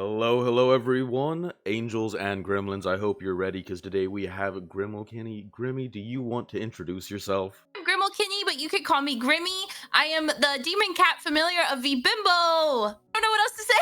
Hello everyone, angels and gremlins. I hope you're ready because today we have Grimmel. Grimmy, do you want to introduce yourself? I'm Grimmel, but you could call me Grimmy. I am the demon cat familiar of V Bimbo. I don't know what else to say.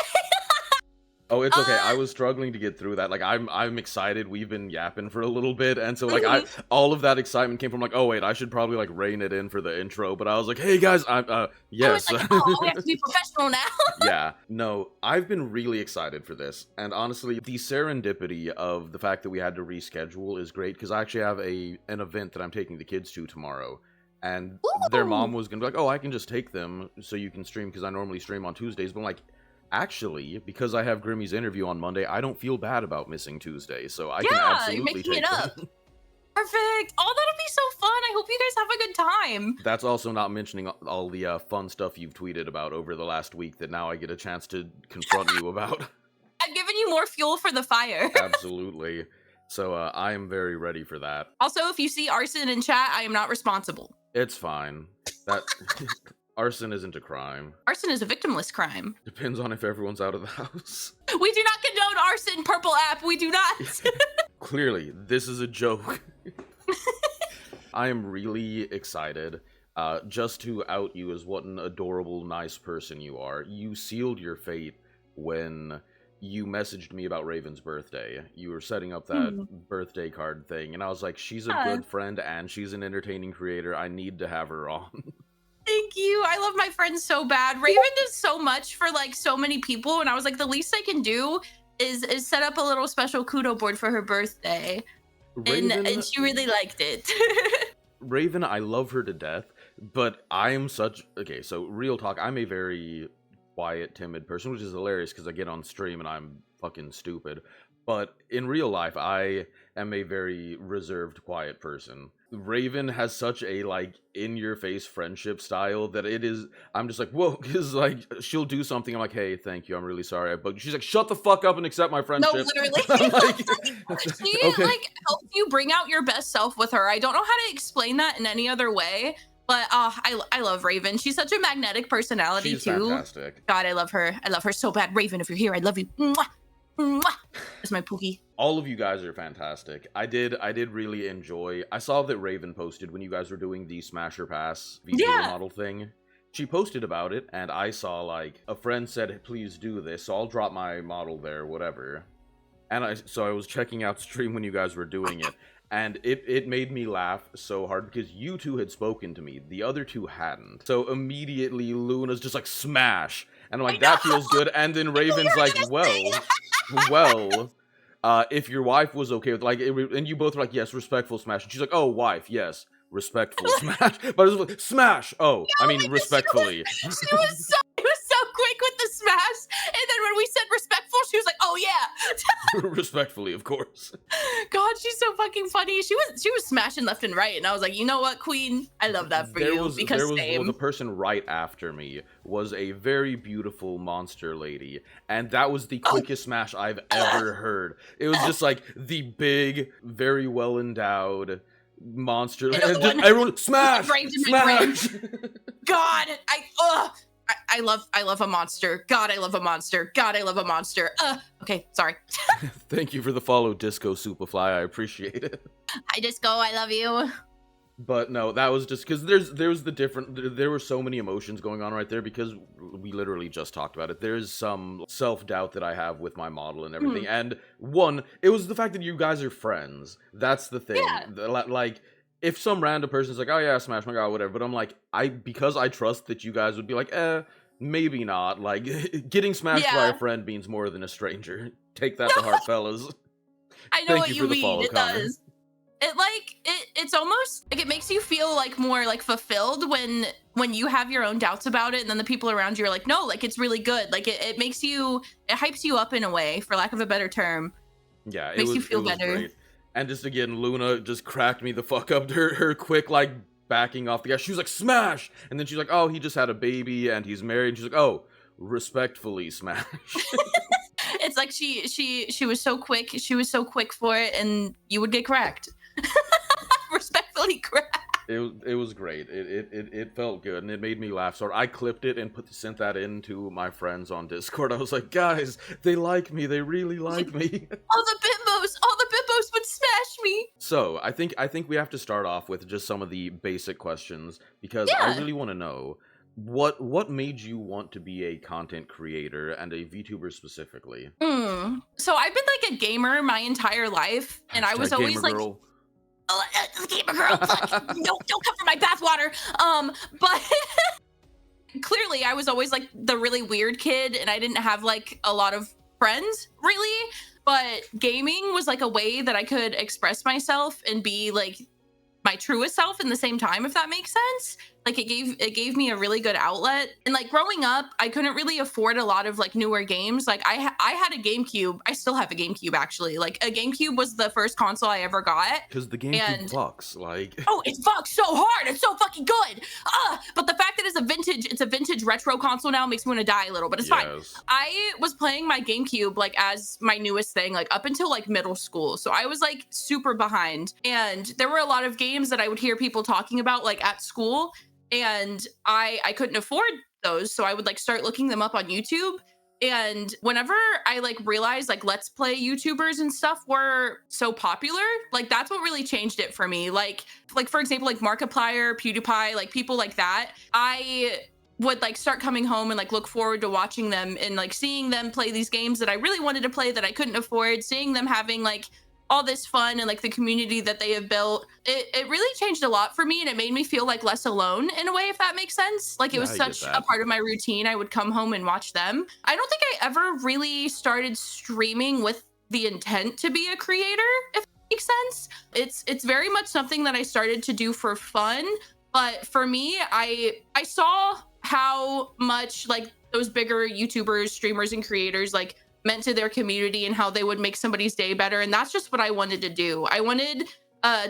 Oh, it's okay. I uh, was struggling to get through that. Like, I'm excited. We've been yapping for a little bit, and so like I mhm. all of that excitement came from like, oh wait, I should probably like rein it in for the intro. But I was like, hey guys, I'm I was yes. like, oh, we have to be professional now. Yeah, no, I've been really excited for this, and honestly, the serendipity of the fact that we had to reschedule is great because I actually have an event that I'm taking the kids to tomorrow, and their mom Ooh. was gonna be like, "Oh, I can just take them so you can stream because I normally stream on Tuesdays." But I'm like, actually, because I have Grimmy's interview on Monday, I don't feel bad about missing Tuesday, so I can Yeah, you're absolutely making it take up. them. Perfect. Oh, that'll be so fun. I hope you guys have a good time. That's also not mentioning all the fun stuff you've tweeted about over the last week that now I get a chance to confront you about. I've given you more fuel for the fire. Absolutely. So I am very ready for that. Also, if you see arson in chat, I am not responsible. It's fine. That arson isn't a crime. Arson is a victimless crime. Depends on if everyone's out of the house. We do not condone arson, Purple App. We do not. Clearly, this is a joke. I am really excited. Just to out you as what an adorable, nice person you are. You sealed your fate when you messaged me about Raven's birthday. You were setting up that birthday card thing, and I was like, she's a Yeah. good friend and she's an entertaining creator. I need to have her on. Thank you. I love my friends so bad. Raven does so much for like so many people, and I was like, the least I can do is set up a little special kudo board for her birthday, and she really liked it. Raven, I love her to death, but I am such... Okay, so real talk, I'm a very quiet, timid person, which is hilarious because I get on stream and I'm fucking stupid. But in real life, I am a very reserved, quiet person. Raven has such a, like, in-your-face friendship style that it is... I'm just like, whoa, because, like, she'll do something, I'm like, hey, thank you, I'm really sorry I bugged you. She's like, shut the fuck up and accept my friendship. No, literally. I'm like, She okay. like helps you bring out your best self with her. I don't know how to explain that in any other way, but I love Raven. She's such a magnetic personality She's too. fantastic. God, I love her. I love her so bad. Raven, if you're here, I love you. Mwah, mwah. That's my pookie. All of you guys are fantastic. I did really enjoy... I saw that Raven posted when you guys were doing the Smasher Pass Vtuber Model thing. She posted about it, and I saw, like, a friend said, please do this, so I'll drop my model there, whatever. And so I was checking out stream when you guys were doing it, and it made me laugh so hard because you two had spoken to me, the other two hadn't. So immediately Luna's just like, smash! And I'm like, that feels good, and then Raven's like, well... if your wife was okay with, like, and you both were like, yes, respectful smash. And she's like, oh, wife, yes, respectful smash. But it was like, smash! Oh, no, I mean, respectfully. She was so quick with the smash. And then when we said respectful, she was like, oh, yeah. Respectfully, of course. God, she's so fucking funny. She was smashing left and right. And I was like, you know what, queen? I love that for you. Because well, the person right after me was a very beautiful monster lady. And that was the quickest smash I've ever heard. It was just like the big, very well endowed monster. And just, everyone, smash! Smash! God, I love a monster. God, I love a monster. God, I love a monster. Okay, sorry. Thank you for the follow, Disco Superfly. I appreciate it. Hi, Disco. I love you. But no, that was just because there were so many emotions going on right there because we literally just talked about it. There's some self-doubt that I have with my model and everything. And one, it was the fact that you guys are friends. That's the thing. Yeah. Like, if some random person's like, oh yeah, smash my god, whatever. But I'm like, because I trust that you guys would be like, maybe not. Like, getting smashed by a friend means more than a stranger. Take that to heart, fellas. I know what you mean. Follow, it Connor. Does. It's almost like it makes you feel like more like fulfilled when you have your own doubts about it, and then the people around you are like, no, like it's really good. Like it makes you, it hypes you up in a way, for lack of a better term. Yeah, it makes you feel better. Great. And just again, Luna just cracked me the fuck up. Her quick, like, backing off the gas. She was like, smash! And then she's like, oh, he just had a baby and he's married. And she's like, oh, respectfully smash. It's like she was so quick. She was so quick for it, and you would get cracked. Respectfully cracked. it was great. It felt good, and it made me laugh. So I clipped it and sent that in to my friends on Discord. I was like, guys, they like me. They really like me. All the bimbos would smash me. So I think we have to start off with just some of the basic questions, because I Yeah. really want to know what made you want to be a content creator and a VTuber specifically. So I've been like a gamer my entire life, and I was Hashtag always gamer like, girl. oh, gamer girl, fuck, don't come for my bathwater. But clearly I was always like the really weird kid, and I didn't have like a lot of friends really. But gaming was like a way that I could express myself and be like my truest self in the same time, if that makes sense. Like it gave me a really good outlet. And like growing up, I couldn't really afford a lot of like newer games. Like I had a GameCube. I still have a GameCube actually. Like a GameCube was the first console I ever got. Because the GameCube fucks, like. Oh, it fucks so hard. It's so fucking good. But the fact that it's a vintage retro console now makes me want to die a little, but it's fine. I was playing my GameCube like as my newest thing, like up until like middle school. So I was like super behind. And there were a lot of games that I would hear people talking about like at school, and I couldn't afford those. So I would like start looking them up on YouTube. And whenever I like realized like let's play YouTubers and stuff were so popular, like that's what really changed it for me. Like for example, like Markiplier, PewDiePie, like people like that, I would like start coming home and like look forward to watching them and like seeing them play these games that I really wanted to play that I couldn't afford, seeing them having like all this fun and like the community that they have built. It really changed a lot for me, and it made me feel like less alone in a way, if that makes sense. Like it was such a part of my routine. I would come home and watch them. I don't think I ever really started streaming with the intent to be a creator, if that makes sense. It's very much something that I started to do for fun. But for me, I saw how much like those bigger YouTubers, streamers, and creators like meant to their community and how they would make somebody's day better. And that's just what I wanted to do. I wanted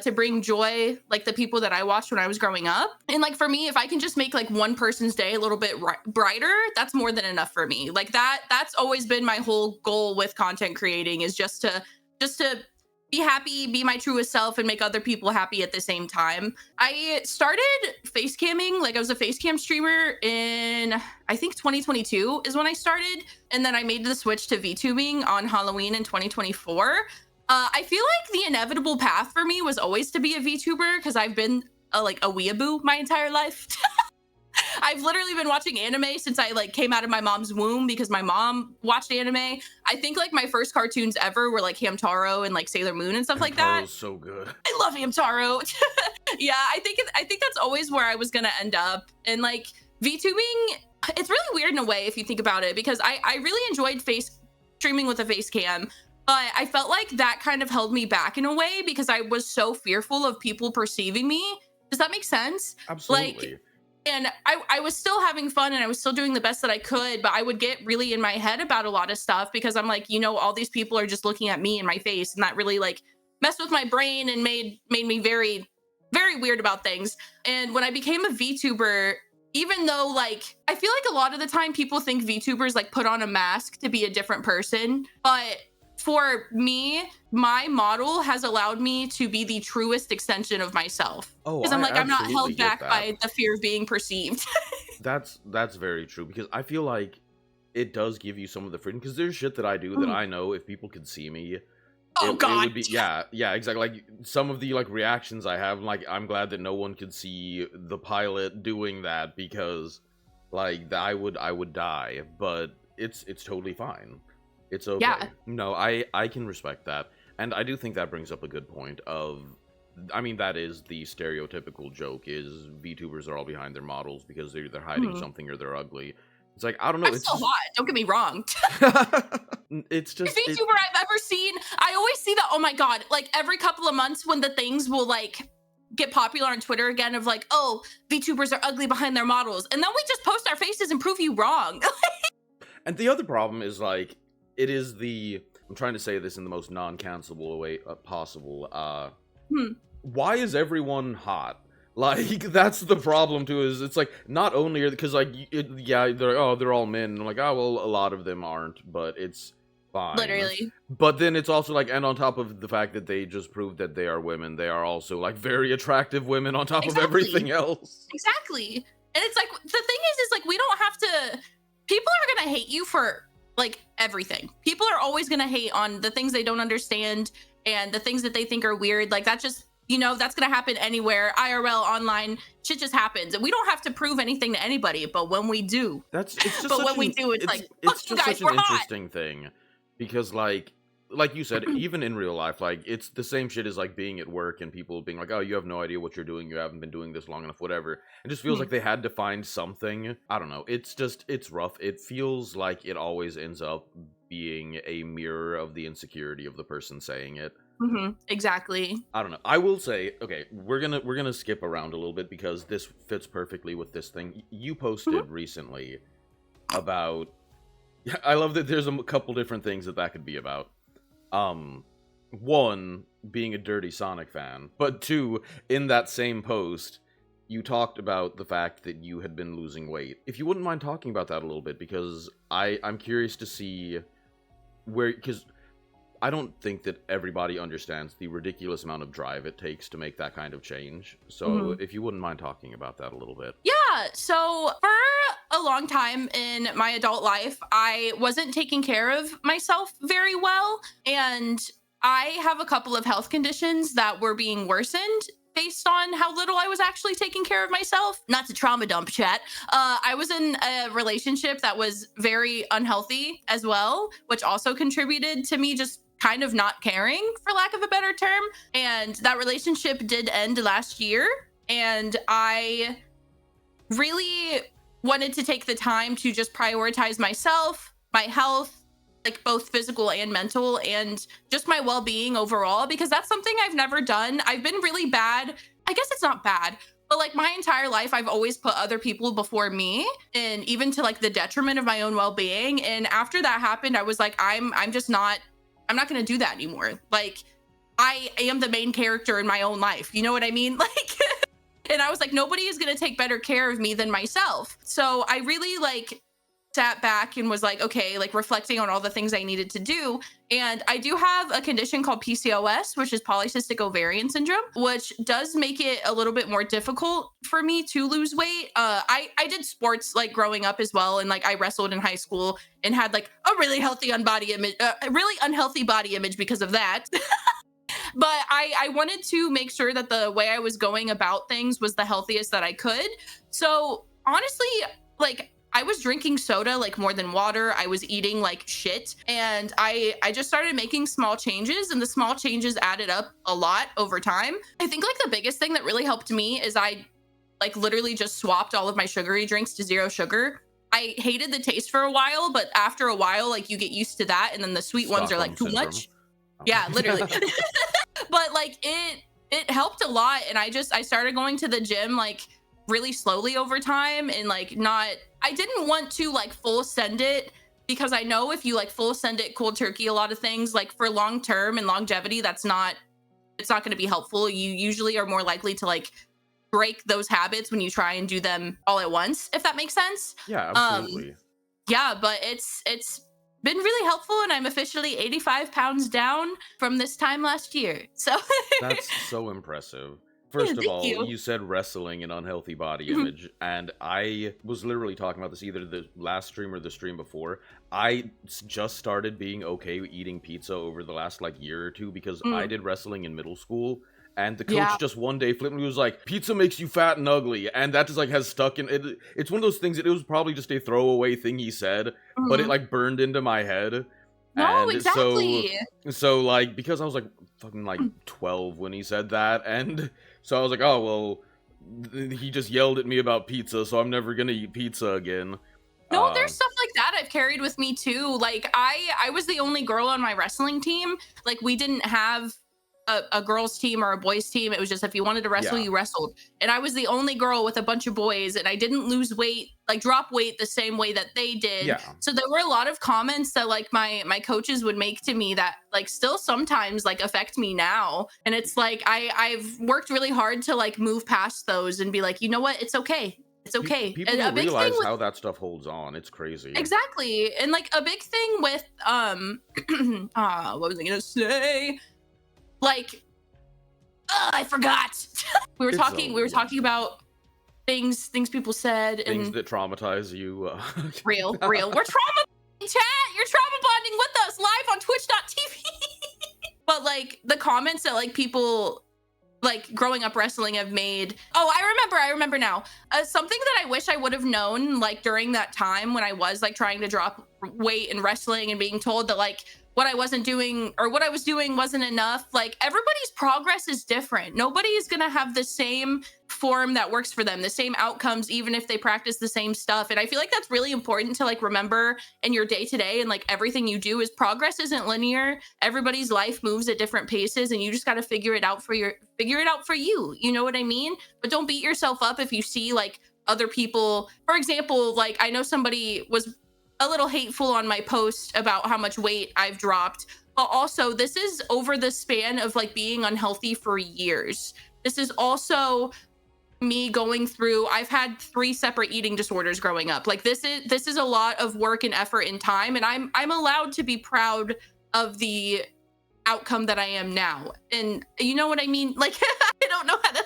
to bring joy, like the people that I watched when I was growing up. And like for me, if I can just make like one person's day a little bit brighter, that's more than enough for me. Like that's always been my whole goal with content creating, is just to be happy, be my truest self, and make other people happy at the same time. I started face camming, like I was a face cam streamer in, I think 2022 is when I started. And then I made the switch to VTubing on Halloween in 2024. I feel like the inevitable path for me was always to be a VTuber, because I've been a weeaboo my entire life. I've literally been watching anime since I like came out of my mom's womb, because my mom watched anime. I think like my first cartoons ever were like Hamtaro and like Sailor Moon and stuff like that. Hamtaro's so good. I love Hamtaro. Yeah, I think that's always where I was gonna end up. And like VTubing, it's really weird in a way if you think about it, because I really enjoyed streaming with a face cam. But I felt like that kind of held me back in a way, because I was so fearful of people perceiving me. Does that make sense? Absolutely. Like, and I was still having fun and I was still doing the best that I could, but I would get really in my head about a lot of stuff, because I'm like, all these people are just looking at me and my face, and that really like messed with my brain and made me very, very weird about things. And when I became a VTuber, even though like, I feel like a lot of the time people think VTubers like put on a mask to be a different person, but for me, my model has allowed me to be the truest extension of myself. Because I'm not held back by the fear of being perceived. That's very true, because I feel like it does give you some of the freedom, because there's shit that I do that I know if people could see me, it would be, yeah, exactly. Like some of the like reactions I have, like I'm glad that no one could see the pilot doing that, because like I would die, but it's totally fine. It's okay. Yeah. No, I can respect that. And I do think that brings up a good point of, I mean, that is the stereotypical joke, is VTubers are all behind their models because they're either hiding something or they're ugly. It's like, I don't know. It's so hot. Don't get me wrong. It's just... The VTuber I've ever seen, I always see that, oh my god, like every couple of months when the things will like get popular on Twitter again of like, oh, VTubers are ugly behind their models. And then we just post our faces and prove you wrong. And the other problem is like, it is I'm trying to say this in the most non-cancelable way possible. Why is everyone hot? Like, that's the problem too, is it's like, not only are, because like, they're like, oh, they're all men. And I'm like, oh, well, a lot of them aren't, but it's fine. Literally. But then it's also like, and on top of the fact that they just proved that they are women, they are also like very attractive women on top of everything else. Exactly. And it's like, the thing is like, we don't have to, people are going to hate you for like everything. People are always going to hate on the things they don't understand and the things that they think are weird. Like that just, you know, that's going to happen anywhere. IRL, online, shit just happens. And we don't have to prove anything to anybody. But when we do, It's just but such when we do, it's like, fuck it's you just guys, such we're an hot. interesting thing because like you said, even in real life, like it's the same shit as like being at work and people being like, oh, you have no idea what you're doing, you haven't been doing this long enough, whatever. It just feels like they had to find something. I don't know. It's rough. It feels like it always ends up being a mirror of the insecurity of the person saying it. Exactly. I don't know. I will say, okay, we're gonna skip around a little bit because this fits perfectly with this thing. You posted recently about. I love that there's a couple different things that could be about. One, being a dirty Sonic fan, but two, in that same post, you talked about the fact that you had been losing weight. If you wouldn't mind talking about that a little bit, because I'm curious to see because I don't think that everybody understands the ridiculous amount of drive it takes to make that kind of change. So if you wouldn't mind talking about that a little bit. Yeah, so for a long time in my adult life, I wasn't taking care of myself very well. And I have a couple of health conditions that were being worsened based on how little I was actually taking care of myself. Not to trauma dump, chat. I was in a relationship that was very unhealthy as well, which also contributed to me just kind of not caring, for lack of a better term. And that relationship did end last year. And I really wanted to take the time to just prioritize myself, my health, like both physical and mental, and just my well-being overall, because that's something I've never done. I've been really bad. I guess it's not bad, but like my entire life, I've always put other people before me, and even to like the detriment of my own well-being. And after that happened, I was like, I'm not going to do that anymore. Like, I am the main character in my own life. You know what I mean? Like, and I was like, nobody is going to take better care of me than myself. So I really like sat back and was like, okay, like reflecting on all the things I needed to do. And I do have a condition called PCOS, which is polycystic ovarian syndrome, which does make it a little bit more difficult for me to lose weight. I did sports like growing up as well. And like I wrestled in high school and had like a really healthy a really unhealthy body image because of that. But I wanted to make sure that the way I was going about things was the healthiest that I could. So honestly, like I was drinking soda like more than water. I was eating like shit. And I just started making small changes, and the small changes added up a lot over time. I think like the biggest thing that really helped me is I like literally just swapped all of my sugary drinks to 0 sugar. I hated the taste for a while, but after a while, like you get used to that. And then the sweet ones are like too much. Yeah, literally. But like it helped a lot. And I started going to the gym like really slowly over time, and like I didn't want to like full send it, because I know if you like full send it cold turkey, a lot of things like for long term and longevity, it's not going to be helpful. You usually are more likely to like break those habits when you try and do them all at once, if that makes sense. Yeah, absolutely. Yeah, but it's been really helpful, and I'm officially 85 pounds down from this time last year. So that's so impressive. First of all, you said wrestling and unhealthy body image, and I was literally talking about this either the last stream or the stream before. I just started being okay with eating pizza over the last like year or two, because I did wrestling in middle school, and the coach just one day flipped me, was like, pizza makes you fat and ugly, and that just like has stuck in it. It's one of those things that it was probably just a throwaway thing he said, but it like burned into my head. No, and exactly. So like, because I was like fucking like 12 when he said that, and so I was like, oh well, he just yelled at me about pizza, so I'm never gonna eat pizza again. No, there's stuff like that I've carried with me too. Like I was the only girl on my wrestling team. Like we didn't have a girls team or a boys team. It was just if you wanted to wrestle, you wrestled. And I was the only girl with a bunch of boys, and I didn't lose weight, like drop weight the same way that they did. Yeah. So there were a lot of comments that like my coaches would make to me that like still sometimes like affect me now. And it's like I've worked really hard to like move past those and be like, you know what? It's okay. It's okay. People And a don't big thing realize with how that stuff holds on. It's crazy. exactly, and like a big thing with what was I gonna say? Like, I forgot. we were It's talking. We were over. talking about things people said Things and that traumatize you. real. We're trauma chat. You're trauma bonding with us live on Twitch.tv. But like the comments that like people like growing up wrestling have made. Oh, I remember now. Something that I wish I would have known like during that time when I was like trying to drop weight in wrestling and being told that like what I wasn't doing or what I was doing wasn't enough. Like everybody's progress is different. Nobody is going to have the same form that works for them, the same outcomes, even if they practice the same stuff. And I feel like that's really important to like remember in your day to day and like everything you do is progress isn't linear. Everybody's life moves at different paces and you just got to figure it out for you. You know what I mean? But don't beat yourself up if you see like other people. For example, like I know somebody was a little hateful on my post about how much weight I've dropped, but also this is over the span of like being unhealthy for years. This is also me going through, I've had 3 separate eating disorders growing up. Like this is a lot of work and effort and time, and I'm allowed to be proud of the outcome that I am now. And you know what I mean? Like I don't know how to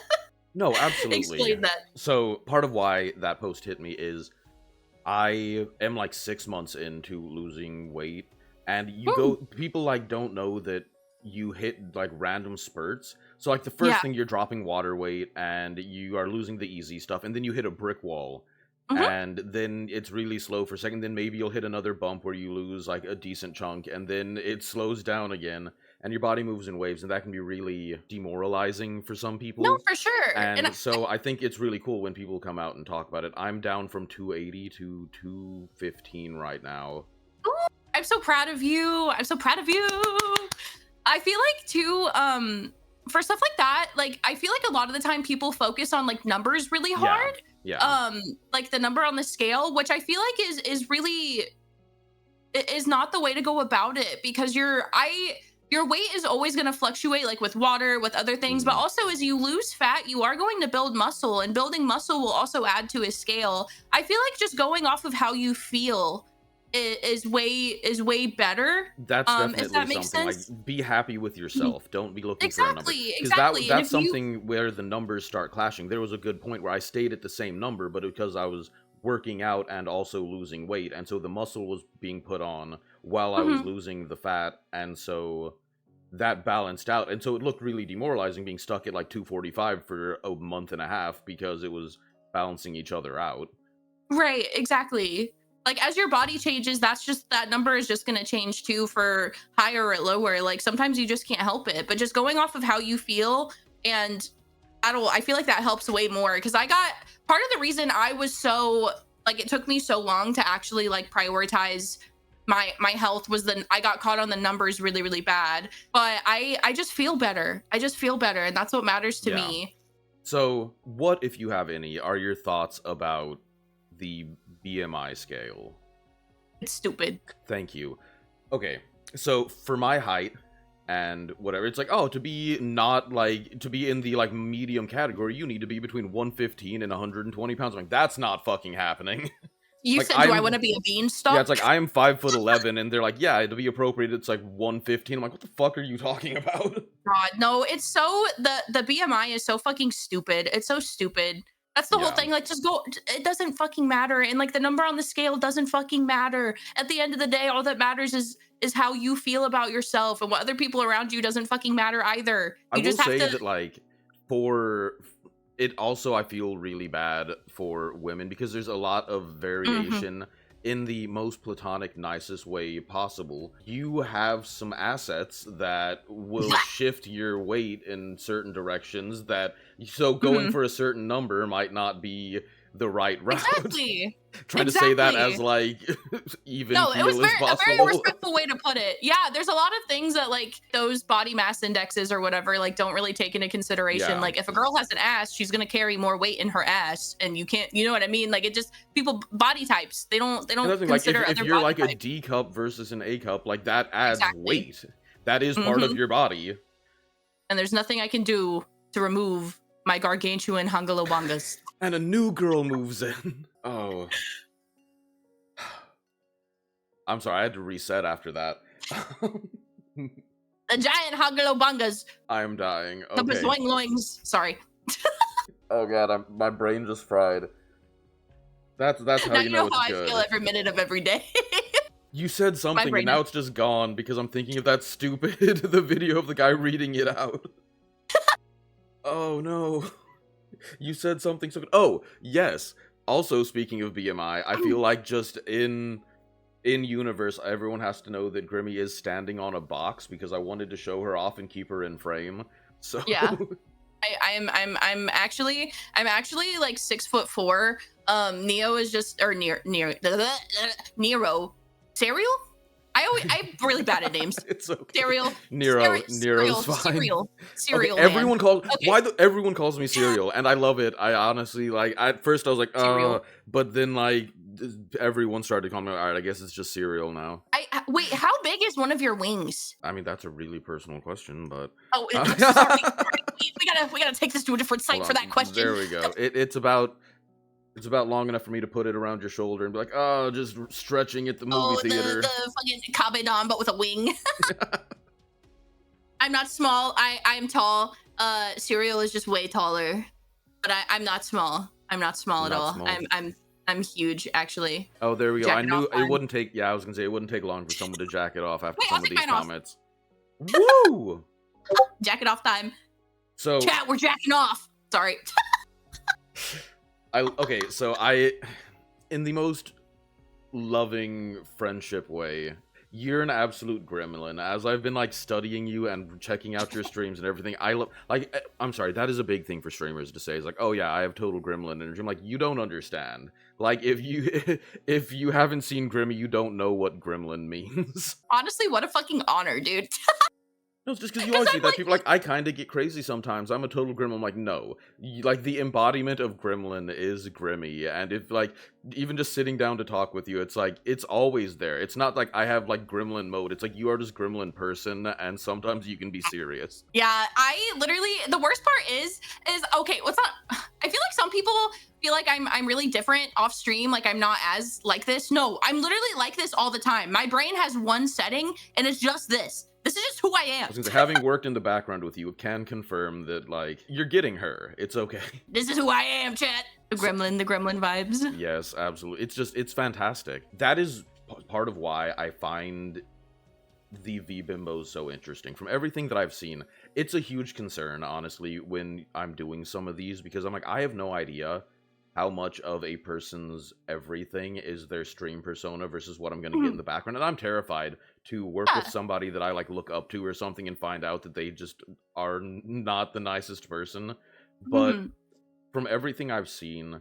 No, absolutely. explain that. So part of why that post hit me is I am like 6 months into losing weight, and people like don't know that you hit like random spurts. So like the first thing, you're dropping water weight and you are losing the easy stuff, and then you hit a brick wall. And then it's really slow for a second, then maybe you'll hit another bump where you lose like a decent chunk, and then it slows down again, and your body moves in waves, and that can be really demoralizing for some people. No, for sure. And so I think it's really cool when people come out and talk about it. I'm down from 280 to 215 right now. Ooh, I'm so proud of you. I feel like too, for stuff like that, like I feel like a lot of the time people focus on like numbers really hard. Yeah. Like the number on the scale, which I feel like is really is not the way to go about it, because your weight is always going to fluctuate, like with water, with other things, but also as you lose fat, you are going to build muscle, and building muscle will also add to a scale. I feel like just going off of how you feel is way better. That's definitely if that makes something. sense. Like, be happy with yourself. Don't be looking for a number. Exactly. That's something where the numbers start clashing. There was a good point where I stayed at the same number, but because I was working out and also losing weight, and so the muscle was being put on while I was losing the fat, and so that balanced out. And so it looked really demoralizing being stuck at like 245 for a month and a half because it was balancing each other out. Right, exactly. Like as your body changes, that number is just going to change too, for higher or lower. Like sometimes you just can't help it, but just going off of how you feel, and I feel like that helps way more, because I got part of the reason I was so like it took me so long to actually like prioritize my health was I got caught on the numbers really, really bad, but I just feel better. And that's what matters to me. So what, if you have any, are your thoughts about the BMI scale? It's stupid. Thank you. Okay, so for my height and whatever, it's like, oh, to be in the like medium category, you need to be between 115 and 120 pounds. I'm like, that's not fucking happening. You like, said, do I want to be a beanstalk? Yeah, it's like, I am 5'11", and they're like, yeah, to be appropriate, it's like 115. I'm like, what the fuck are you talking about? God, no, it's so, the BMI is so fucking stupid. It's so stupid. That's the whole thing. Like, just go, it doesn't fucking matter. And like the number on the scale doesn't fucking matter. At the end of the day, all that matters is how you feel about yourself, and what other people around you doesn't fucking matter either. You just have to... that like for it also, I feel really bad for women because there's a lot of variation in the most platonic, nicest way possible. You have some assets that will shift your weight in certain directions, so going for a certain number might not be the right route. Exactly. Trying to say that as like even no, it was as possible. a very respectful way to put it. Yeah, there's a lot of things that like those body mass indexes or whatever like don't really take into consideration. Like if a girl has an ass, she's gonna carry more weight in her ass, and you can't, you know what I mean? Like it just, people body types, they don't consider like, if you're like types. A D cup versus an A cup, like that adds weight. That is part of your body. And there's nothing I can do to remove my gargantuan hungalobongas. And a new girl moves in. Oh. I'm sorry, I had to reset after that. The giant Hagalobungas. I'm dying. The Okay. Bazoing Loings. Sorry. Oh god, my brain just fried. That's how Now you know it's how good. I feel every minute of every day. You said something and brain now it's just gone because I'm thinking of that stupid the video of the guy reading it out. Oh no. You said something so good. Oh, yes. Also, speaking of BMI, I feel like just in universe, everyone has to know that Grimmy is standing on a box because I wanted to show her off and keep her in frame. So Yeah. I'm actually like 6'4". Neo is just Nero. Cereal? I'm really bad at names. It's okay. Cereal. Nero's fine. Cereal. Okay, everyone calls everyone calls me cereal, and I love it. I honestly like. At first, I was like, but then like everyone started calling me. All right, I guess it's just cereal now. Wait, how big is one of your wings? I mean, that's a really personal question, but sorry. We gotta take this to a different site for that question. There we go. It's about long enough for me to put it around your shoulder and be like, oh, just stretching at the movie theater. The fucking kabedon, but with a wing. I'm not small. I'm tall. Cereal is just way taller, but I'm not small. I'm not small at all. Small. I'm huge, actually. Oh, there we go. I knew it wouldn't take. Yeah, I was gonna say it wouldn't take long for someone to jack it off after some of these comments. Woo! Jack it off time. So chat, we're jacking off. Sorry. Okay, so in the most loving friendship way, you're an absolute gremlin. As I've been like studying you and checking out your streams and everything, I'm sorry, that is a big thing for streamers to say. It's like, oh yeah, I have total gremlin energy. I'm like, you don't understand. Like, if you haven't seen Grimmy, you don't know what gremlin means. Honestly, what a fucking honor, dude. No, it's just because you always see that. People like, I kind of get crazy sometimes. I'm a total gremlin. I'm like, no. Like, the embodiment of gremlin is Grimmy. And if, like, even just sitting down to talk with you, it's like, it's always there. It's not like I have, like, gremlin mode. It's like, you are just gremlin person, and sometimes you can be serious. Yeah, I literally, the worst part is, okay, what's not, I feel like some people feel like I'm really different off stream, like I'm not as like this. No, I'm literally like this all the time. My brain has one setting, and it's just this. This is just who I am. I was gonna say, having worked in the background with you, can confirm that, like, you're getting her. It's okay. This is who I am, chat. The gremlin vibes. Yes, absolutely. It's fantastic. That is part of why I find the V-bimbos so interesting. From everything that I've seen, it's a huge concern, honestly, when I'm doing some of these, because I'm like, I have no idea how much of a person's everything is their stream persona versus what I'm going to get in the background. And I'm terrified to work with somebody that I like look up to or something and find out that they just are not the nicest person. But from everything I've seen,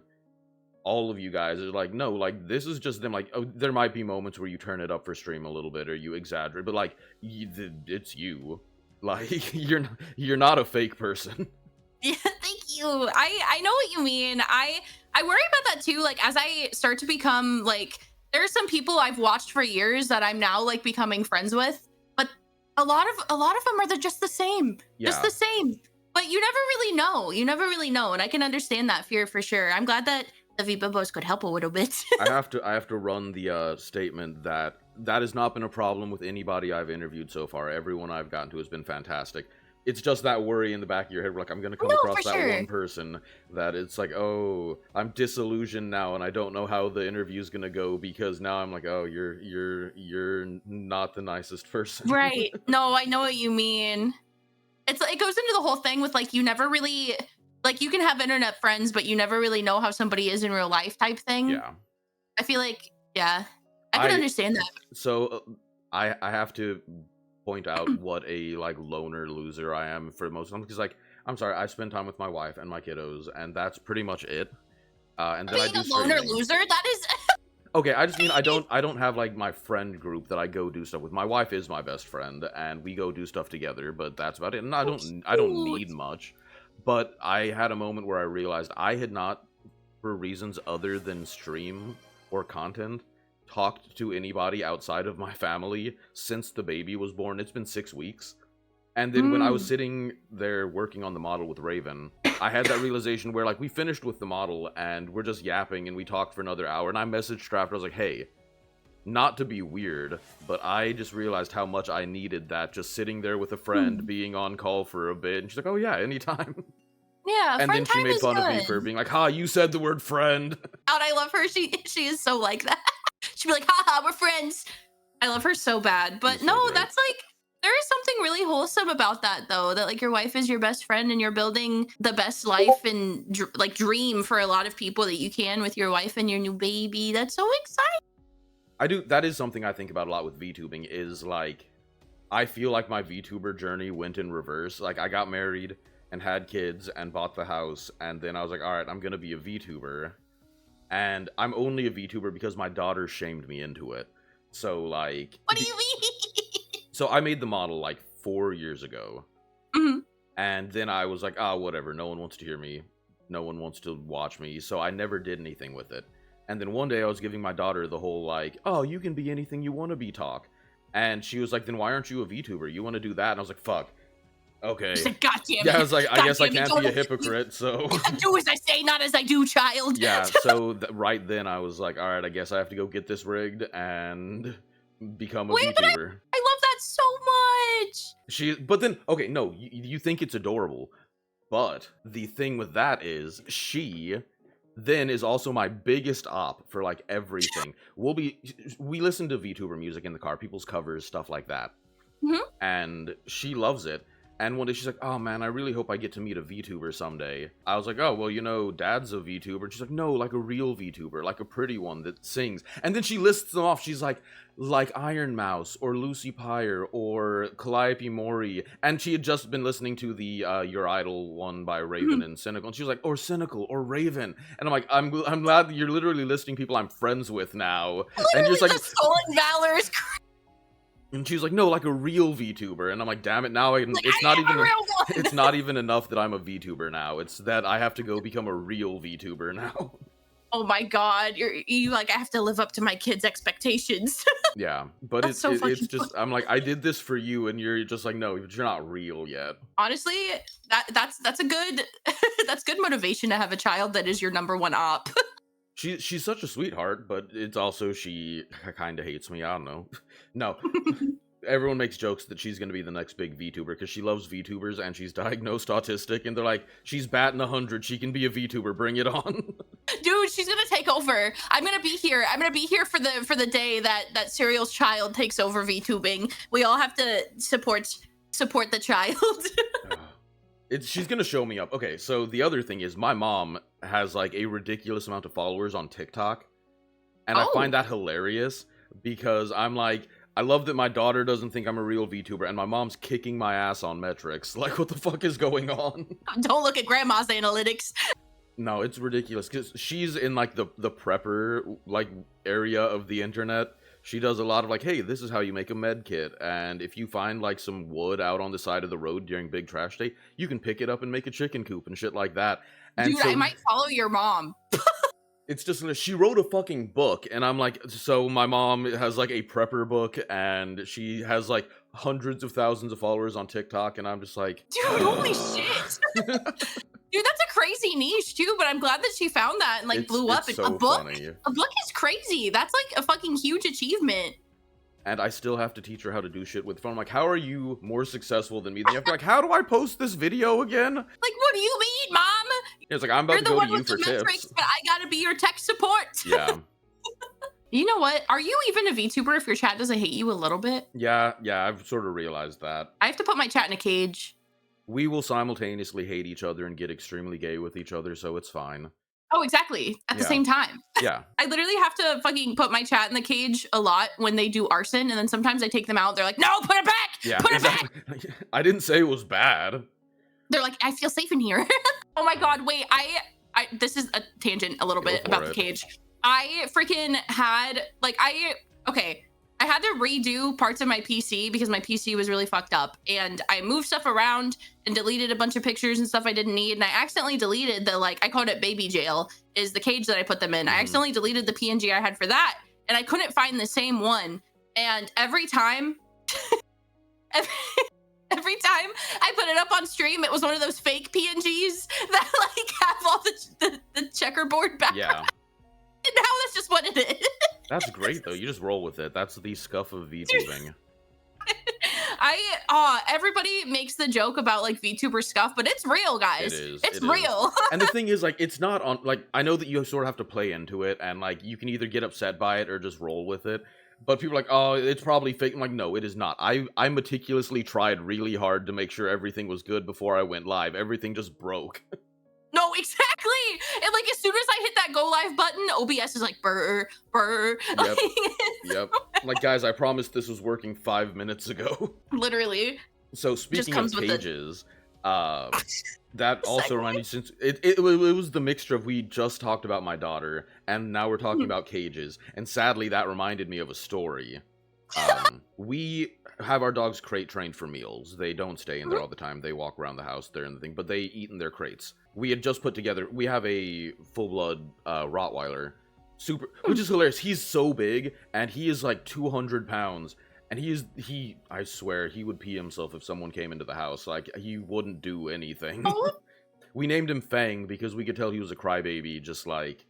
all of you guys are like, no, like, this is just them. Like, oh, there might be moments where you turn it up for stream a little bit or you exaggerate, but like, it's you. Like, you're not a fake person. Yeah, thank you. I know what you mean. I worry about that too. Like, as I start to become like, there are some people I've watched for years that I'm now like becoming friends with, but a lot of them are just the same. Yeah. Just the same. But you never really know. You never really know, and I can understand that fear for sure. I'm glad that the V-bimbos could help a little bit. I have to run the statement that has not been a problem with anybody I've interviewed so far. Everyone I've gotten to has been fantastic. It's just that worry in the back of your head, like, I'm gonna come across that one person that it's like, oh, I'm disillusioned now, and I don't know how the interview's gonna go because now I'm like, oh, you're not the nicest person. Right? No, I know what you mean. It goes into the whole thing with like, you never really, like, you can have internet friends, but you never really know how somebody is in real life type thing. Yeah. I feel like, yeah, I can understand that. So I have to point out what a like loner loser I am for most of them, because like, I'm sorry, I spend time with my wife and my kiddos, and that's pretty much it. And then being I do a loner loser, that is okay. I just mean I don't have like my friend group that I go do stuff with. My wife is my best friend, and we go do stuff together, but that's about it. And I don't need much. But I had a moment where I realized I had not, for reasons other than stream or content, talked to anybody outside of my family since the baby was born. It's been 6 weeks. And then when I was sitting there working on the model with Raven, I had that realization where, like, we finished with the model, and we're just yapping, and we talked for another hour, and I messaged her after, I was like, hey, not to be weird, but I just realized how much I needed that, just sitting there with a friend, being on call for a bit, and she's like, oh yeah, anytime. Yeah, and then she made fun good. of me for being like, ha, you said the word friend. And I love her. She is so like that. She'd be like, haha, we're friends. I love her so bad. But no, great. That's like, there is something really wholesome about that, though, that like your wife is your best friend and you're building the best life and like dream for a lot of people that you can with your wife and your new baby. That's so exciting. That is something I think about a lot with VTubing, is like, I feel like my VTuber journey went in reverse. Like, I got married and had kids and bought the house, and then I was like, all right, I'm gonna be a VTuber. And I'm only a VTuber because my daughter shamed me into it. So, like... What do you mean? So, I made the model, like, 4 years ago. Mm-hmm. And then I was like, whatever, no one wants to hear me. No one wants to watch me. So, I never did anything with it. And then one day I was giving my daughter the whole, like, oh, you can be anything you want to be talk. And she was like, then why aren't you a VTuber? You want to do that? And I was like, fuck. Okay. She's like, God damn it. Yeah, I was like, I guess I can't be a Don't- hypocrite, so... Do as I say, not as I do, child. Yeah, so right then I was like, alright, I guess I have to go get this rigged and become a VTuber. But I love that so much. But then, okay, no, you think it's adorable, but the thing with that is, she then is also my biggest op for, like, everything. We listen to VTuber music in the car, people's covers, stuff like that. Mm-hmm. And she loves it. And one day she's like, oh man, I really hope I get to meet a VTuber someday. I was like, oh, well, you know, Dad's a VTuber. And she's like, no, like a real VTuber, like a pretty one that sings. And then she lists them off. She's like Iron Mouse, or Lucy Pyre, or Calliope Mori. And she had just been listening to the Your Idol one by Raven and Cynical. And she was like, or Cynical, or Raven. And I'm like, I'm glad that you're literally listing people I'm friends with now. Literally, and you're just like, Stolen Valor is crazy. And she's like, no, like a real VTuber. And I'm like, damn it, now Like, it's I not am even a real one. it's not even enough that I'm a VTuber now. It's that I have to go become a real VTuber now. Oh my God, you like, I have to live up to my kids' expectations. Yeah, but That's so it's fucking just, I'm like, I did this for you, and you're just like, no, you're not real yet. Honestly, that's a good that's good motivation to have a child that is your number one op. She's such a sweetheart, but it's also she kind of hates me. I don't know. No. Everyone makes jokes that she's going to be the next big VTuber because she loves VTubers and she's diagnosed autistic, and they're like, she's batting 100, she can be a VTuber, bring it on. Dude, she's gonna take over. I'm gonna be here for the day that Serial's child takes over VTubing. We all have to support the child. She's gonna show me up. Okay, so the other thing is, my mom has like a ridiculous amount of followers on TikTok, and I find that hilarious because I'm like, I love that my daughter doesn't think I'm a real VTuber, and my mom's kicking my ass on metrics. Like, what the fuck is going on? Don't look at grandma's analytics. No, it's ridiculous because she's in like the prepper like area of the internet. She does a lot of like, hey, this is how you make a med kit, and if you find like some wood out on the side of the road during big trash day, you can pick it up and make a chicken coop and shit like that. And dude, I might follow your mom. It's just, she wrote a fucking book, and I'm like, so my mom has like a prepper book, and she has like hundreds of thousands of followers on TikTok, and I'm just like, dude, holy shit. Dude, that's a crazy niche too, but I'm glad that she found that and like blew up. So a book funny. A book is crazy. That's like a fucking huge achievement. And I still have to teach her how to do shit with phone. I'm like, how are you more successful than me? Then you have to be like, how do I post this video again? Like, what do you mean, Mom? It's like, I'm about to go to you for metrics, tips. but I gotta be your tech support. Yeah. You know what? Are you even a VTuber if your chat doesn't hate you a little bit? Yeah, I've sort of realized that. I have to put my chat in a cage. We will simultaneously hate each other and get extremely gay with each other, so it's fine. Oh, exactly. At the same time. Yeah. I literally have to fucking put my chat in the cage a lot when they do arson, and then sometimes I take them out. They're like, no, put it back! Yeah, put it back! I didn't say it was bad. They're like, I feel safe in here. Oh my God, wait, I this is a tangent a little bit about the cage. I freaking had, like, I had to redo parts of my PC because my PC was really fucked up, and I moved stuff around and deleted a bunch of pictures and stuff I didn't need, and I accidentally deleted the, like, I called it baby jail, is the cage that I put them in. I accidentally deleted the PNG I had for that, and I couldn't find the same one, and every time Every time I put it up on stream, it was one of those fake PNGs that like have all the checkerboard background. Yeah. And now that's just what it is. That's great though. You just roll with it. That's the scuff of VTubing. Everybody makes the joke about like VTuber scuff, but it's real, guys. It's real. And the thing is, like, it's not on, like, I know that you sort of have to play into it, and like, you can either get upset by it or just roll with it. But people are like, oh, it's probably fake. I'm like, no, it is not. I meticulously tried really hard to make sure everything was good before I went live. Everything just broke. No, exactly. And like as soon as I hit that go live button, OBS is like burr. Yep. Yep. Like, guys, I promised this was working 5 minutes ago. Literally. So speaking of cages, that also reminded me, since it was the mixture of, we just talked about my daughter, and now we're talking about cages, and sadly that reminded me of a story. We have our dogs crate trained for meals. They don't stay in there all the time. They walk around the house, they're in the thing, but they eat in their crates. We had just put together, we have a full-blood Rottweiler, which is hilarious. He's so big, and he is like 200 pounds, and I swear, he would pee himself if someone came into the house. Like, he wouldn't do anything. We named him Fang because we could tell he was a crybaby just like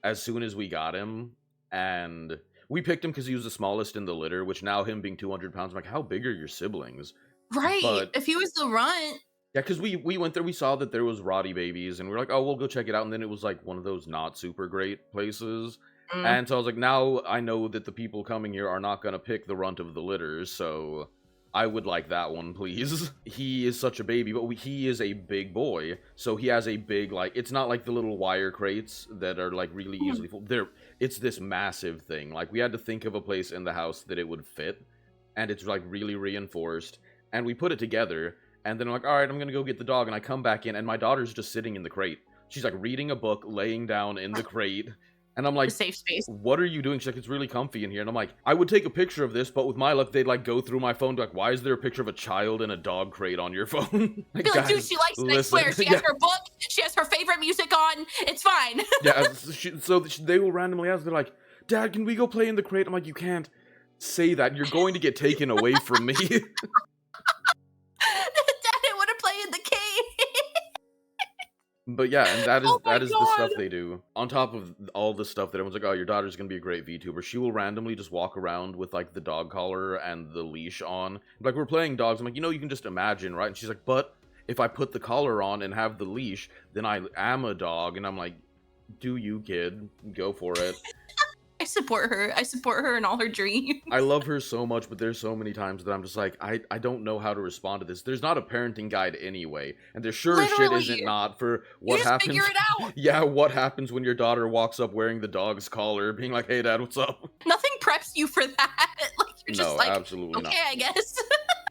as soon as we got him. And we picked him because he was the smallest in the litter, which now him being 200 pounds, I'm like, how big are your siblings? Right. But, if he was the runt. Yeah, because we went there, we saw that there was Roddy babies, and we were like, oh, we'll go check it out. And then it was like one of those not super great places. And so I was like, now I know that the people coming here are not going to pick the runt of the litters, so I would like that one, please. He is such a baby, but he is a big boy, so he has a big, like, it's not like the little wire crates that are, like, really easily full. It's this massive thing. Like, we had to think of a place in the house that it would fit, and it's, like, really reinforced, and we put it together, and then I'm like, alright, I'm gonna go get the dog, and I come back in, and my daughter's just sitting in the crate. She's, like, reading a book, laying down in the crate. And I'm like, safe space. What are you doing? She's like, it's really comfy in here. And I'm like, I would take a picture of this, but with my luck, they'd like go through my phone, like, why is there a picture of a child in a dog crate on your phone? Like, guys, dude, she likes it. I swear. She has her book. She has her favorite music on. It's fine. Yeah, so they will randomly ask, they're like, Dad, can we go play in the crate? I'm like, you can't say that. You're going to get taken away from me. Dad, I want to play in the cave. But yeah, and that is the stuff they do. On top of all the stuff that everyone's like, oh, your daughter's gonna be a great VTuber, she will randomly just walk around with like the dog collar and the leash on. Like, we're playing dogs, I'm like, you can just imagine, right? And she's like, but if I put the collar on and have the leash, then I am a dog. And I'm like, do you, kid? Go for it. I support her in all her dreams. I love her so much, but there's so many times that I'm just like, I don't know how to respond to this. There's not a parenting guide anyway, and there sure as shit isn't not for what happens. Figure it out. Yeah, what happens when your daughter walks up wearing the dog's collar, being like, hey, Dad, what's up? Nothing preps you for that. Like, you're just like, absolutely okay, not. I guess.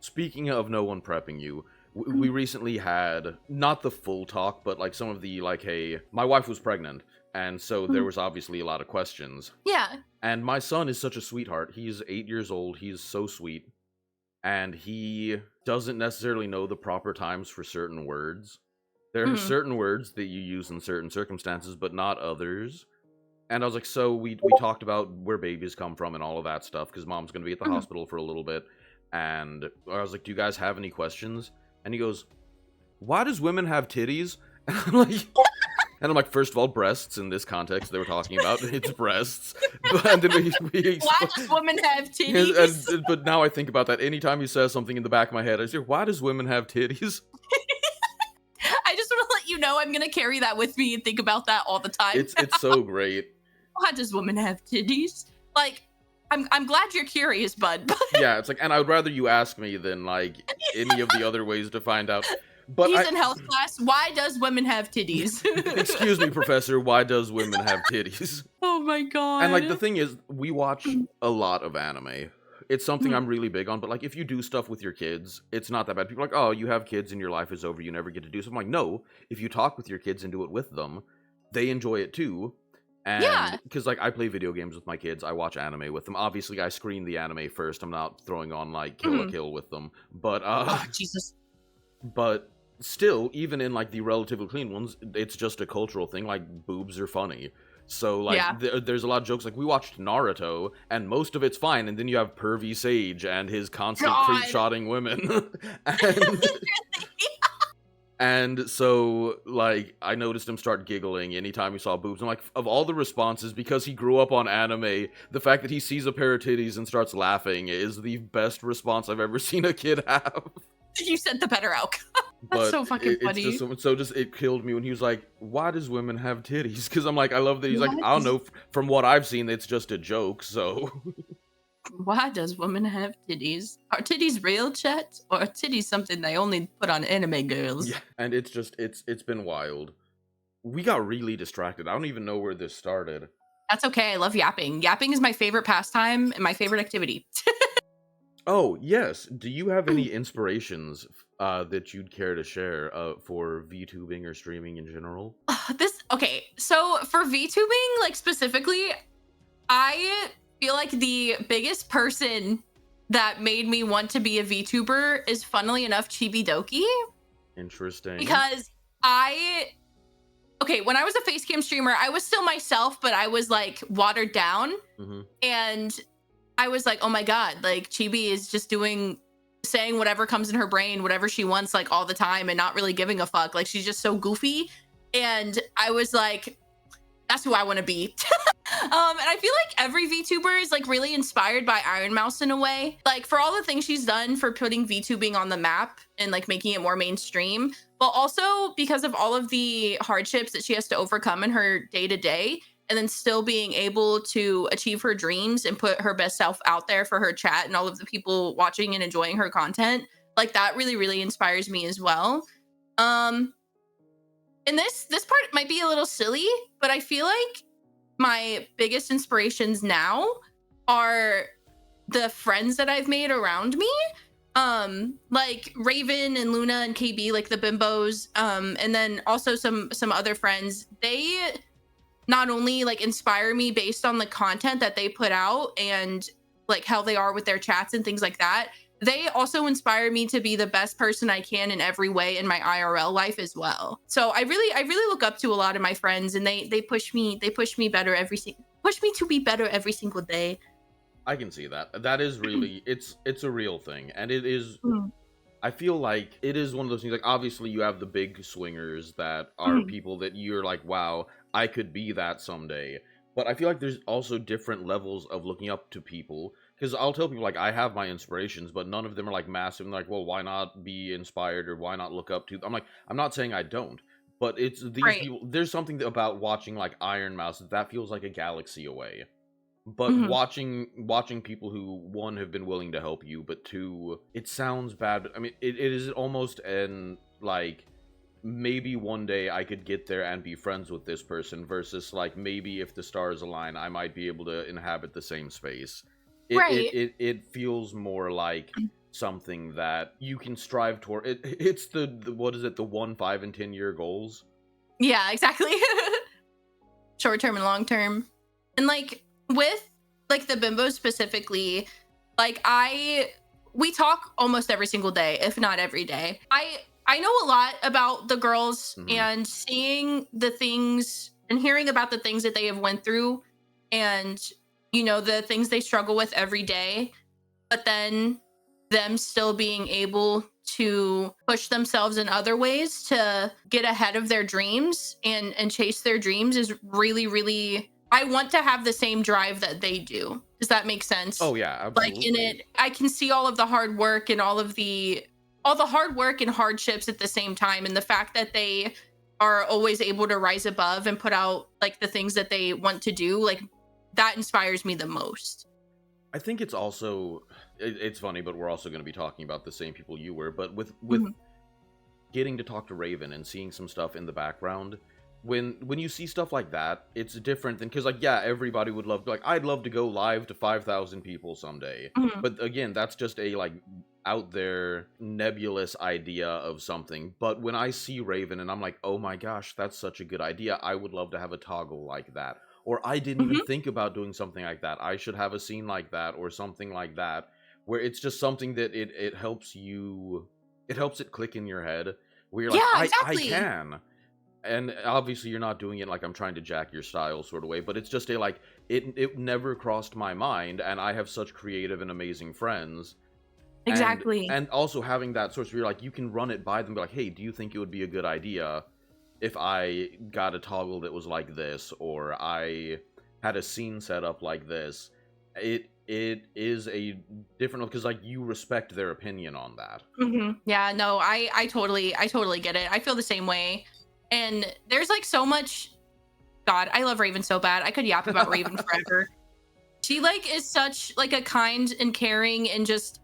Speaking of no one prepping you, we recently had, not the full talk, but like some of the, like, hey, my wife was pregnant. And so there was obviously a lot of questions. Yeah. And my son is such a sweetheart. He's 8 years old. He's so sweet. And he doesn't necessarily know the proper times for certain words. There are certain words that you use in certain circumstances, but not others. And I was like, so we talked about where babies come from and all of that stuff, because Mom's going to be at the hospital for a little bit. And I was like, do you guys have any questions? And he goes, why does women have titties? And I'm like... And I'm like, first of all, breasts in this context they were talking about. It's breasts. But then why does women have titties? But now I think about that. Anytime he says something in the back of my head, I say, why does women have titties? I just want to let you know I'm going to carry that with me and think about that all the time. It's so great. Why does women have titties? Like, I'm glad you're curious, bud. Yeah, it's like, and I would rather you ask me than, like, any of the other ways to find out. But he's in health class. Why does women have titties? Excuse me, Professor. Why does women have titties? Oh my god. And like the thing is, we watch a lot of anime. It's something I'm really big on. But like, if you do stuff with your kids, it's not that bad. People are like, oh, you have kids and your life is over. You never get to do something. I'm like, no. If you talk with your kids and do it with them, they enjoy it too. And because like I play video games with my kids, I watch anime with them. Obviously, I screen the anime first. I'm not throwing on like Kill la Kill with them. But oh Jesus. But still, even in like the relatively clean ones, it's just a cultural thing. Like, boobs are funny. So like Yeah. there's a lot of jokes like we watched Naruto and most of it's fine, and then you have pervy Sage and his constant creep God. shotting women. And so, like, I noticed him start giggling anytime he saw boobs. I'm like, of all the responses, because he grew up on anime, the fact that he sees a pair of titties and starts laughing is the best response I've ever seen a kid have. You said the better outcome. That's But so fucking it's funny. just it killed me when he was like, why does women have titties? Because I'm like, I love that he's like, What? I don't know, from what I've seen, it's just a joke, so... Why does women have titties? Are titties real, chat? Or are titties something they only put on anime girls? Yeah, and it's just, it's been wild. We got really distracted. I don't even know where this started. That's okay. I love yapping. Yapping is my favorite pastime and my favorite activity. Oh, yes. Do you have any inspirations that you'd care to share for VTubing or streaming in general? Okay, so for VTubing, like specifically, I feel like the biggest person that made me want to be a VTuber is, funnily enough, Chibi Doki. Interesting. Because when I was a facecam streamer, I was still myself, but I was like watered down. Mm-hmm. And I was like, oh my God, like Chibi is just saying whatever comes in her brain, whatever she wants, like all the time, and not really giving a fuck. Like she's just so goofy. And I was like, that's who I want to be. And I feel like every VTuber is like really inspired by Iron Mouse in a way. Like for all the things she's done for putting VTubing on the map and like making it more mainstream, but also because of all of the hardships that she has to overcome in her day-to-day, and then still being able to achieve her dreams and put her best self out there for her chat and all of the people watching and enjoying her content. Like that really, really inspires me as well. And this part might be a little silly, but I feel like my biggest inspirations now are the friends that I've made around me. Like Raven and Luna and KB, like the bimbos, and then also some other friends. They not only like inspire me based on the content that they put out and like how they are with their chats and things like that, they also inspire me to be the best person I can in every way in my IRL life as well. So I really look up to a lot of my friends, and they push me better push me to be better every single day. I can see that. That is really it's a real thing, and it is. I feel like it is one of those things. Like obviously, you have the big swingers that are people that you're like, wow, I could be that someday. But I feel like there's also different levels of looking up to people. Because I'll tell people, like, I have my inspirations, but none of them are, like, massive. And like, well, why not be inspired or why not look up to... I'm like, I'm not saying I don't. But it's these people... There's something about watching, like, Iron Mouse that feels like a galaxy away. But watching people who, one, have been willing to help you, but two, it sounds bad. But, I mean, it is almost an, like... maybe one day I could get there and be friends with this person versus, like, maybe if the stars align, I might be able to inhabit the same space. It feels more like something that you can strive toward. It's the what is it, the 1, 5, and 10-year goals? Yeah, exactly. Short term and long term. And like with like the bimbos specifically, like we talk almost every single day, if not every day. I know a lot about the girls, and seeing the things and hearing about the things that they have went through, and you know, the things they struggle with every day, but then them still being able to push themselves in other ways to get ahead of their dreams and chase their dreams is really, really, I want to have the same drive that they do. Does that make sense? Oh yeah, absolutely. Like in it, I can see all of the hard work and all the hard work and hardships at the same time, and the fact that they are always able to rise above and put out like the things that they want to do, like that inspires me the most. I think it's also, it's funny, but we're also going to be talking about the same people you were, but with getting to talk to Raven and seeing some stuff in the background, when you see stuff like that, it's different than, because like, yeah, everybody would love, like, I'd love to go live to 5,000 people someday, but again, that's just a like out there nebulous idea of something. But when I see Raven and I'm like, oh my gosh, that's such a good idea, I would love to have a toggle like that. Or I didn't even think about doing something like that. I should have a scene like that or something like that, where it's just something that it helps you, it helps it click in your head, where you're like, exactly. I can. and obviously you're not doing it like I'm trying to jack your style sort of way, but it's just a like it never crossed my mind, and I have such creative and amazing friends. Exactly. And also having that source where you're like, you can run it by them, be like, hey, do you think it would be a good idea if I got a toggle that was like this, or I had a scene set up like this? It is a different, because like you respect their opinion on that. Yeah, no, I totally get it. I feel the same way. And there's like so much. God, I love Raven so bad. I could yap about Raven forever. She like is such like a kind and caring and just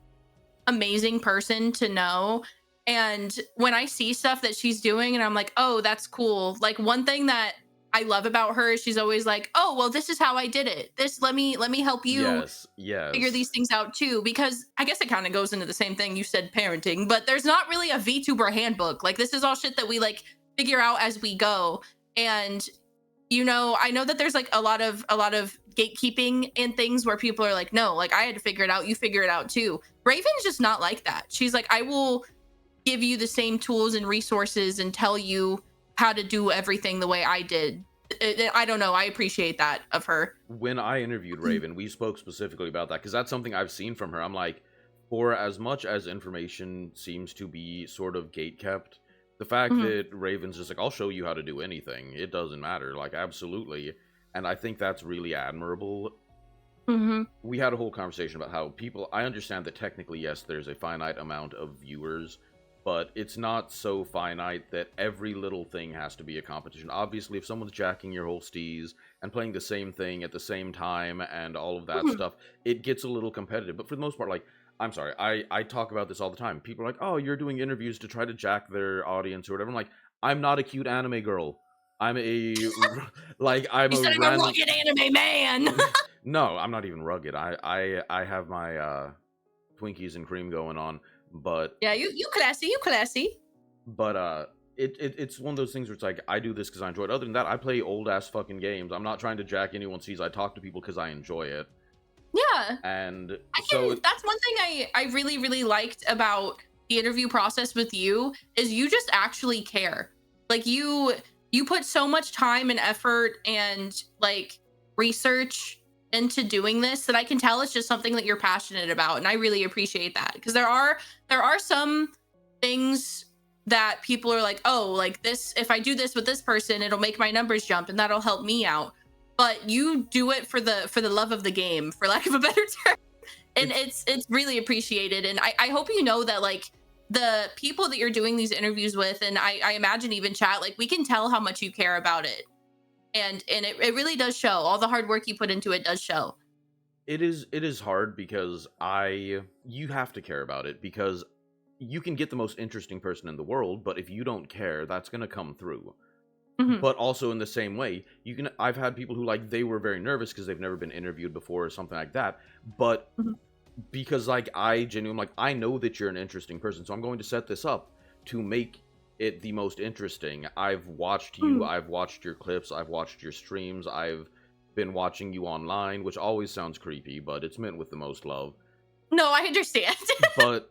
amazing person to know. And when I see stuff that she's doing and I'm like, oh, that's cool. Like one thing that I love about her is she's always like, oh, well, this is how I did it. This let me help you figure these things out too. Because I guess it kind of goes into the same thing you said, parenting, but there's not really a VTuber handbook. Like this is all shit that we like figure out as we go. And you know, I know that there's like a lot of gatekeeping and things where people are like, no, like I had to figure it out, you figure it out too. Raven's just not like that. She's like, I will give you the same tools and resources and tell you how to do everything the way I did. I don't know. I appreciate that of her. When I interviewed Raven, we spoke specifically about that, because that's something I've seen from her. I'm like, for as much as information seems to be sort of gatekept, the fact that Raven's just like, I'll show you how to do anything. It doesn't matter. Like, absolutely. And I think that's really admirable. We had a whole conversation about how people, I understand that technically, yes, there's a finite amount of viewers, but it's not so finite that every little thing has to be a competition. Obviously, if someone's jacking your whole steez and playing the same thing at the same time and all of that stuff, it gets a little competitive. But for the most part, like, I'm sorry, I talk about this all the time. People are like, oh, you're doing interviews to try to jack their audience or whatever. I'm like, I'm not a cute anime girl. I'm a, like, I'm you said I'm a rugged anime man. No, I'm not even rugged. I have my Twinkies and cream going on, but yeah, you classy. But it's one of those things where it's like, I do this because I enjoy it. Other than that, I play old ass fucking games. I'm not trying to jack anyone's seats. I talk to people because I enjoy it. Yeah, and so that's one thing I really liked about the interview process with you is you just actually care. Like you put so much time and effort and like research into doing this that I can tell it's just something that you're passionate about, and I really appreciate that, because there are some things that people are like, oh, like this, if I do this with this person, it'll make my numbers jump and that'll help me out. But you do it for the love of the game, for lack of a better term, and it's really appreciated. And I hope you know that like the people that you're doing these interviews with, and I imagine even chat, like we can tell how much you care about it. And it really does show. All the hard work you put into it does show. It is hard because you have to care about it, because you can get the most interesting person in the world, but if you don't care, that's going to come through. But also in the same way, I've had people who like, they were very nervous because they've never been interviewed before or something like that. But because like I genuinely, like, I know that you're an interesting person, so I'm going to set this up to make it the most interesting. I've watched you, I've watched your clips, I've watched your streams, I've been watching you online, which always sounds creepy, but it's meant with the most love. No, I understand. But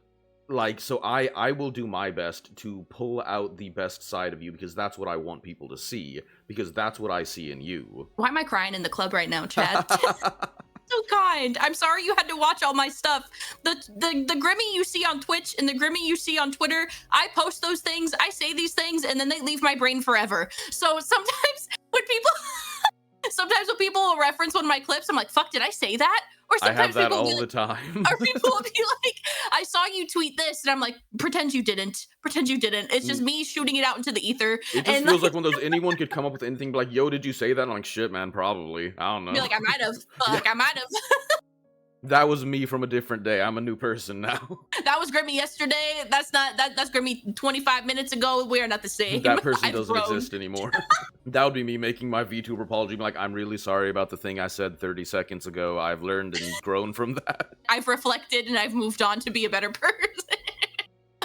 like, so I will do my best to pull out the best side of you, because that's what I want people to see, because that's what I see in you. Why am I crying in the club right now, Chad? So kind. I'm sorry you had to watch all my stuff. The Grimmy you see on Twitch and the Grimmy you see on Twitter, I post those things, I say these things, and then they leave my brain forever. So sometimes when people will reference one of my clips, I'm like, fuck, did I say that? Or sometimes I have that all the time. Or people will be like, I saw you tweet this, and I'm like, pretend you didn't. It's just me shooting it out into the ether. It just feels like one of those, anyone could come up with anything, be like, yo, did you say that? And I'm like, shit, man, probably. I don't know. Be like, I might have. Fuck, I might have. That was me from a different day. I'm a new person now. That was Grimmy yesterday. That's Grimmy 25 minutes ago. We are not the same. That person doesn't exist anymore. That would be me making my VTuber apology. Like, I'm really sorry about the thing I said 30 seconds ago. I've learned and grown from that. I've reflected and I've moved on to be a better person.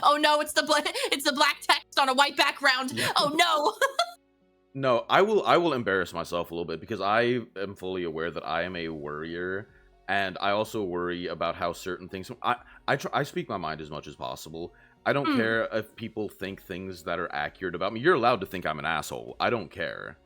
Oh no, it's the black text on a white background. Yeah. Oh no. No, I will embarrass myself a little bit, because I am fully aware that I am a worrier. And I also worry about how certain things. I speak my mind as much as possible. I don't care if people think things that are accurate about me. You're allowed to think I'm an asshole. I don't care.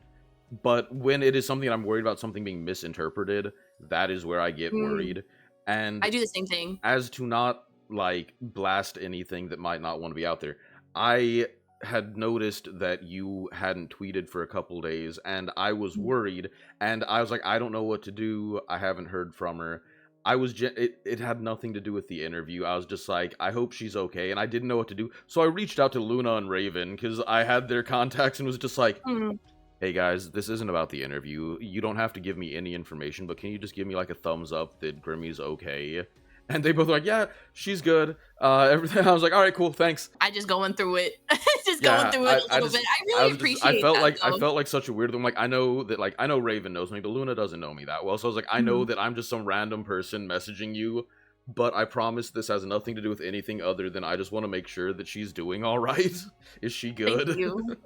But when it is something I'm worried about something being misinterpreted, that is where I get worried. And I do the same thing. as to not, like, blast anything that might not want to be out there, I had noticed that you hadn't tweeted for a couple days, and I was worried, and I was like, I don't know what to do. I haven't heard from her. I was it had nothing to do with the interview. I was just like, I hope she's okay, and I didn't know what to do. So I reached out to Luna and Raven because I had their contacts and was just like, hey guys, this isn't about the interview. You don't have to give me any information, but can you just give me like a thumbs up that Grimmy's okay? And they both were like, yeah, she's good. Everything. I was like, all right, cool, thanks. I just going through it. Going through it a little bit. I really appreciate I felt that, like though. I felt like such a weirdo. I'm like, I know Raven knows me, but Luna doesn't know me that well. So I was like, I know that I'm just some random person messaging you, but I promise this has nothing to do with anything other than I just want to make sure that she's doing all right. Is she good? Thank you.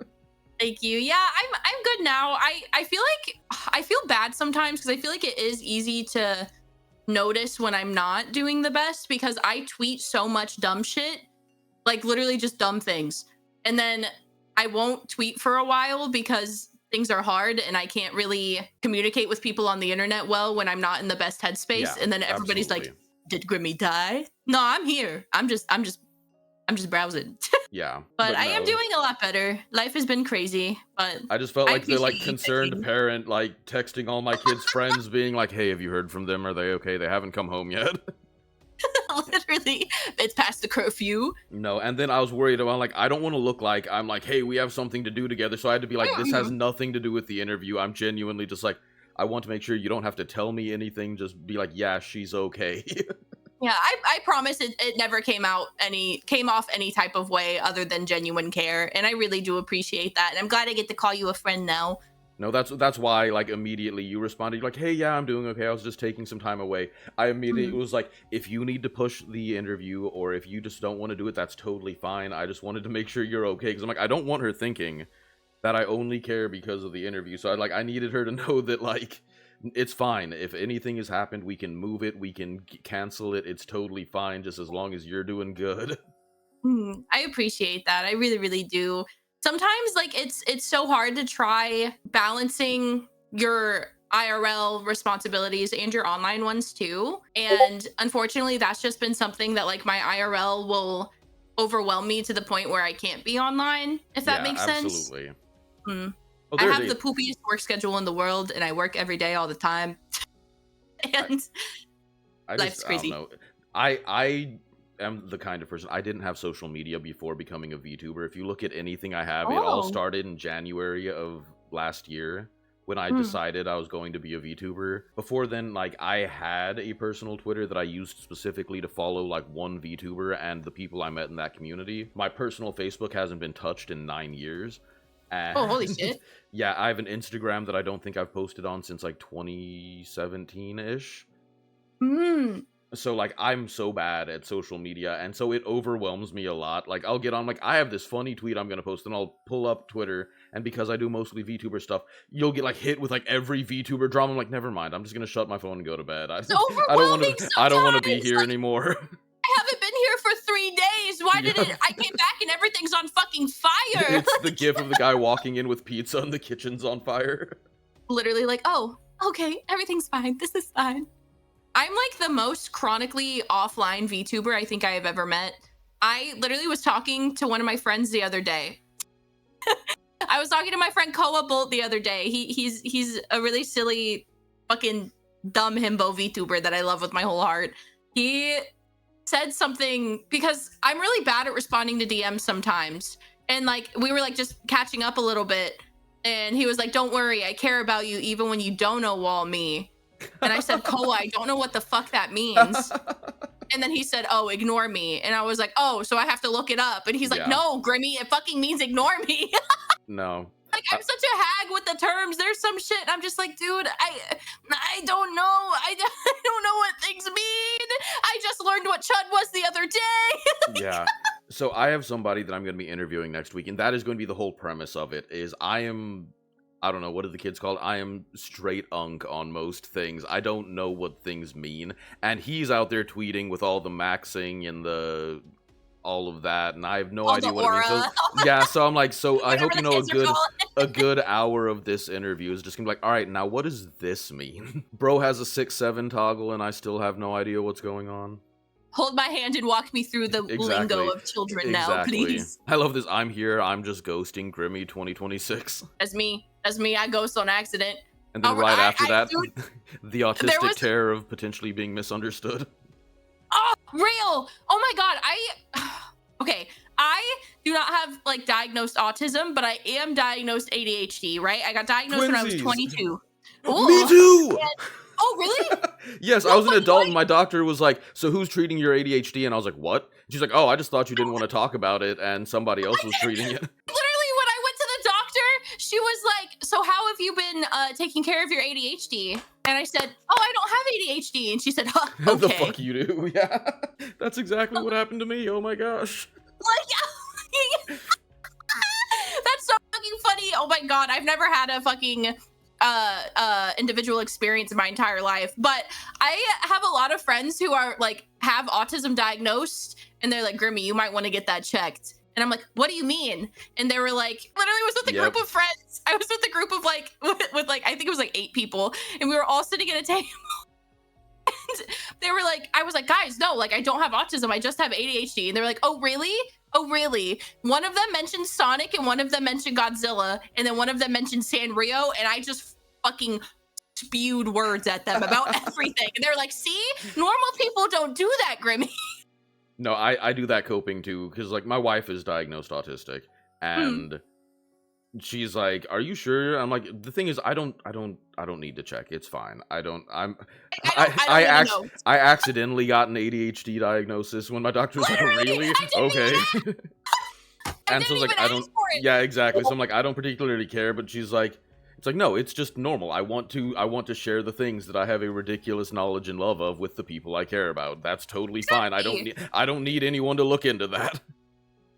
Thank you. Yeah, I'm good now. I feel bad sometimes because I feel like it is easy to notice when I'm not doing the best because I tweet so much dumb shit, like literally just dumb things. And then I won't tweet for a while because things are hard and I can't really communicate with people on the internet well when I'm not in the best headspace. Yeah, and then everybody's absolutely. like, did Grimmy die? No, I'm here. I'm just browsing. Yeah. But I no. am doing a lot better. Life has been crazy, but I just felt like the like appreciate you concerned checking. parent like texting all my kids' friends being like, hey, have you heard from them? Are they okay? They haven't come home yet. Literally, it's past the curfew. No, and then I was worried about like, I don't want to look like I'm like, hey, we have something to do together. So I had to be like, this has nothing to do with the interview. I'm genuinely just like, I want to make sure you don't have to tell me anything. Just be like, yeah, she's okay. Yeah, I promise it never came off any type of way other than genuine care, and I really do appreciate that. And I'm glad I get to call you a friend now. No, that's why, like, immediately you responded, you're like, hey, yeah, I'm doing okay, I was just taking some time away. I immediately was like, if you need to push the interview, or if you just don't want to do it, that's totally fine. I just wanted to make sure you're okay, because I'm like, I don't want her thinking that I only care because of the interview. So I needed her to know that, like, it's fine. If anything has happened, we can move it, we can cancel it, it's totally fine, just as long as you're doing good. I appreciate that. I really, really do. Sometimes, like, it's so hard to try balancing your IRL responsibilities and your online ones too. And unfortunately, that's just been something that, like, my IRL will overwhelm me to the point where I can't be online, if that makes sense. Absolutely. Oh, Oh, I have the poopiest work schedule in the world, and I work every day all the time. And life's crazy. I don't know. I am the kind of person, I didn't have social media before becoming a VTuber. If you look at anything I have, it all started in January of last year when I decided I was going to be a VTuber. Before then, like, I had a personal Twitter that I used specifically to follow, like, one VTuber and the people I met in that community. My personal Facebook hasn't been touched in 9 years. And oh, holy shit. Yeah, I have an Instagram that I don't think I've posted on since, like, 2017-ish. So, like, I'm so bad at social media, and so it overwhelms me a lot. Like, I'll get on, like, I have this funny tweet I'm gonna post, and I'll pull up Twitter, and because I do mostly VTuber stuff, you'll get, like, hit with, like, every VTuber drama. I'm like, never mind, I'm just gonna shut my phone and go to bed. I don't want to be here anymore. I haven't been here for 3 days. Why did I came back and everything's on fucking fire? It's the gif of the guy walking in with pizza and the kitchen's on fire. Literally like, oh, okay, everything's fine. This is fine. I'm like the most chronically offline VTuber I think I have ever met. I literally was talking to one of my friends the other day. I was talking to my friend Koa Bolt the other day. He's a really silly, fucking dumb himbo VTuber that I love with my whole heart. He said something because I'm really bad at responding to DMs sometimes. And like, we were like just catching up a little bit. And he was like, don't worry, I care about you even when you don't know wall me. And I said, Koa, I don't know what the fuck that means. And then he said, oh, ignore me. And I was like, oh, so I have to look it up. And he's like, no, Grimmy, it fucking means ignore me. No. Like, I'm such a hag with the terms. There's some shit. I'm just like, dude, I don't know. I don't know what things mean. I just learned what chud was the other day. Yeah. So I have somebody that I'm going to be interviewing next week, and that is going to be the whole premise of it, is I don't know, what are the kids called? I am straight unk on most things. I don't know what things mean. And he's out there tweeting with all the maxing and the all of that, and I have no All idea the what it means. aura. So, yeah, so I'm like, so I hope Whatever you the know kids are calling a good hour of this interview is just gonna be like, all right, now what does this mean? Bro has a 6-7 toggle, and I still have no idea what's going on. Hold my hand and walk me through the lingo of children now, please. I love this. I'm here. I'm just ghosting Grimmy 2026. That's me. I ghost on accident. And then right after that, dude, the autistic terror of potentially being misunderstood. Oh, real. Oh my god. Okay. I do not have like diagnosed autism, but I am diagnosed ADHD, right? I got diagnosed when I was 22. Ooh. Me too. And, oh, really? Yes, I was an adult and my doctor was like, so who's treating your ADHD? And I was like, what? She's like, oh, I just thought you didn't want to talk about it and somebody else was treating it. Literally, when I went to the doctor, she was like, so how have you been taking care of your ADHD? And I said, oh, I don't have ADHD. And she said, huh, okay. The fuck you do? Yeah, that's exactly what happened to me. Oh my gosh. Like, that's so fucking funny. Oh my god, I've never had a fucking individual experience in my entire life, but I have a lot of friends who are like have autism diagnosed, and they're like, Grimmy, you might want to get that checked. And I'm like, what do you mean? And they were like, literally was with a group of friends. I was with a group of like with like, I think it was like 8 people, and we were all sitting at a table. And they were like, I was like, guys, no, like I don't have autism, I just have ADHD. And they were like, oh really? Oh really? One of them mentioned Sonic and one of them mentioned Godzilla, and then one of them mentioned Sanrio, and I just fucking spewed words at them about everything. And they're like, see, normal people don't do that, Grimmy. No, I do that coping too, because like my wife is diagnosed autistic, and she's like, "Are you sure?" I'm like, "The thing is, I don't need to check. It's fine. I accidentally got an ADHD diagnosis when my doctor was like, "Really? Okay." And so I was like, "I don't." Yeah, exactly. So I'm like, "I don't particularly care," but she's like, "It's like, no, it's just normal. I want to share the things that I have a ridiculous knowledge and love of with the people I care about. That's totally fine. I don't need anyone to look into that."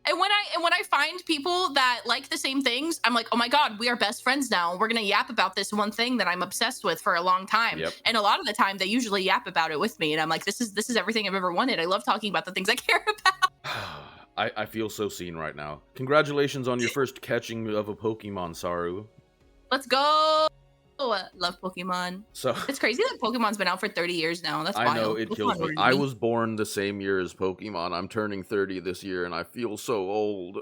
And when I find people that like the same things, I'm like, oh my god, we are best friends now. We're gonna yap about this one thing that I'm obsessed with for a long time. Yep. And a lot of the time, they usually yap about it with me, and I'm like, this is everything I've ever wanted. I love talking about the things I care about. I feel so seen right now. Congratulations on your first catching of a Pokemon, Saru. Let's go. Love Pokemon. So it's crazy that Pokemon's been out for 30 years now. That's wild. I know, it kills me. I was born the same year as Pokemon. I'm turning 30 this year, and I feel so old.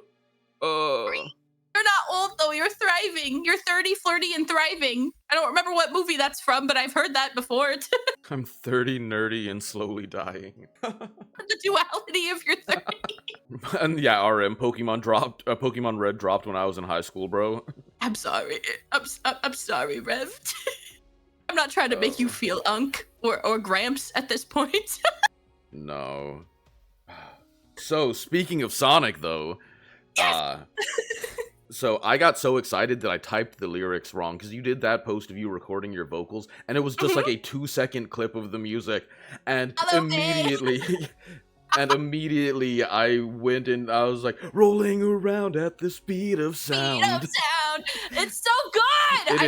You're not old, though. You're thriving. You're 30, flirty, and thriving. I don't remember what movie that's from, but I've heard that before. I'm 30, nerdy, and slowly dying. The duality of your 30. And yeah, RM, Pokemon Red dropped when I was in high school, bro. I'm sorry. I'm sorry, Rev. I'm not trying to make you feel unk or Gramps at this point. No. So, speaking of Sonic, though, yes! So I got so excited that I typed the lyrics wrong, because you did that post of you recording your vocals, and it was just like a 2-second clip of the music, and immediately I went and I was like, rolling around at the speed of sound. It's so good!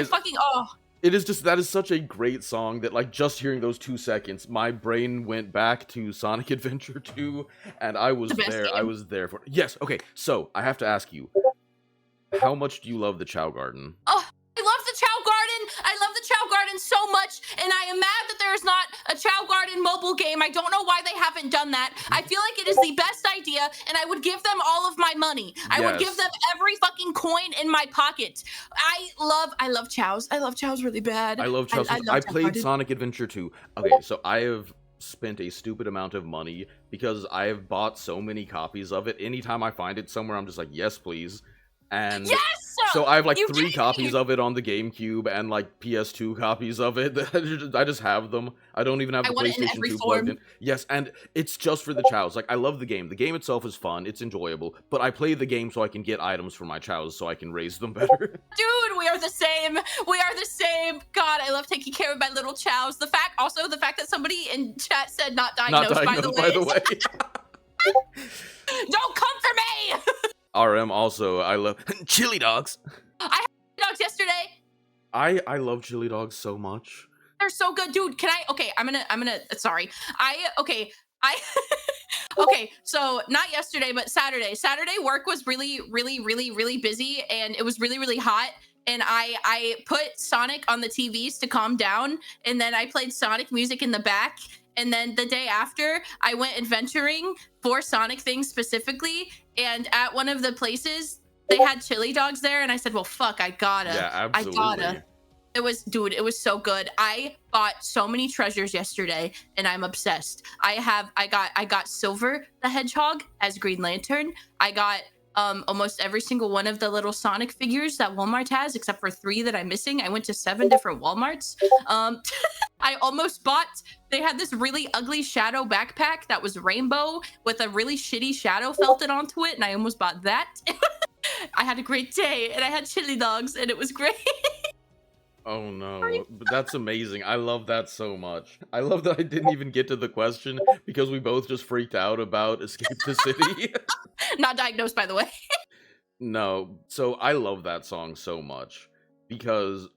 It is just, that is such a great song that, like, just hearing those 2 seconds, my brain went back to Sonic Adventure 2, and I was there. I was there for it. Yes, okay, so I have to ask you, how much do you love the Chow Garden? Oh, I love the Chow Garden. I love the Chow Garden so much, and I am mad that there is not a Chow Garden mobile game. I don't know why they haven't done that. I feel like it is the best idea, and I would give them all of my money. I would give them every fucking coin in my pocket. I love Chows. I love Chows really bad. I love Chows. I played Sonic Adventure 2. Okay, so I have spent a stupid amount of money because I have bought so many copies of it. Anytime I find it somewhere, I'm just like, yes, please. And so I have like 3 copies of it on the GameCube and like PS2 copies of it. I just have them. I don't even have the PlayStation 2 plugged in. Yes, and it's just for the chows. Like, I love the game. The game itself is fun. It's enjoyable. But I play the game so I can get items for my chows so I can raise them better. Dude, we are the same. We are the same. God, I love taking care of my little chows. The fact that somebody in chat said not diagnosed, by the way. Don't come for me! RM also, I love chili dogs. I had dogs yesterday. I love chili dogs so much. They're so good, dude. Can I? Okay, I'm gonna. Sorry. I Okay, so not yesterday, but Saturday. Saturday work was really, really, really, really busy, and it was really, really hot. And I put Sonic on the TVs to calm down, and then I played Sonic music in the back. And then the day after, I went adventuring for Sonic things specifically. And at one of the places, they had chili dogs there, and I said, "Well, fuck, I gotta, Yeah, I absolutely. gotta." It was, dude, it was so good. I bought so many treasures yesterday, and I'm obsessed. I got Silver the Hedgehog as Green Lantern. I got almost every single one of the little Sonic figures that Walmart has, except for 3 that I'm missing. I went to 7 different Walmarts. I almost bought, they had this really ugly shadow backpack that was rainbow with a really shitty shadow felted onto it, and I almost bought that. I had a great day, and I had chili dogs, and it was great. Oh no, but that's amazing. I love that so much. I love that I didn't even get to the question because we both just freaked out about Escape the City. Not diagnosed, by the way. No, so I love that song so much because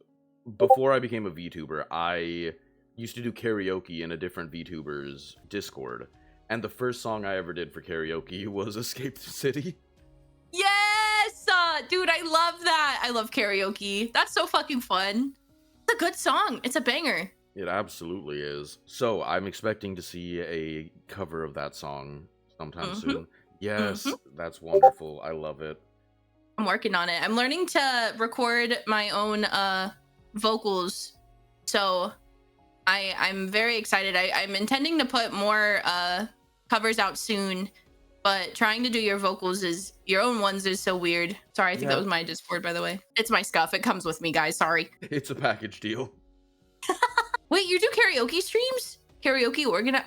before I became a VTuber, I used to do karaoke in a different VTuber's Discord, and the first song I ever did for karaoke was Escape the City. Yes! Dude, I love that. I love karaoke. That's so fucking fun. It's a good song. It's a banger. It absolutely is. So I'm expecting to see a cover of that song sometime soon. Yes, that's wonderful. I love it. I'm working on it. I'm learning to record my own vocals. So I'm very excited. I'm intending to put more covers out soon. But trying to do your vocals is your own ones is so weird. Sorry, I think that was my Discord, by the way. It's my stuff. It comes with me, guys. Sorry. It's a package deal. Wait, you do karaoke streams? Karaoke organize?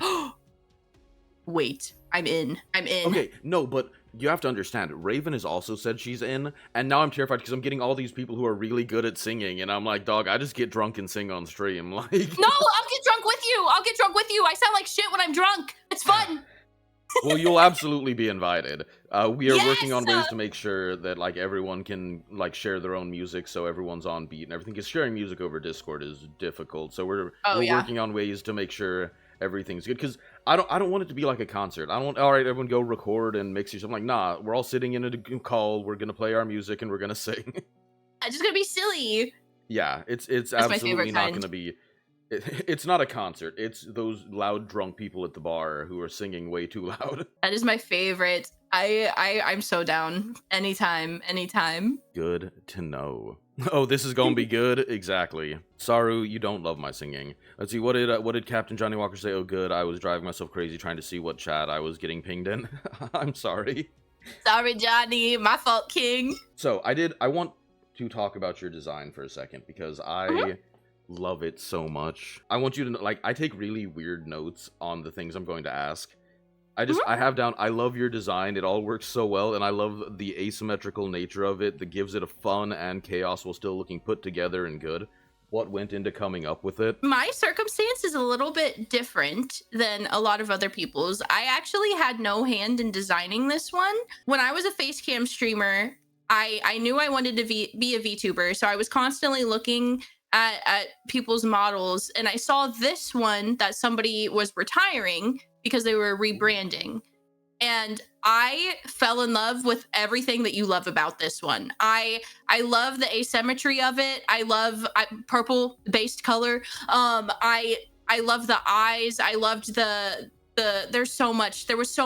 Wait, I'm in. Okay, no, but you have to understand, Raven has also said she's in, and now I'm terrified because I'm getting all these people who are really good at singing, and I'm like, dog, I just get drunk and sing on stream. Like, no, I'll get drunk with you. I sound like shit when I'm drunk. It's fun. Well, you'll absolutely be invited. We are working on ways to make sure that like everyone can like share their own music, so everyone's on beat and everything. Because sharing music over Discord is difficult, so we're working on ways to make sure everything's good. Because I don't want it to be like a concert. I don't want, all right, everyone go record and mix yourself. I'm like, nah, we're all sitting in a call. We're gonna play our music and we're gonna sing. It's just gonna be silly. Yeah, it's absolutely not gonna be. It's not a concert. It's those loud drunk people at the bar who are singing way too loud. That is my favorite. I'm so down. Anytime. Good to know. Oh, this is gonna be good. Exactly. Saru, you don't love my singing. Let's see. What did Captain Johnny Walker say? Oh, good. I was driving myself crazy trying to see what chat I was getting pinged in. I'm sorry. Sorry, Johnny. My fault, King. So I want to talk about your design for a second because I love it so much. I want you to know, like, I take really weird notes on the things I'm going to ask. I have down, I love your design. It all works so well, and I love the asymmetrical nature of it that gives it a fun and chaos while still looking put together and good. What went into coming up with it? My circumstance is a little bit different than a lot of other people's. I actually had no hand in designing this one. When I was a face cam streamer, I knew I wanted to be a VTuber, so I was constantly looking at people's models, and I saw this one that somebody was retiring because they were rebranding, and I fell in love with everything that you love about this one. I love the asymmetry of it. I love purple based color. I love the eyes. I loved the there was so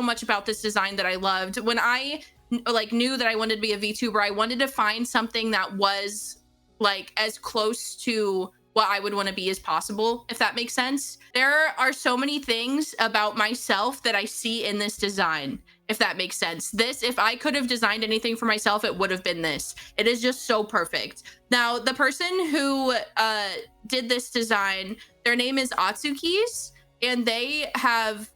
much about this design that I loved. When I knew that I wanted to be a VTuber, I wanted to find something that was like as close to what I would want to be as possible, if that makes sense. There are so many things about myself that I see in this design, if that makes sense. This, if I could have designed anything for myself, it would have been this. It is just so perfect. Now, the person who did this design, their name is Atsukis, and they have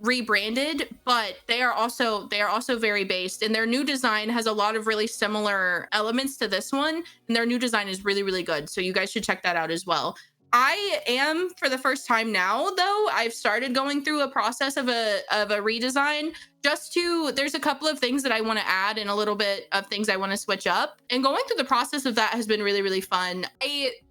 rebranded, but they are also very based, and their new design has a lot of really similar elements to this one, and their new design is really, really good. So you guys should check that out as well. I am, for the first time now, though, I've started going through a process of a redesign. There's a couple of things that I want to add and a little bit of things I want to switch up. And going through the process of that has been really, really fun.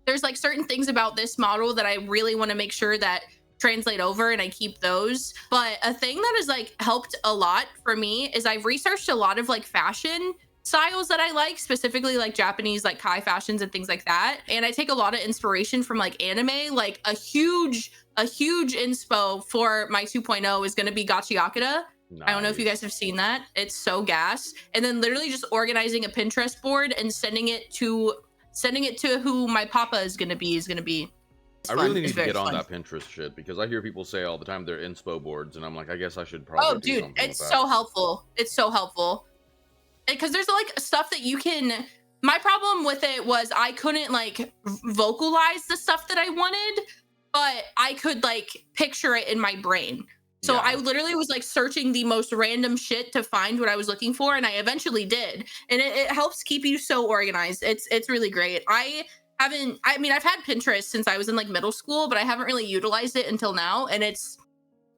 There's like certain things about this model that I really want to make sure that translate over and I keep those. But a thing that has like helped a lot for me is I've researched a lot of like fashion styles that I like, specifically like Japanese like kai fashions and things like that. And I take a lot of inspiration from like anime. Like a huge inspo for my 2.0 is going to be Gachiakura. Nice. I don't know if you guys have seen that. It's so gas. And then literally just organizing a Pinterest board and sending it to who my papa is going to be I really need to get on that Pinterest shit, because I hear people say all the time they're inspo boards, and I'm like, I guess I should probably do something with that. It's so helpful. It's so helpful. Because there's like stuff that you can, my problem with it was I couldn't like vocalize the stuff that I wanted, but I could like picture it in my brain. So yeah. I literally was like searching the most random shit to find what I was looking for, and I eventually did. And it helps keep you so organized. It's really great. I've had Pinterest since I was in like middle school, but I haven't really utilized it until now, and it's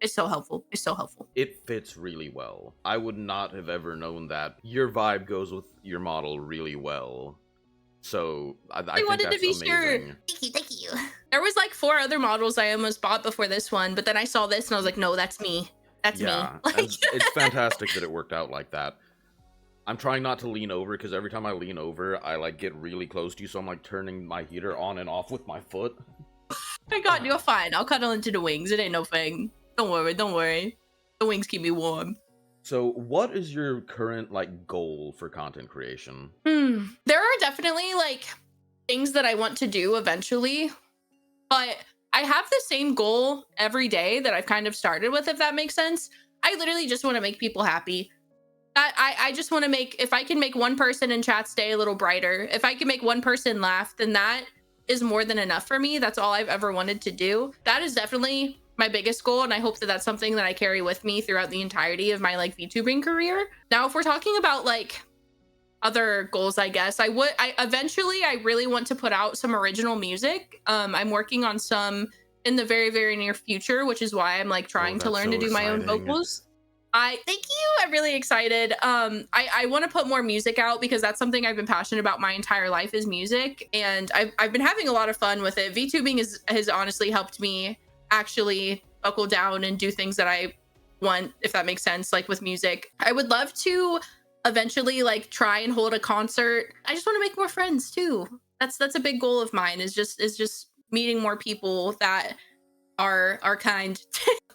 so helpful. It's so helpful. It fits really well. I would not have ever known that your vibe goes with your model really well. So I think wanted that's to be amazing. Sure. Thank you. There was like 4 other models I almost bought before this one, but then I saw this and I was like, no, that's me. That's me. Like... it's fantastic that it worked out like that. I'm trying not to lean over, because every time I lean over, I like get really close to you, so I'm like turning my heater on and off with my foot. Oh my god, you're fine. I'll cuddle into the wings. It ain't no thing. Don't worry. The wings keep me warm. So what is your current like goal for content creation? There are definitely like things that I want to do eventually, but I have the same goal every day that I've kind of started with, if that makes sense. I literally just want to make people happy. I just want to make, if I can make one person in chat stay a little brighter, if I can make one person laugh, then that is more than enough for me. That's all I've ever wanted to do. That is definitely my biggest goal, and I hope that that's something that I carry with me throughout the entirety of my like VTubing career. Now, if we're talking about like other goals, I guess I eventually really want to put out some original music. I'm working on some in the very, very near future, which is why I'm like trying to learn to do my own vocals. Thank you. I'm really excited. I want to put more music out, because that's something I've been passionate about my entire life, is music, and I've been having a lot of fun with it. VTubing has honestly helped me actually buckle down and do things that I want, if that makes sense, like with music. I would love to eventually like try and hold a concert. I just want to make more friends too. That's a big goal of mine, is just meeting more people that are kind.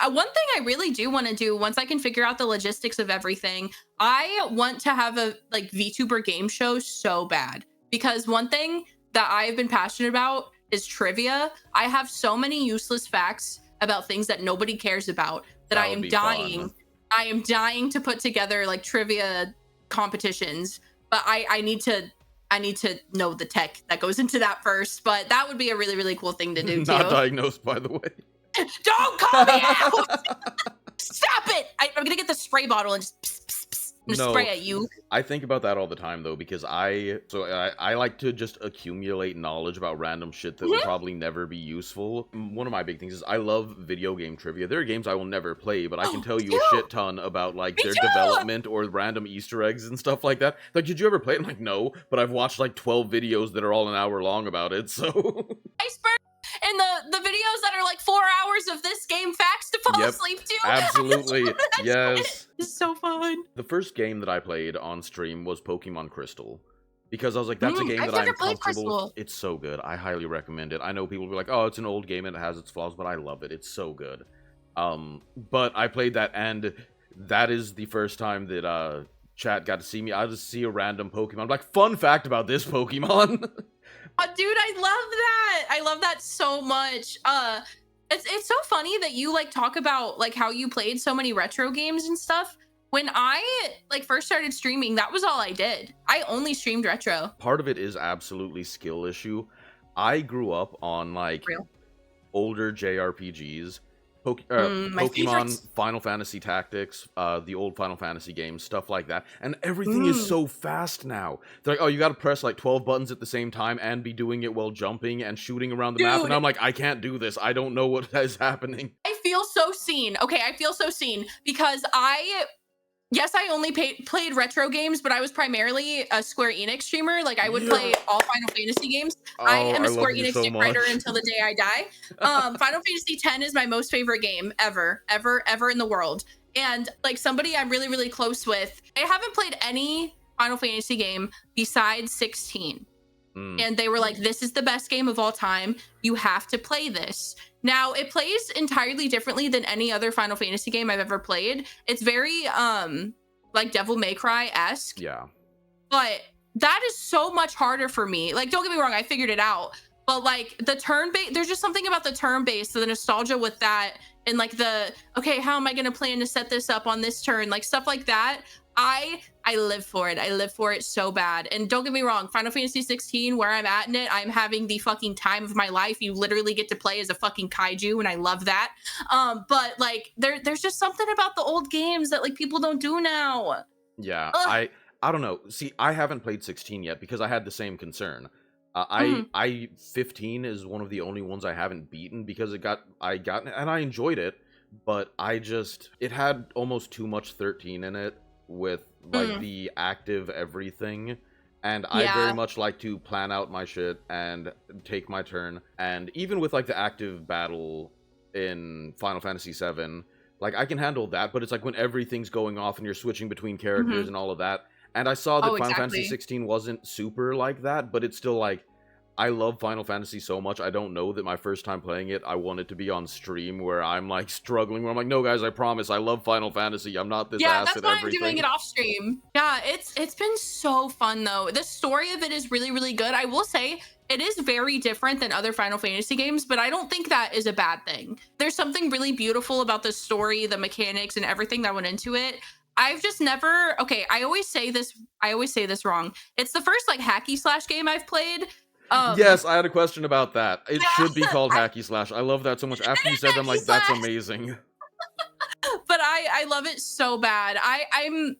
One thing I really do want to do, once I can figure out the logistics of everything, I want to have a like VTuber game show so bad, because one thing that I've been passionate about is trivia. I have so many useless facts about things that nobody cares about that I am dying. I am dying to put together like trivia competitions, but I need to know the tech that goes into that first. But that would be a really, really cool thing to do too. Not diagnosed, by the way. Don't call me out! Stop it! I'm gonna get the spray bottle and just spray at you. I think about that all the time though, because I like to just accumulate knowledge about random shit that will probably never be useful. One of my big things is I love video game trivia. There are games I will never play, but I can tell you a shit ton about like their development or random Easter eggs and stuff like that. Like, did you ever play it? I'm like, no, but I've watched like 12 videos that are all an hour long about it, so... Iceberg! And the videos that are like 4 hours of this game facts to fall asleep to. Absolutely. Yes. It's so fun. The first game that I played on stream was Pokemon Crystal, because I was like, that's a game that I'm comfortable with. It's so good. I highly recommend it. I know people will be like, oh, it's an old game and it has its flaws, but I love it. It's so good. But I played that, and that is the first time that chat got to see me. I just see a random Pokemon. I'm like, fun fact about this Pokemon. Oh, dude, I love that. I love that so much. It's so funny that you like talk about like how you played so many retro games and stuff. When I like first started streaming, that was all I did. I only streamed retro. Part of it is absolutely skill issue. I grew up on like older JRPGs. Pokemon, Final Fantasy Tactics, the old Final Fantasy games, stuff like that. And everything is so fast now. They're like, oh, you gotta press like 12 buttons at the same time and be doing it while jumping and shooting around the map. And I'm like, I can't do this. I don't know what is happening. I feel so seen. Okay, I feel so seen because yes, I only played retro games, but I was primarily a Square Enix streamer. Like, I would play all Final Fantasy games. I Oh, am I a love Square you Enix so dick writer much. until the day I die. Final Fantasy X is my most favorite game ever in the world. And like somebody I'm really, really close with, I haven't played any Final Fantasy game besides 16. And they were like, this is the best game of all time. You have to play this. Now, it plays entirely differently than any other Final Fantasy game I've ever played. It's very, like Devil May Cry-esque. Yeah. But that is so much harder for me. Like, don't get me wrong, I figured it out. But like the turn-based, there's just something about the turn-based, the nostalgia with that, and like okay, how am I gonna plan to set this up on this turn? Like stuff like that. I live for it. I live for it so bad. And don't get me wrong, Final Fantasy 16, where I'm at in it, I'm having the fucking time of my life. You literally get to play as a fucking kaiju, and I love that. But like there's just something about the old games that like people don't do now. Yeah, Ugh. I don't know. See, I haven't played 16 yet because I had the same concern. Mhm. I 15 is one of the only ones I haven't beaten because I got and I enjoyed it, but it had almost too much 13 in it with like the active everything, and I very Yeah. much like to plan out my shit and take my turn. And even with like the active battle in Final Fantasy 7, like I can handle that, but it's like when everything's going off and you're switching between characters and all of that. And I saw that Oh, Final Fantasy exactly. 16 wasn't super like that, but it's still like I love Final Fantasy so much. I don't know that my first time playing it, I want it to be on stream where I'm like struggling, where I'm like, no guys, I promise, I love Final Fantasy. I'm not this Yeah, ass that's at why I'm doing everything. it off stream. Yeah, it's been so fun though. The story of it is really, really good. I will say it is very different than other Final Fantasy games, but I don't think that is a bad thing. There's something really beautiful about the story, the mechanics, and everything that went into it. I've just never, okay, I always say this wrong. It's the first like hacky slash game I've played. Yes, I had a question about that. It should be called I, hacky slash. I love that so much. After it you is said that, I'm hacky like, that's slash. amazing. But I love it so bad. I'm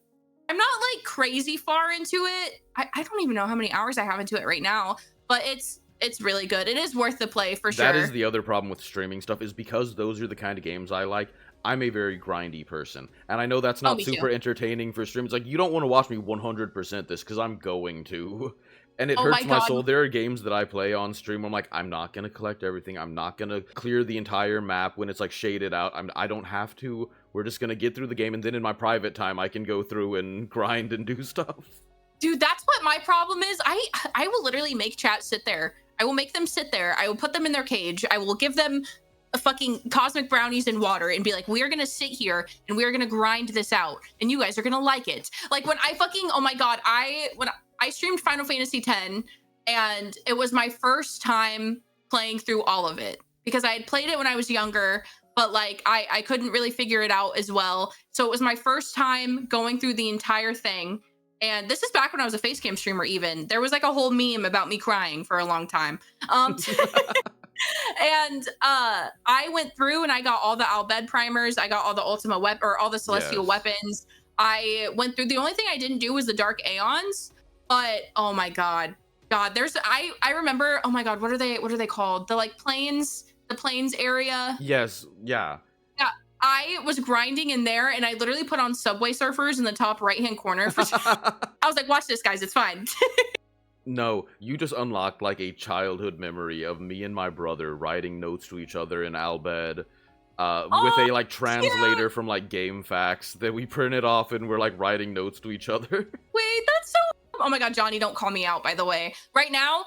not like crazy far into it. I don't even know how many hours I have into it right now, but it's really good. It is worth the play for sure. That is the other problem with streaming stuff, is because those are the kind of games I like. I'm a very grindy person, and I know that's not Me super too. entertaining for stream. It's like, you don't want to watch me 100% this, because I'm going to. And it Oh my hurts my god. soul. There are games that I play on stream where I'm like, I'm not going to collect everything. I'm not going to clear the entire map when it's like shaded out. I don't have to. We're just going to get through the game, and then in my private time, I can go through and grind and do stuff. Dude, that's what my problem is. I will literally make chat sit there. I will make them sit there. I will put them in their cage. I will give them a fucking cosmic brownies and water and be like, we are gonna sit here and we are gonna grind this out, and you guys are gonna like it. Like when I fucking, oh my god, when I streamed Final Fantasy X, and it was my first time playing through all of it because I had played it when I was younger, but like I couldn't really figure it out as well. So it was my first time going through the entire thing. And this is back when I was a facecam streamer even. There was like a whole meme about me crying for a long time. And I went through and I got all the Albed primers. I got all the Ultima or all the Celestial Yes. weapons. I went through. The only thing I didn't do was the Dark Aeons. But oh my god, there's I remember. Oh my god, what are they called? The like plains, the plains area. Yes, yeah. Yeah, I was grinding in there, and I literally put on Subway Surfers in the top right hand corner. I was like, watch this, guys. It's fine. No, you just unlocked like a childhood memory of me and my brother writing notes to each other in Albed, with a like translator from like GameFAQs that we printed off, and we're like writing notes to each other. Wait, that's so. Oh my god, Johnny, don't call me out, by the way. Right now,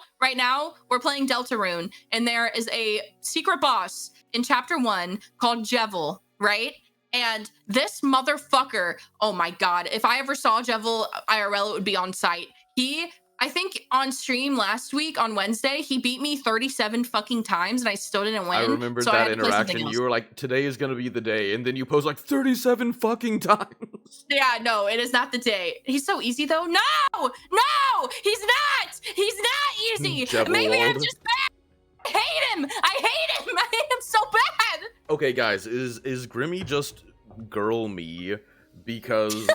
we're playing Deltarune, and there is a secret boss in chapter 1 called Jevil, right? And this motherfucker, oh my god, if I ever saw Jevil IRL, it would be on site. I think on stream last week on Wednesday, he beat me 37 fucking times and I still didn't win. I remembered so I that had to play something interaction. else. You were like, today is gonna be the day, and then you post like 37 fucking times. Yeah, no, it is not the day. He's so easy though. No, he's not. He's not easy. Jevil Maybe I'm Wald. just bad. I hate him. I hate him so bad. Okay, guys, is Grimmy just girl me because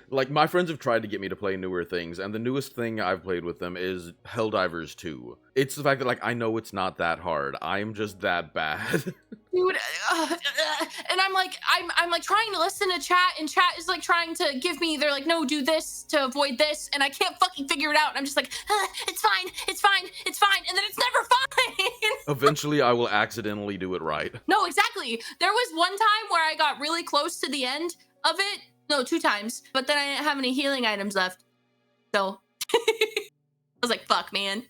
like my friends have tried to get me to play newer things, and the newest thing I've played with them is Helldivers 2. It's the fact that like I know it's not that hard. I'm just that bad. Dude, and I'm like trying to listen to chat, and chat is like trying to give me, they're like, no, do this to avoid this, and I can't fucking figure it out, and I'm just like, it's fine, and then it's never fine. Eventually I will accidentally do it right. No, exactly. There was one time where I got really close to the end of it. No, 2 times, but then I didn't have any healing items left, so I was like, fuck, man.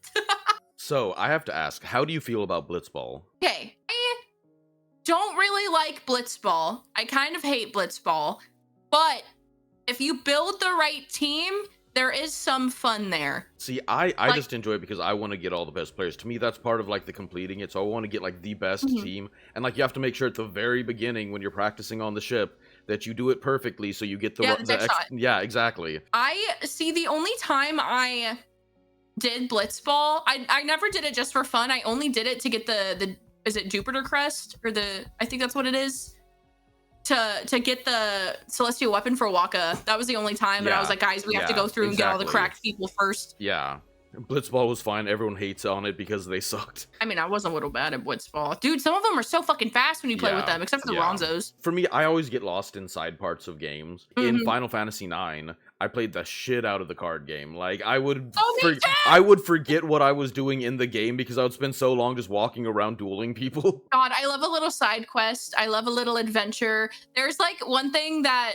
So I have to ask, how do you feel about Blitzball? Okay, I don't really like Blitzball. I kind of hate Blitzball, but if you build the right team, there is some fun there. See, I just enjoy it because I want to get all the best players. To me, that's part of like the completing it. So I want to get like the best team, and like you have to make sure at the very beginning when you're practicing on the ship that you do it perfectly, so you get the shot. Yeah, exactly. I see. The only time I did Blitzball, I never did it just for fun. I only did it to get the is it Jupiter Crest, or I think that's what it is, to get the Celestial Weapon for Waka. That was the only time, and I was like, guys, we have to go through and get all the cracked people first. Yeah. Blitzball was fine. Everyone hates on it because they sucked. I mean, I was a little bad at Blitzball. Dude, some of them are so fucking fast when you play with them, except for the Ronzos. For me, I always get lost in side parts of games. In Final Fantasy IX, I played the shit out of the card game. Like, I would forget what I was doing in the game because I would spend so long just walking around dueling people. God, I love a little side quest. I love a little adventure. There's like one thing that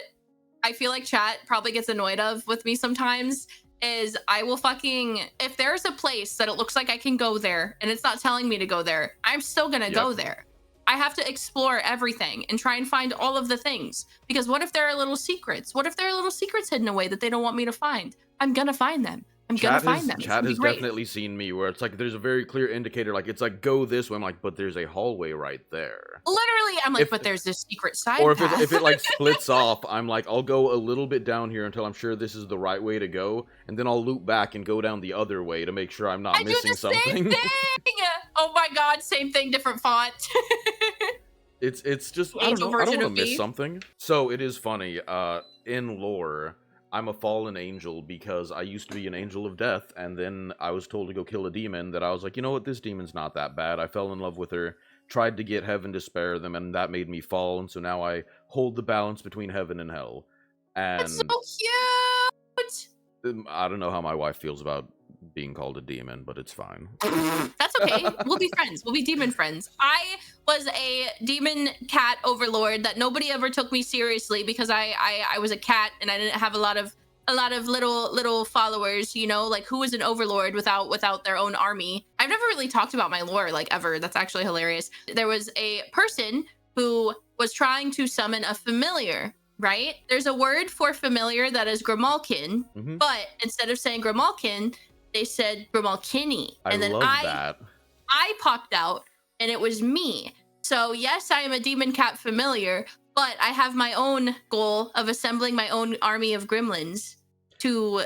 I feel like chat probably gets annoyed of with me sometimes is I will fucking, if there's a place that it looks like I can go there and it's not telling me to go there, I'm still gonna go there. I have to explore everything and try and find all of the things, because what if there are little secrets? What if there are little secrets hidden away that they don't want me to find? I'm gonna find them. I'm gonna find them. Chat has definitely seen me where it's like there's a very clear indicator, like it's like go this way. I'm like, but there's a hallway right there. Literally, I'm like, but there's this secret side or path. if it like splits off, I'm like, I'll go a little bit down here until I'm sure this is the right way to go, and then I'll loop back and go down the other way to make sure I'm not missing something. Same thing. Oh my god, same thing, different font. It's just I don't want to miss something. So it is funny. In lore, I'm a fallen angel because I used to be an angel of death, and then I was told to go kill a demon that I was like, you know what, this demon's not that bad. I fell in love with her, tried to get heaven to spare them, and that made me fall, and so now I hold the balance between heaven and hell. And that's so cute! I don't know how my wife feels about being called a demon, but it's fine. That's okay. We'll be friends. We'll be demon friends. I was a demon cat overlord that nobody ever took me seriously because I was a cat and I didn't have a lot of little followers, you know, like who is an overlord without their own army. I've never really talked about my lore like ever. That's actually hilarious. There was a person who was trying to summon a familiar. Right? There's a word for familiar that is Grimalkin, but instead of saying Grimalkin, they said Grimalkini. And then I popped out and it was me. So yes, I am a demon cat familiar, but I have my own goal of assembling my own army of gremlins to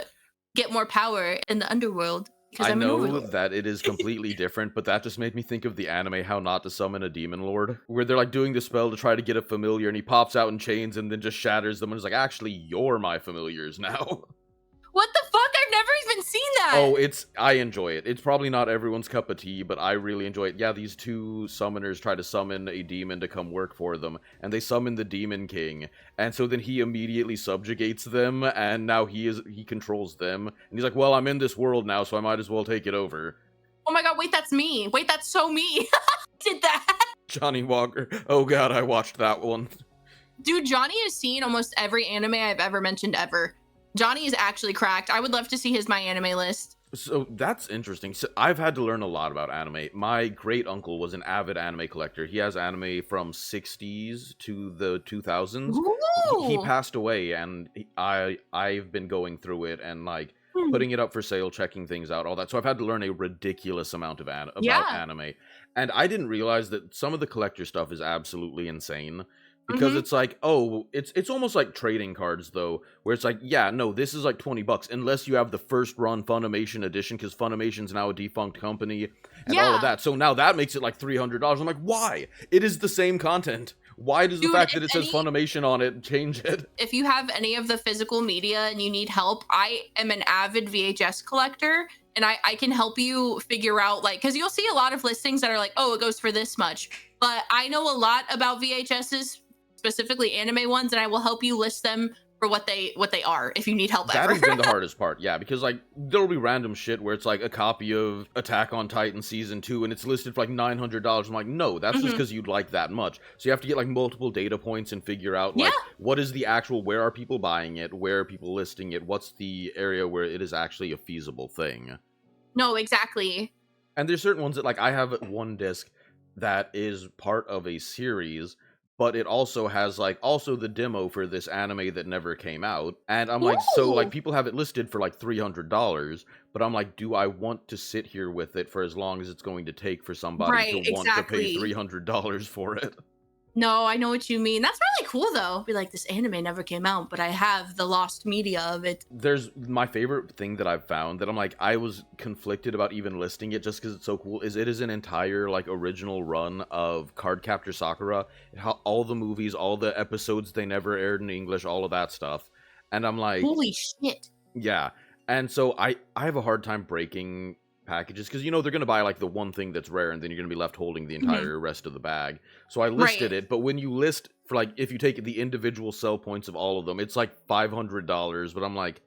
get more power in the underworld. I know that it is completely different, but that just made me think of the anime How Not to Summon a Demon Lord, where they're like doing the spell to try to get a familiar, and he pops out in chains and then just shatters them and is like, actually, you're my familiars now. What the fuck? I've never even seen that. Oh, I enjoy it. It's probably not everyone's cup of tea, but I really enjoy it. Yeah, these two summoners try to summon a demon to come work for them, and they summon the Demon King, and so then he immediately subjugates them, and now he controls them, and he's like, well, I'm in this world now, so I might as well take it over. Oh my god, wait, that's me. Wait, that's so me. Did that. Johnny Walker. Oh god, I watched that one. Dude, Johnny has seen almost every anime I've ever mentioned ever. Johnny is actually cracked. I would love to see his My Anime list. So that's interesting. So I've had to learn a lot about anime. My great uncle was an avid anime collector. He has anime from 60s to the 2000s. He passed away, and I've been going through it and like putting it up for sale, checking things out, all that. So I've had to learn a ridiculous amount of about anime. And I didn't realize that some of the collector stuff is absolutely insane. Because it's like, oh, it's almost like trading cards, though, where it's like, yeah, no, this is like $20, unless you have the first run Funimation edition, because Funimation's now a defunct company, and all of that. So now that makes it like $300. I'm like, why? It is the same content. Why does the Dude, fact that it says any- Funimation on it change it? If you have any of the physical media and you need help, I am an avid VHS collector, and I can help you figure out, like, because you'll see a lot of listings that are like, oh, it goes for this much. But I know a lot about VHSs, specifically anime ones, and I will help you list them for what they are if you need help That ever. has been the hardest part, yeah, because like there'll be random shit where it's like a copy of Attack on Titan season 2 and it's listed for like $900. I'm like, no, that's just because you'd like that much. So you have to get like multiple data points and figure out like what is the actual, where are people buying it, where are people listing it, what's the area where it is actually a feasible thing. No, exactly. And there's certain ones that like I have one disc that is part of a series, but it also has like also the demo for this anime that never came out. And I'm like, so like people have it listed for like $300, but I'm like, do I want to sit here with it for as long as it's going to take for somebody to want to pay $300 for it? No, I know what you mean. That's really cool, though. Be like, this anime never came out, but I have the lost media of it. There's my favorite thing that I've found that I'm like, I was conflicted about even listing it just because it's so cool, is it is an entire, like, original run of Cardcaptor Sakura. All the movies, all the episodes they never aired in English, all of that stuff. And I'm like... Holy shit. Yeah. And so I have a hard time breaking packages because, you know, they're going to buy like the one thing that's rare and then you're going to be left holding the entire rest of the bag. So I listed it, but when you list for like, if you take the individual sell points of all of them, it's like $500, but I'm like,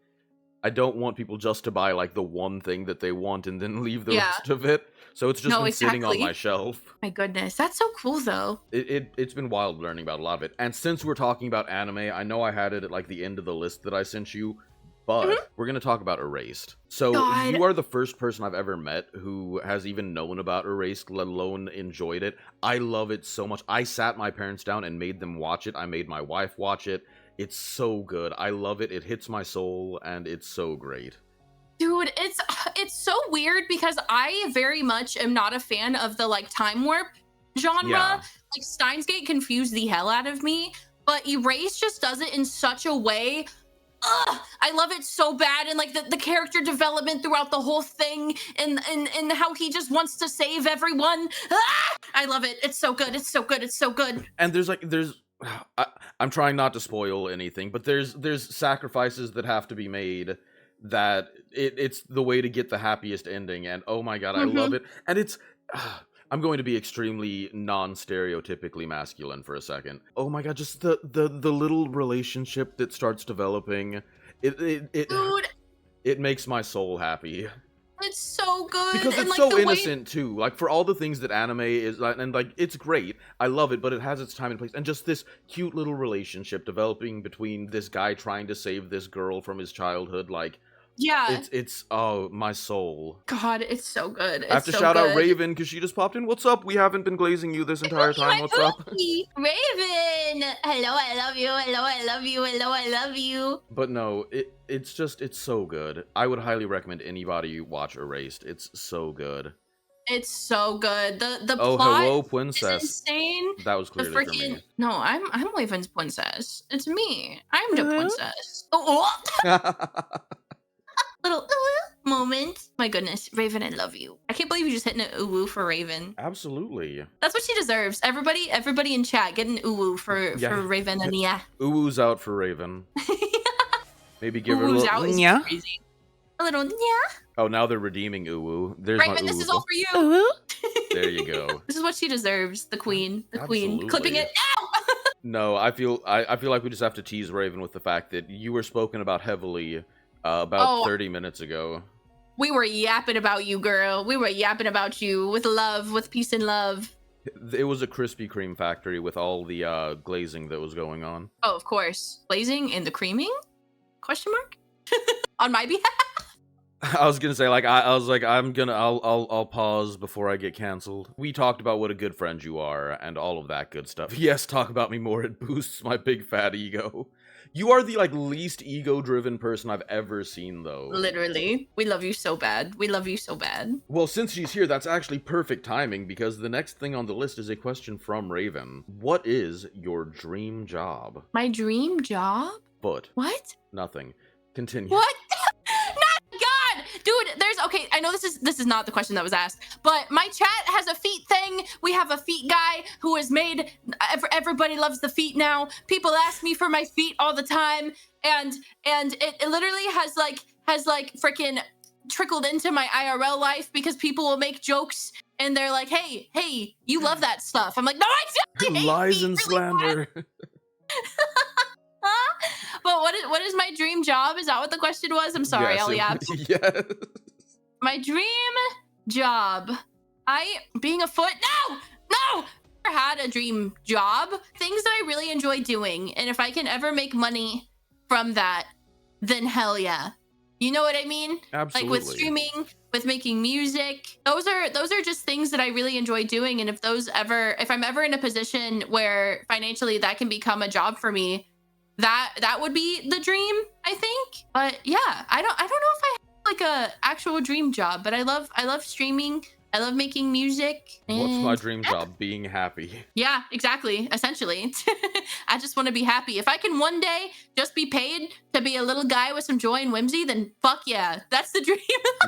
I don't want people just to buy like the one thing that they want and then leave the rest of it. So it's just been sitting on my shelf. My goodness, that's so cool though. It's been wild learning about a lot of it. And since we're talking about anime, I know I had it at like the end of the list that I sent you, but we're going to talk about Erased. So you are the first person I've ever met who has even known about Erased, let alone enjoyed it. I love it so much. I sat my parents down and made them watch it. I made my wife watch it. It's so good. I love it. It hits my soul, and it's so great. Dude, it's so weird because I very much am not a fan of the like time warp genre. Like Steins Gate confused the hell out of me, but Erased just does it in such a way. I love it so bad, and like the character development throughout the whole thing, and how he just wants to save everyone. I love it. It's so good. It's so good. It's so good. And there's I'm trying not to spoil anything, but there's sacrifices that have to be made that it's the way to get the happiest ending, and oh my god, I love it. And it's I'm going to be extremely non-stereotypically masculine for a second. Oh my god, just the little relationship that starts developing. It makes my soul happy. It's so good. Because it's and, like, so innocent too. Like for all the things that anime is, and like it's great. I love it, but it has its time and place. And just this cute little relationship developing between this guy trying to save this girl from his childhood, like it's oh my soul. God, it's so good. I have to shout out Raven because she just popped in. What's up? We haven't been glazing you this entire time. What's up? Raven! Hello, I love you. Hello, I love you. Hello, I love you. But no, it's so good. I would highly recommend anybody watch Erased. It's so good. It's so good. The plot hello, princess. Is insane. That was clearly for me. No, I'm Raven's princess. It's me. I'm the princess. Oh. Little moment. My goodness, Raven, I love you. I can't believe you just hit an ooh for Raven. Absolutely. That's what she deserves. Everybody in chat, get an ooh for Raven and Ooh's out for Raven. Maybe give her a little crazy. A little Oh, now they're redeeming ooh. There's Raven, my ooh. This is all for you. There you go. This is what she deserves. The queen. The queen. Clipping it now. No, I feel like we just have to tease Raven with the fact that you were spoken about heavily about 30 minutes ago. We were yapping about you, girl. We were yapping about you with love, with peace and love. It was a Krispy Kreme factory with all the glazing that was going on. Oh, of course. Glazing and the creaming? Question mark? On my behalf? I was gonna say, like, I was like, I'll pause before I get canceled. We talked about what a good friend you are and all of that good stuff. Yes, talk about me more. It boosts my big fat ego. You are the, like, least ego-driven person I've ever seen, though. Literally. We love you so bad. We love you so bad. Well, since she's here, that's actually perfect timing, because the next thing on the list is a question from Raven. What is your dream job? My dream job? But. What? Nothing. Continue. What? God! Dude, there's okay, I know this is not the question that was asked, but my chat has a feet thing. We have a feet guy who has made everybody loves the feet now. People ask me for my feet all the time, and it literally has like freaking trickled into my IRL life because people will make jokes and they're like, hey, you love that stuff. I'm like, no, I actually hate Lies feet and really slander. But what is my dream job? Is that what the question was? I'm sorry, Yes, Eliab. yes. My dream job. Being a foot. No! I never had a dream job. Things that I really enjoy doing. And if I can ever make money from that, then hell yeah. You know what I mean? Absolutely. Like with streaming, with making music. Those are just things that I really enjoy doing. And if I'm ever in a position where financially that can become a job for me, that would be the dream, I think. But yeah, I don't know if I have like a actual dream job, but I love streaming. I love making music. What's my dream job? Being happy. Yeah, exactly. Essentially. I just want to be happy. If I can one day just be paid to be a little guy with some joy and whimsy, then fuck yeah. That's the dream.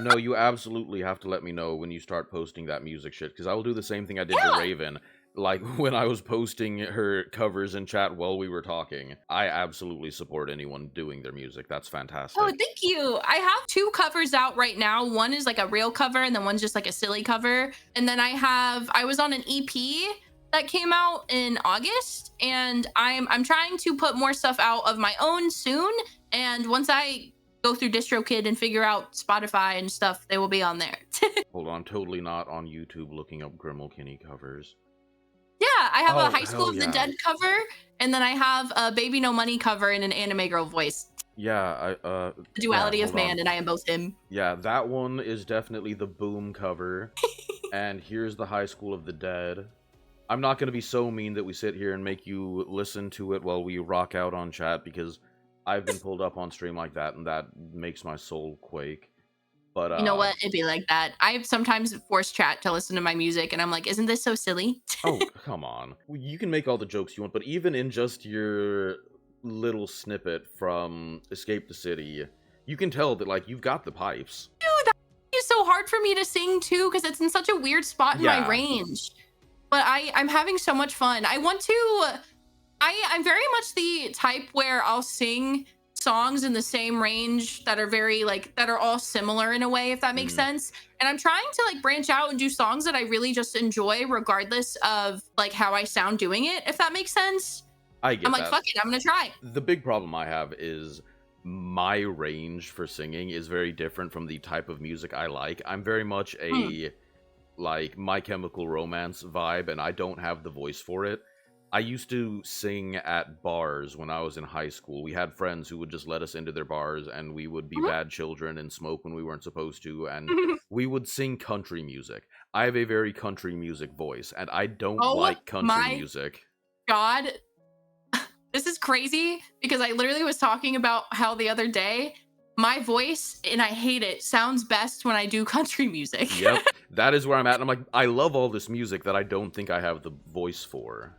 No, you absolutely have to let me know when you start posting that music shit, because I will do the same thing I did to Raven. Like, when I was posting her covers in chat while we were talking, I absolutely support anyone doing their music. That's fantastic. Oh, thank you. I have 2 covers out right now. One is like a real cover, and then one's just like a silly cover. And then I was on an EP that came out in August, and I'm trying to put more stuff out of my own soon. And once I go through DistroKid and figure out Spotify and stuff, they will be on there. Hold on, totally not on YouTube looking up Grimlins covers. Yeah, I have a High School of the Dead cover, and then I have a Baby No Money cover in an anime girl voice. Yeah, The duality of man, and I am both him. Yeah, that one is definitely the Boom cover. And here's the High School of the Dead. I'm not going to be so mean that we sit here and make you listen to it while we rock out on chat, because I've been pulled up on stream like that, and that makes my soul quake. But, you know what? It'd be like that. I sometimes force chat to listen to my music, and I'm like, isn't this so silly? Oh, come on. You can make all the jokes you want, but even in just your little snippet from Escape the City, you can tell that, like, you've got the pipes. Dude, that is so hard for me to sing, too, because it's in such a weird spot in my range. But I'm having so much fun. I'm very much the type where I'll sing songs in the same range that are very that are all similar in a way, if that makes sense. And I'm trying to like branch out and do songs that I really just enjoy regardless of like how I sound doing it, if that makes sense. I'm like, fuck it, I'm gonna try. The big problem I have is my range for singing is very different from the type of music I like. I'm very much a like My Chemical Romance vibe, and I don't have the voice for it. I used to sing at bars when I was in high school. We had friends who would just let us into their bars, and we would be bad children and smoke when we weren't supposed to, and we would sing country music. I have a very country music voice, and I don't like country music. God, this is crazy, because I literally was talking about how the other day, my voice, and I hate it, sounds best when I do country music. Yep, that is where I'm at, and I'm like, I love all this music that I don't think I have the voice for.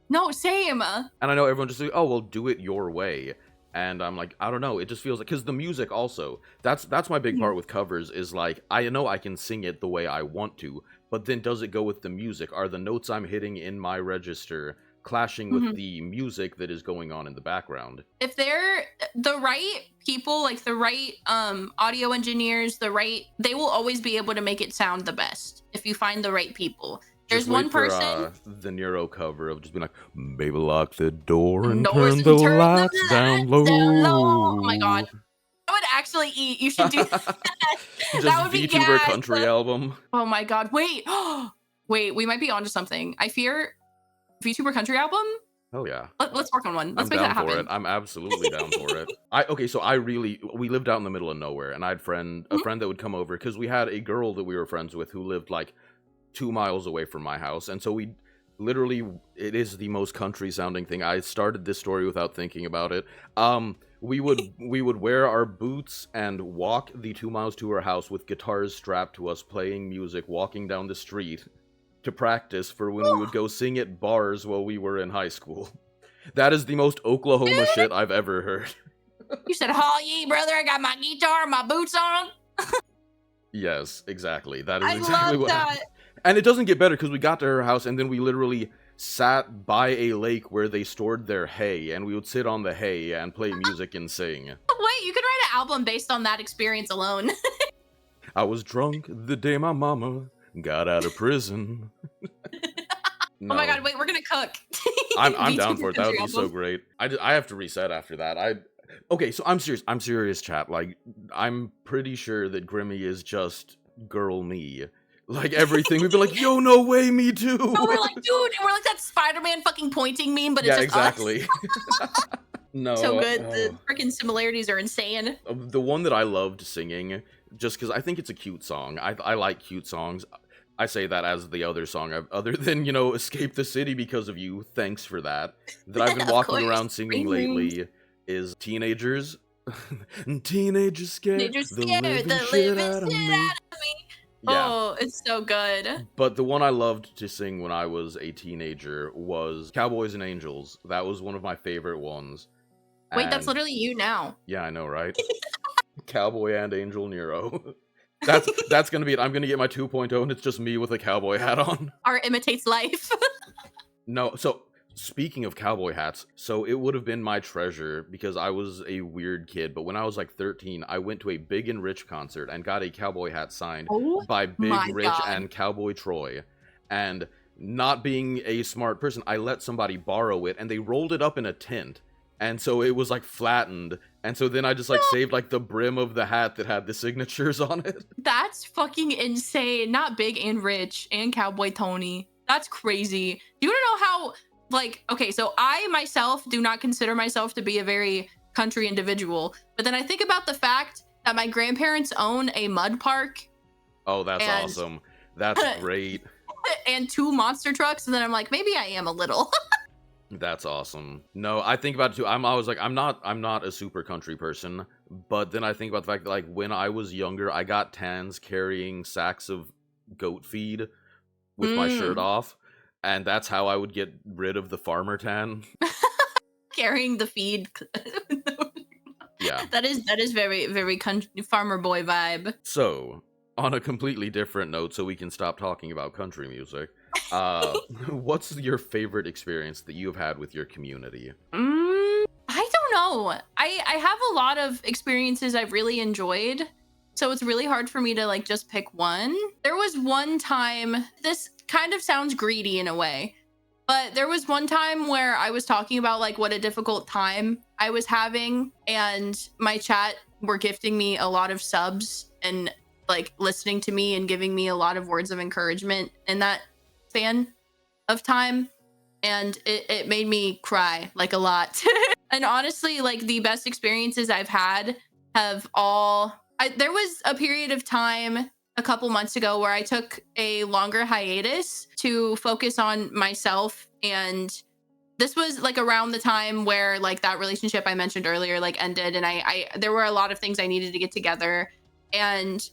No, same. And I know everyone just like, oh, well, do it your way. And I'm like, I don't know. It just feels like, because the music also, that's my big part with covers, is like, I know I can sing it the way I want to, but then does it go with the music? Are the notes I'm hitting in my register clashing with the music that is going on in the background? If they're the right people, like the right audio engineers, they will always be able to make it sound the best if you find the right people. There's one person. The Nero cover of just being like, baby, lock the door and turn the lights down low. Oh my god. I would actually eat. You should do that. That would be Vtuber country album. Oh my god. Wait. Wait, we might be onto something. I fear Vtuber country album? Oh yeah. Let's work on one. Let's make that happen. For it. I'm absolutely down for it. So we lived out in the middle of nowhere, and I had a friend that would come over, because we had a girl that we were friends with who lived like 2 miles away from my house, and so we literally, it is the most country sounding thing. I started this story without thinking about it. We would wear our boots and walk the 2 miles to our house with guitars strapped to us, playing music, walking down the street to practice for when we would go sing at bars while we were in high school. That is the most Oklahoma shit I've ever heard. You said, "Haw ye, brother, I got my guitar and my boots on." Yes, exactly. That is I exactly love what that. happened. And it doesn't get better because we got to her house and then we literally sat by a lake where they stored their hay, and we would sit on the hay and play music and sing. Wait, you could write an album based on that experience alone. I was drunk the day my mama got out of prison. Oh my No. god, wait, we're gonna cook. I'm down for it. That would Country be so album. great. I have to reset after that. Okay, so I'm serious. I'm serious, chat. Like, I'm pretty sure that Grimmy is just girl me. Like, everything, we'd be like, yo, no way, me too. No, we're like, dude, and we're like that Spider-Man fucking pointing meme, but it's Yeah, just exactly. No. so good. The freaking similarities are insane. The one that I loved singing, just because I think it's a cute song. I like cute songs. I say that as the other song, other than, Escape the City Because of You, thanks for that I've been Of walking course. around singing Ring, ring. lately is Teenagers. Teenagers scared Teenagers the scared living the shit living out of shit me. out of me. Yeah. Oh, it's so good. But the one I loved to sing when I was a teenager was Cowboys and Angels. That was one of my favorite ones. Wait, that's And- literally you now. Yeah, I know, right? Cowboy and Angel Nero. That's gonna be it. I'm gonna get my 2.0 and it's just me with a cowboy hat on. Art imitates life. No, so speaking of cowboy hats, so it would have been my treasure because I was a weird kid, but when I was like 13, I went to a Big and Rich concert and got a cowboy hat signed Oh by Big my Rich God. and Cowboy Troy. And not being a smart person, I let somebody borrow it and they rolled it up in a tent. And so it was like flattened. And so then I just like saved like the brim of the hat that had the signatures on it. That's fucking insane. Not Big and Rich and Cowboy Tony. That's crazy. Do you want to know how, like, okay, so I myself do not consider myself to be a very country individual. But then I think about the fact that my grandparents own a mud park Oh, that's And- awesome. That's great. and 2 monster trucks. And then I'm like, maybe I am a little. That's awesome. No, I think about it too. I'm always like, I'm not a super country person, but then I think about the fact that like when I was younger, I got tans carrying sacks of goat feed with my shirt off, and that's how I would get rid of the farmer tan. Carrying the feed. Yeah. That is very, very farmer boy vibe. So, on a completely different note, so we can stop talking about country music, what's your favorite experience that you've had with your community? I don't know. I have a lot of experiences I've really enjoyed. So it's really hard for me to like just pick one. There was one time, this kind of sounds greedy in a way, but there was one time where I was talking about like what a difficult time I was having, and my chat were gifting me a lot of subs and like listening to me and giving me a lot of words of encouragement in that span of time. And it made me cry like a lot. And honestly, like the best experiences I've had have all... there was a period of time a couple months ago where I took a longer hiatus to focus on myself. And this was like around the time where like that relationship I mentioned earlier like ended. And I there were a lot of things I needed to get together. And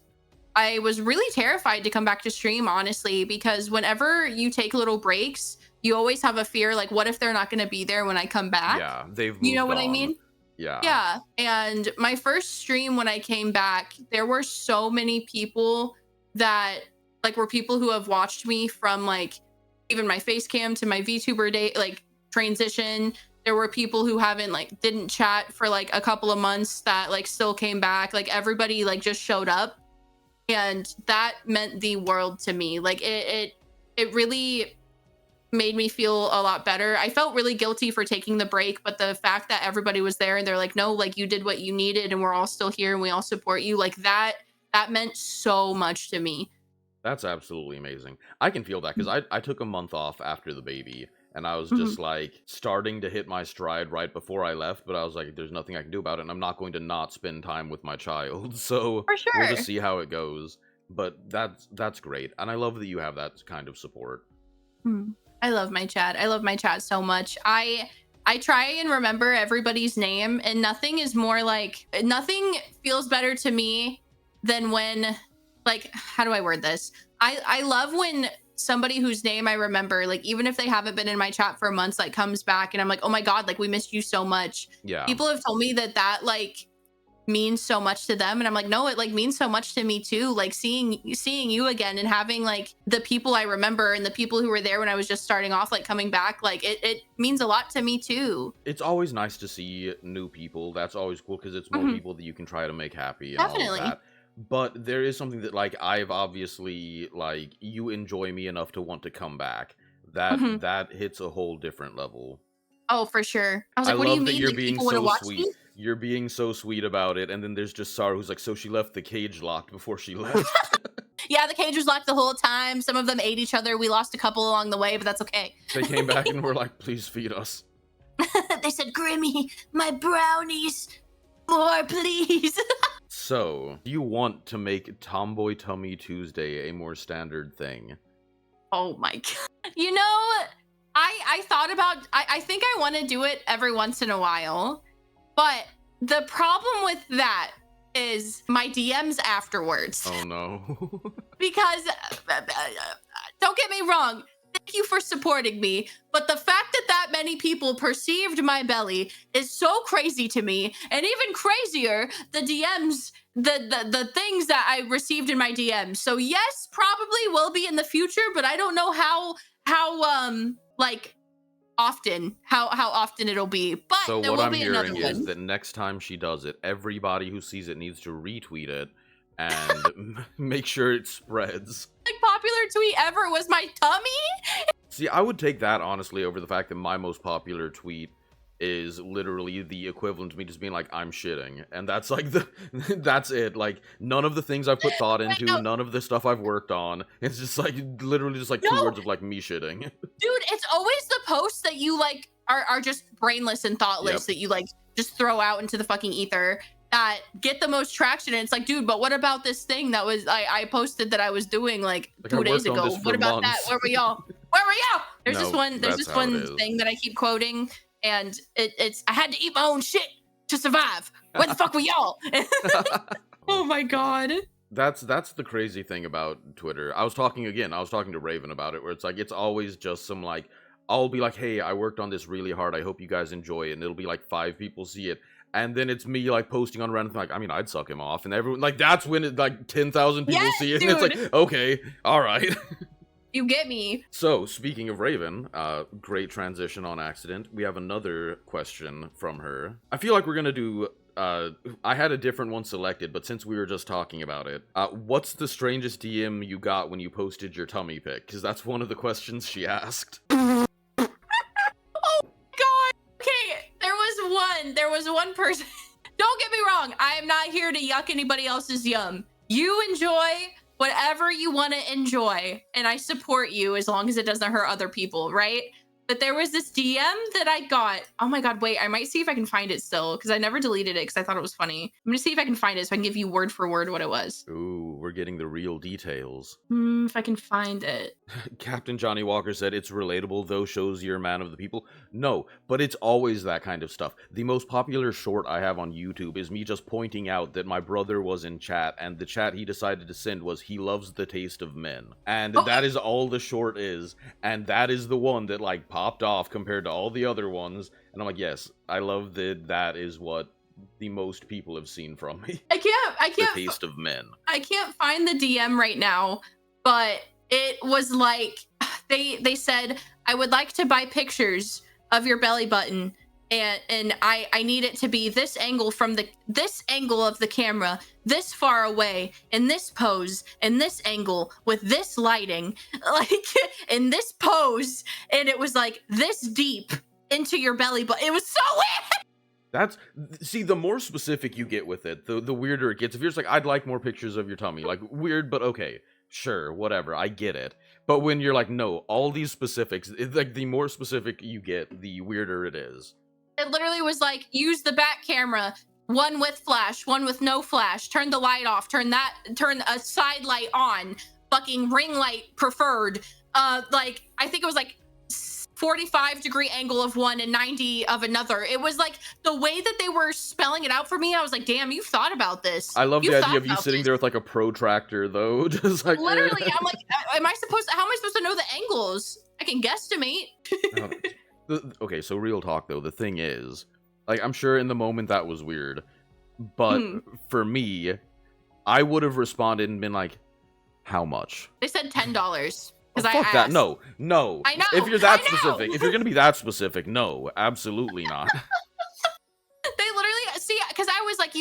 I was really terrified to come back to stream, honestly, because whenever you take little breaks, you always have a fear, like, what if they're not going to be there when I come back? Yeah, they've moved You know what I on. mean? Yeah. Yeah. And my first stream when I came back, there were so many people that like were people who have watched me from like even my face cam to my VTuber day, like transition. There were people who haven't like didn't chat for like a couple of months that like still came back. Like everybody like just showed up. And that meant the world to me. Like it really made me feel a lot better. I felt really guilty for taking the break, but the fact that everybody was there and they're like, no, like you did what you needed and we're all still here and we all support you, like that meant so much to me. That's absolutely amazing. I can feel that because I took a month off after the baby and I was just like starting to hit my stride right before I left, but I was like, there's nothing I can do about it and I'm not going to not spend time with my child. So For sure. we'll just see how it goes. But that's great. And I love that you have that kind of support. I love my chat. I love my chat so much. I try and remember everybody's name, and nothing feels better to me than when, like, how do I word this? I love when somebody whose name I remember, like even if they haven't been in my chat for months, like comes back and I'm like, oh my God, like we missed you so much. Yeah. People have told me that like means so much to them, and I'm like, no, it like means so much to me too. Like seeing you again and having like the people I remember and the people who were there when I was just starting off, like coming back, like it means a lot to me too. It's always nice to see new people. That's always cool because it's more people that you can try to make happy and all of Definitely. that. But there is something that like I've obviously like you enjoy me enough to want to come back. That hits a whole different level. Oh, for sure. I was I like, what do you love that mean? you're Like being people want to so watch sweet. me? You're being so sweet about it, and then there's just Sarah who's like, so she left the cage locked before she left. Yeah, the cage was locked the whole time. Some of them ate each other. We lost a couple along the way, but that's okay. They came back and were like, please feed us. They said, Grimmy, my brownies, more please. So, do you want to make Tomboy Tummy Tuesday a more standard thing? Oh my god. You know, I thought about, I think I want to do it every once in a while, but the problem with that is my DMs afterwards. Oh no. Because, don't get me wrong, thank you for supporting me, but the fact that many people perceived my belly is so crazy to me, and even crazier, the DMs, the things that I received in my DMs. So yes, probably will be in the future, but I don't know how like often, how often it'll be. But So there what will I'm be another hearing is one. that next time she does it, everybody who sees it needs to retweet it and make sure it spreads. Like popular tweet ever was my tummy. See, I would take that honestly over the fact that my most popular tweet is literally the equivalent to me just being like, I'm shitting. And that's like that's it. Like, none of the things I've put thought into, none of the stuff I've worked on. It's just like, literally just like 2 words of like me shitting. Dude, it's always the posts that you like are just brainless and thoughtless that you like just throw out into the fucking ether that get the most traction. And it's like, dude, but what about this thing that was I posted that I was doing like 2 days ago? What about that? Where were y'all? Where were y'all? There's this one thing that I keep quoting, and it's I had to eat my own shit to survive. Where the fuck were y'all? Oh my god. That's the crazy thing about Twitter. I was talking to Raven about it, where it's like it's always just some like, I'll be like, hey, I worked on this really hard, I hope you guys enjoy it, and it'll be like 5 people see it. And then it's me like posting on random, like, I mean, I'd suck him off, and everyone like that's when it like 10,000 people see it, and it's like, okay, all right. You get me. So, speaking of Raven, great transition on accident. We have another question from her. I feel like we're gonna do, I had a different one selected, but since we were just talking about it, what's the strangest DM you got when you posted your tummy pic? Because that's one of the questions she asked. Oh god. Okay, there was one person. Don't get me wrong, I am not here to yuck anybody else's yum. You enjoy whatever you want to enjoy, and I support you as long as it doesn't hurt other people, right? But there was this DM that I got. Oh my god, wait, I might see if I can find it still, because I never deleted it because I thought it was funny. I'm gonna see if I can find it so I can give you word for word what it was. Ooh, we're getting the real details. If I can find it. Captain Johnny Walker said it's relatable, though shows you're a man of the people. No, but it's always that kind of stuff. The most popular short I have on YouTube is me just pointing out that my brother was in chat, and the chat he decided to send was, he loves the taste of men. And that is all the short is, and that is the one that, like, popped off compared to all the other ones. And I'm like, yes, I love that is what the most people have seen from me. I can't the taste of men. I can't find the DM right now, but it was like, they said, I would like to buy pictures of your belly button, and I need it to be this angle from this angle of the camera, this far away, in this pose, in this angle, with this lighting, like in this pose, and it was like this deep into your belly button. It was so weird. See, the more specific you get with it, the weirder it gets. If you're just like, I'd like more pictures of your tummy, like, weird, but okay, sure, whatever, I get it. But when you're like, no, all these specifics, like, the more specific you get, the weirder it is. It literally was like, use the back camera, one with flash, one with no flash, turn the light off, turn a side light on, fucking ring light preferred. Like, I think it was like 45-degree angle of one and 90 of another. It was like the way that they were spelling it out for me. I was like, damn, you've thought about this. I love the idea of you sitting there with like a protractor though. Just like, literally, I'm like, how am I supposed to know the angles? I can guesstimate. Okay, so real talk though, the thing is, like, I'm sure in the moment that was weird, But for me, I would have responded and been like, how much? They said $10. Oh, fuck that. No. I know. If you're that specific, if you're going to be that specific, no, absolutely not. They literally, see, because I was like,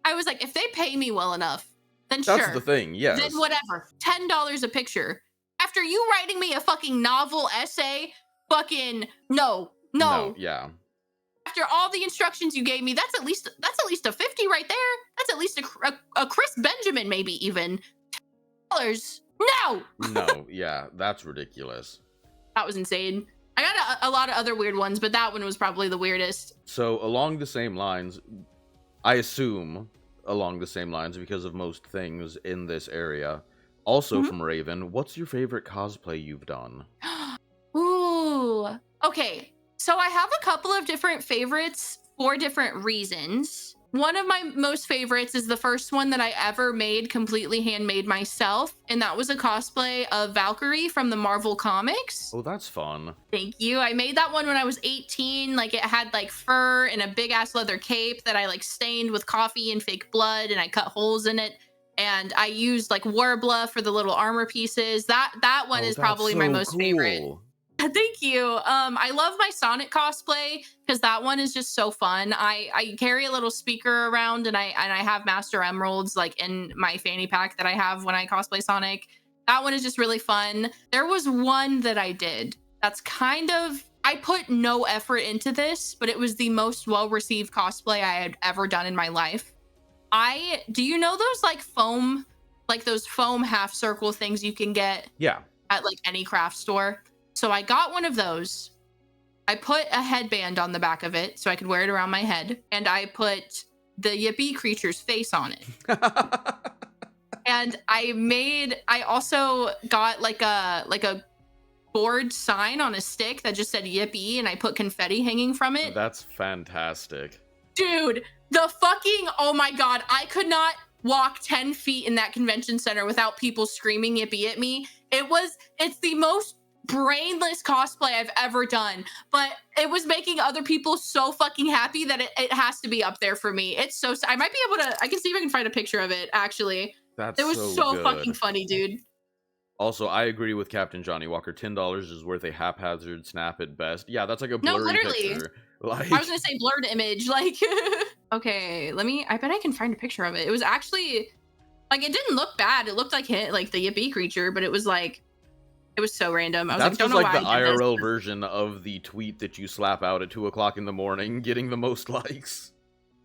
I was like, if they pay me well enough, then sure. That's the thing, yes. Then whatever. $10 a picture. After you writing me a fucking novel essay, fucking no. Yeah. After all the instructions you gave me, that's at least a 50 right there. That's at least a Chris Benjamin, maybe even. $10. No. No, yeah, that's ridiculous. That was insane. I got a lot of other weird ones, but that one was probably the weirdest. So along the same lines, I assume along the same lines because of most things in this area. Also from Raven, what's your favorite cosplay you've done? Ooh. Okay. So I have a couple of different favorites for different reasons. One of my most favorites is the first one that I ever made completely handmade myself, and that was a cosplay of Valkyrie from the Marvel Comics. Oh, that's fun. Thank you. I made that one when I was 18. Like, it had like fur and a big ass leather cape that I like stained with coffee and fake blood, and I cut holes in it. And I used like Warbler for the little armor pieces. That one is probably my most favorite. Thank you. I love my Sonic cosplay because that one is just so fun. I carry a little speaker around, and I have Master Emeralds like in my fanny pack that I have when I cosplay Sonic. That one is just really fun. There was one that I did that's kind of, I put no effort into this, but it was the most well-received cosplay I had ever done in my life. Do you know those like foam, like those foam half circle things you can get? Yeah. At like any craft store? So I got one of those. I put a headband on the back of it so I could wear it around my head. And I put the Yippee creature's face on it. And I also got like a board sign on a stick that just said Yippee, and I put confetti hanging from it. That's fantastic. Dude, oh my God, I could not walk 10 feet in that convention center without people screaming Yippee at me. It's the most brainless cosplay I've ever done, but it was making other people so fucking happy that it has to be up there for me. It's so, I might be able to, I can see if I can find a picture of it, actually. It was so fucking funny, dude. Also, I agree with Captain Johnny Walker. $10 is worth a haphazard snap at best. Yeah, that's like a blurry picture. Like, I was gonna say blurred image, like. Okay, I bet I can find a picture of it. It was actually, like, it didn't look bad. It looked like the Yippee creature, but it was like, it was so random. I was that's like, just like the IRL version of the tweet that you slap out at 2 o'clock in the morning, getting the most likes.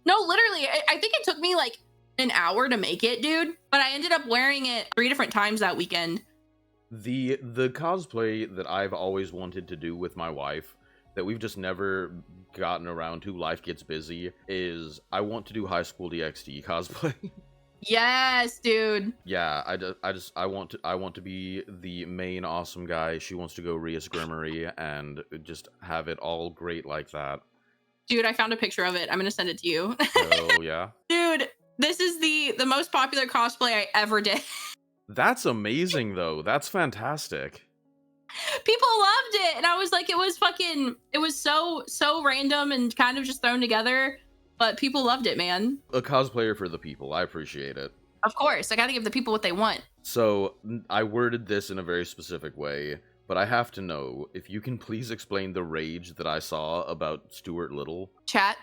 No, literally, I think it took me like an hour to make it, dude. But I ended up wearing it 3 different times that weekend. The cosplay that I've always wanted to do with my wife, that we've just never gotten around to, life gets busy, is I want to do High School DxD cosplay. Yes, dude. Yeah, I want to be the main awesome guy. She wants to go Rias Grimory and just have it all great like that. Dude, I found a picture of it. I'm gonna send it to you. Oh yeah. Dude, this is the most popular cosplay I ever did. That's amazing though. That's fantastic. People loved it, and I was like, it was so random and kind of just thrown together. But people loved it, man. A cosplayer for the people. I appreciate it. Of course. I gotta give the people what they want. So, I worded this in a very specific way, but I have to know if you can please explain the rage that I saw about Stuart Little. Chat,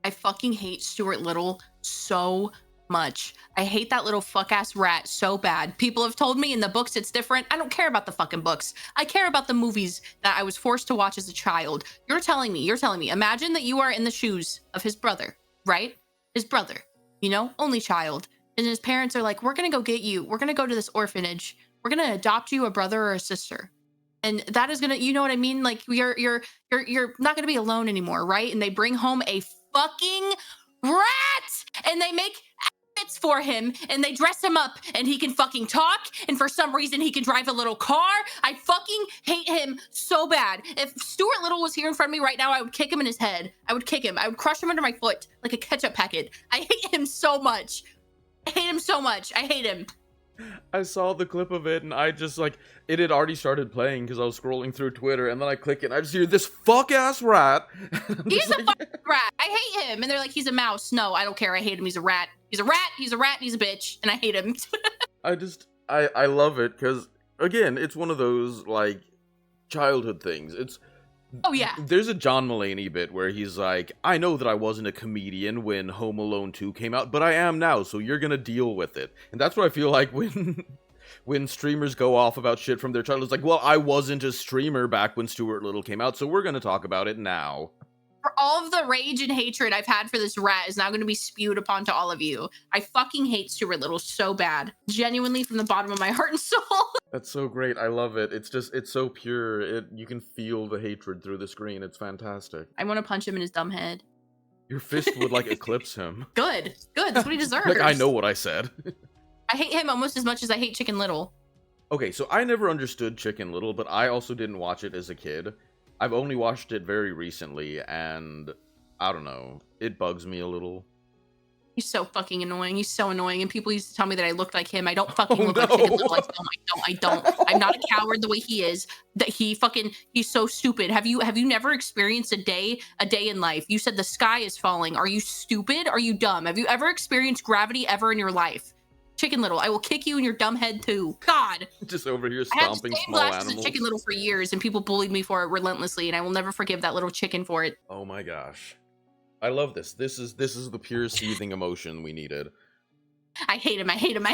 I fucking hate Stuart Little so much. I hate that little fuck-ass rat so bad. People have told me in the books it's different. I don't care about the fucking books. I care about the movies that I was forced to watch as a child. You're telling me, imagine that you are in the shoes of his brother, right? His brother, only child. And his parents are like, we're gonna go get you. We're gonna go to this orphanage. We're gonna adopt you a brother or a sister. And that is gonna, you know what I mean? Like, you're not gonna be alone anymore, right? And they bring home a fucking rat! And they make for him, and they dress him up, and he can fucking talk, and for some reason he can drive a little car. I fucking hate him so bad. If Stuart Little was here in front of me right now, I would kick him in his head. I would kick him. I would crush him under my foot like a ketchup packet. I hate him so much. I hate him. I saw the clip of it and I just like it had already started playing because I was scrolling through Twitter and then I click it and I just hear this fuck ass rat. He's a fucking rat. I hate him. And they're like, he's a mouse. No, I don't care. I hate him. He's a rat. He's a rat. He's a rat. He's a bitch. And I hate him. I love it because again, it's one of those like childhood things. Oh yeah. There's a John Mulaney bit where he's like, I know that I wasn't a comedian when Home Alone 2 came out, but I am now, so you're gonna deal with it. And that's what I feel like when streamers go off about shit from their childhood. It's like, well, I wasn't a streamer back when Stuart Little came out, so we're gonna talk about it now. For all of the rage and hatred I've had for this rat is now going to be spewed upon to all of you. I fucking hate Stuart Little so bad. Genuinely from the bottom of my heart and soul. That's so great. I love it. It's so pure. You can feel the hatred through the screen. It's fantastic. I want to punch him in his dumb head. Your fist would like eclipse him. Good. That's what he deserves. Like, I know what I said. I hate him almost as much as I hate Chicken Little. Okay, so I never understood Chicken Little, but I also didn't watch it as a kid. I've only watched it very recently, and I don't know. It bugs me a little. He's so fucking annoying. He's so annoying. And people used to tell me that I looked like him. I don't fucking look like Chicken Little. I don't. I'm not a coward the way he is. That he's so stupid. Have you never experienced a day in life? You said the sky is falling. Are you stupid? Are you dumb? Have you ever experienced gravity ever in your life? Chicken Little, I will kick you in your dumb head too. God. Just over here stomping small I had the same glasses animals. as Chicken Little for years, and people bullied me for it relentlessly, and I will never forgive that little chicken for it. Oh my gosh. I love this. This is the pure seething emotion we needed. I hate him.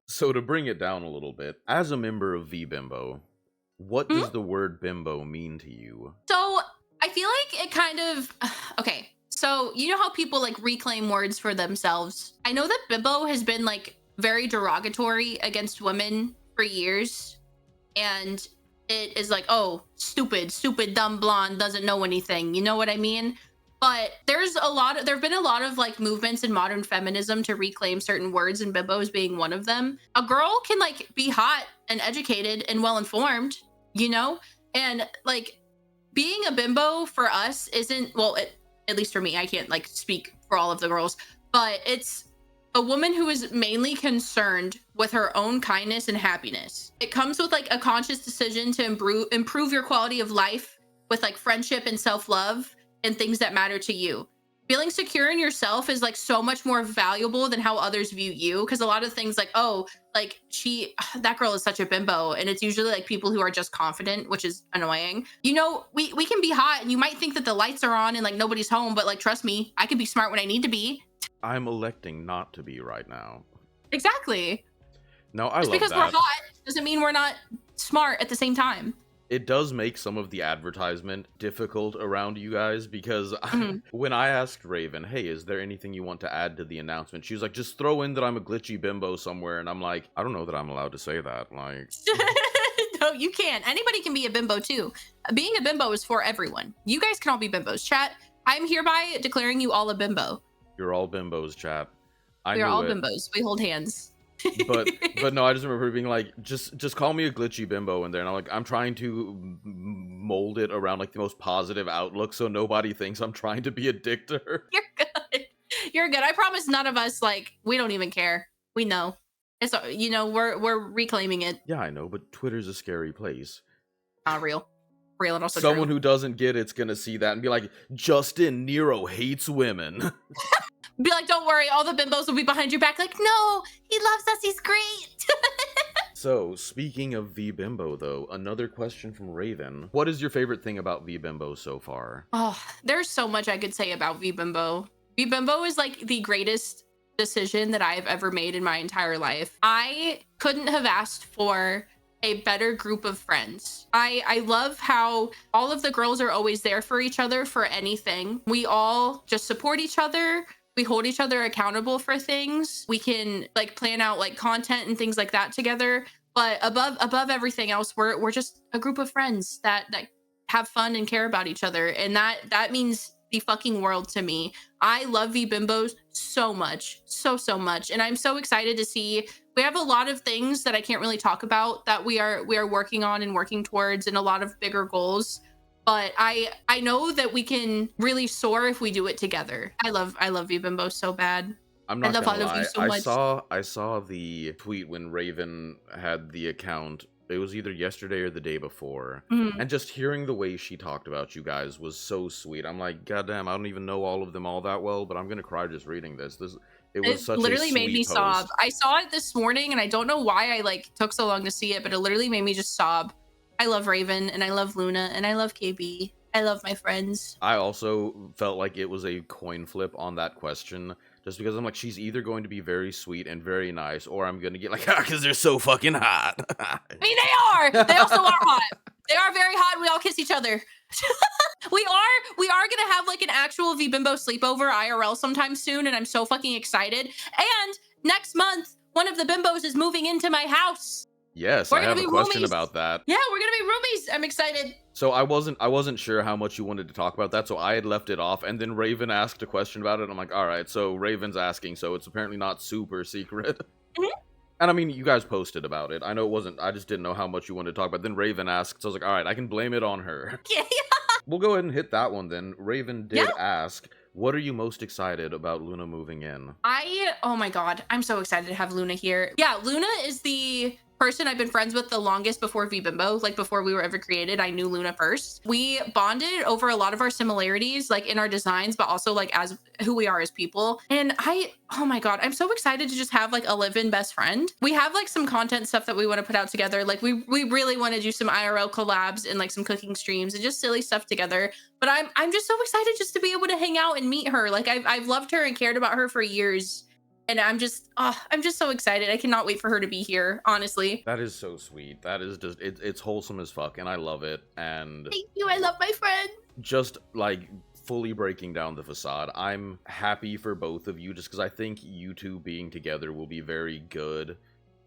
So to bring it down a little bit, as a member of VBimbo, what does the word bimbo mean to you? So I feel like it kind of okay. So you know how people like reclaim words for themselves? I know that bimbo has been like very derogatory against women for years. And it is like, oh, stupid, dumb blonde, doesn't know anything. You know what I mean? But there have been a lot of like movements in modern feminism to reclaim certain words, and bimbos being one of them. A girl can like be hot and educated and well-informed, you know? And like being a bimbo for us isn't, well, at least for me, I can't like speak for all of the girls, but it's a woman who is mainly concerned with her own kindness and happiness. It comes with like a conscious decision to improve your quality of life with like friendship and self-love and things that matter to you. Feeling secure in yourself is like so much more valuable than how others view you. Because a lot of things like, oh, like that girl is such a bimbo. And it's usually like people who are just confident, which is annoying. You know, we can be hot and you might think that the lights are on and like nobody's home, but like, trust me, I can be smart when I need to be. I'm electing not to be right now. Exactly. No, I love that. Just because we're hot doesn't mean we're not smart at the same time. It does make some of the advertisement difficult around you guys because when I asked Raven, hey, is there anything you want to add to the announcement? She was like, just throw in that I'm a glitchy bimbo somewhere. And I'm like, I don't know that I'm allowed to say that. Like, no, you can't. Anybody can be a bimbo too. Being a bimbo is for everyone. You guys can all be bimbos. Chat, I'm hereby declaring you all a bimbo. You're all bimbos, chat. We're all bimbos. We hold hands. but no, I just remember being like, just call me a glitchy bimbo in there, and I'm like, I'm trying to mold it around like the most positive outlook, so nobody thinks I'm trying to be a dick to her. You're good. I promise none of us like we don't even care. We know. It's you know we're reclaiming it. Yeah, I know, but Twitter's a scary place. Real and also someone true. Who doesn't get it's gonna see that and be like, Justin Nero hates women. Be like, don't worry, all the bimbos will be behind your back. Like, no, he loves us. He's great. So, speaking of VBimbo, though, another question from Raven. What is your favorite thing about VBimbo so far? Oh, there's so much I could say about VBimbo. VBimbo is like the greatest decision that I've ever made in my entire life. I couldn't have asked for a better group of friends. I love how all of the girls are always there for each other for anything. We all just support each other. We hold each other accountable for things. We can like plan out like content and things like that together. But above everything else, we're just a group of friends that have fun and care about each other. And that means the fucking world to me. I love VBimbos so much, so much. And I'm so excited to see, we have a lot of things that I can't really talk about that we are working on and working towards, and a lot of bigger goals. But I know that we can really soar if we do it together. I love VBimbo so bad. I'm I not love gonna all of you lie. so much. I saw the tweet when Raven had the account. It was either yesterday or the day before. Mhm. And just hearing the way she talked about you guys was so sweet. I'm like, goddamn, I don't even know all of them all that well, but I'm gonna cry just reading this. It was It such a literally made me sweet sob. post. I saw it this morning and I don't know why I like took so long to see it, but it literally made me just sob. I love Raven and I love Luna and I love KB. I love my friends. I also felt like it was a coin flip on that question, just because I'm like, she's either going to be very sweet and very nice, or I'm gonna get like, ah, because they're so fucking hot. I mean, they are. They also are hot. They are very hot. We all kiss each other. We are gonna have like an actual V-Bimbo sleepover IRL sometime soon, and I'm so fucking excited. And next month, one of the bimbos is moving into my house. Yes, We're I gonna have a be question roomies. about that. Yeah, we're gonna be roomies. I'm excited. So I wasn't sure how much you wanted to talk about that, so I had left it off, and then Raven asked a question about it, and I'm like, all right, so Raven's asking, so it's apparently not super secret. Mhm. And I mean, you guys posted about it. I know it wasn't, I just didn't know how much you wanted to talk about. Then Raven asked, so I was like, all right, I can blame it on her. Yeah. We'll go ahead and hit that one then. Raven did Yeah. ask, what are you most excited about Luna moving in? Oh my god, I'm so excited to have Luna here. Yeah, Luna is the person I've been friends with the longest before V-Bimbo, like before we were ever created. I knew Luna first. We bonded over a lot of our similarities, like in our designs, but also like as who we are as people. And oh my god, I'm so excited to just have like a live-in best friend. We have like some content stuff that we want to put out together. Like we really want to do some IRL collabs and like some cooking streams and just silly stuff together. But I'm just so excited just to be able to hang out and meet her. Like I've loved her and cared about her for years. And I'm just so excited. I cannot wait for her to be here, honestly. That is so sweet. That is just, it's wholesome as fuck, and I love it. And Thank you. I love my friend. just like fully breaking down the facade, I'm happy for both of you just because I think you two being together will be very good.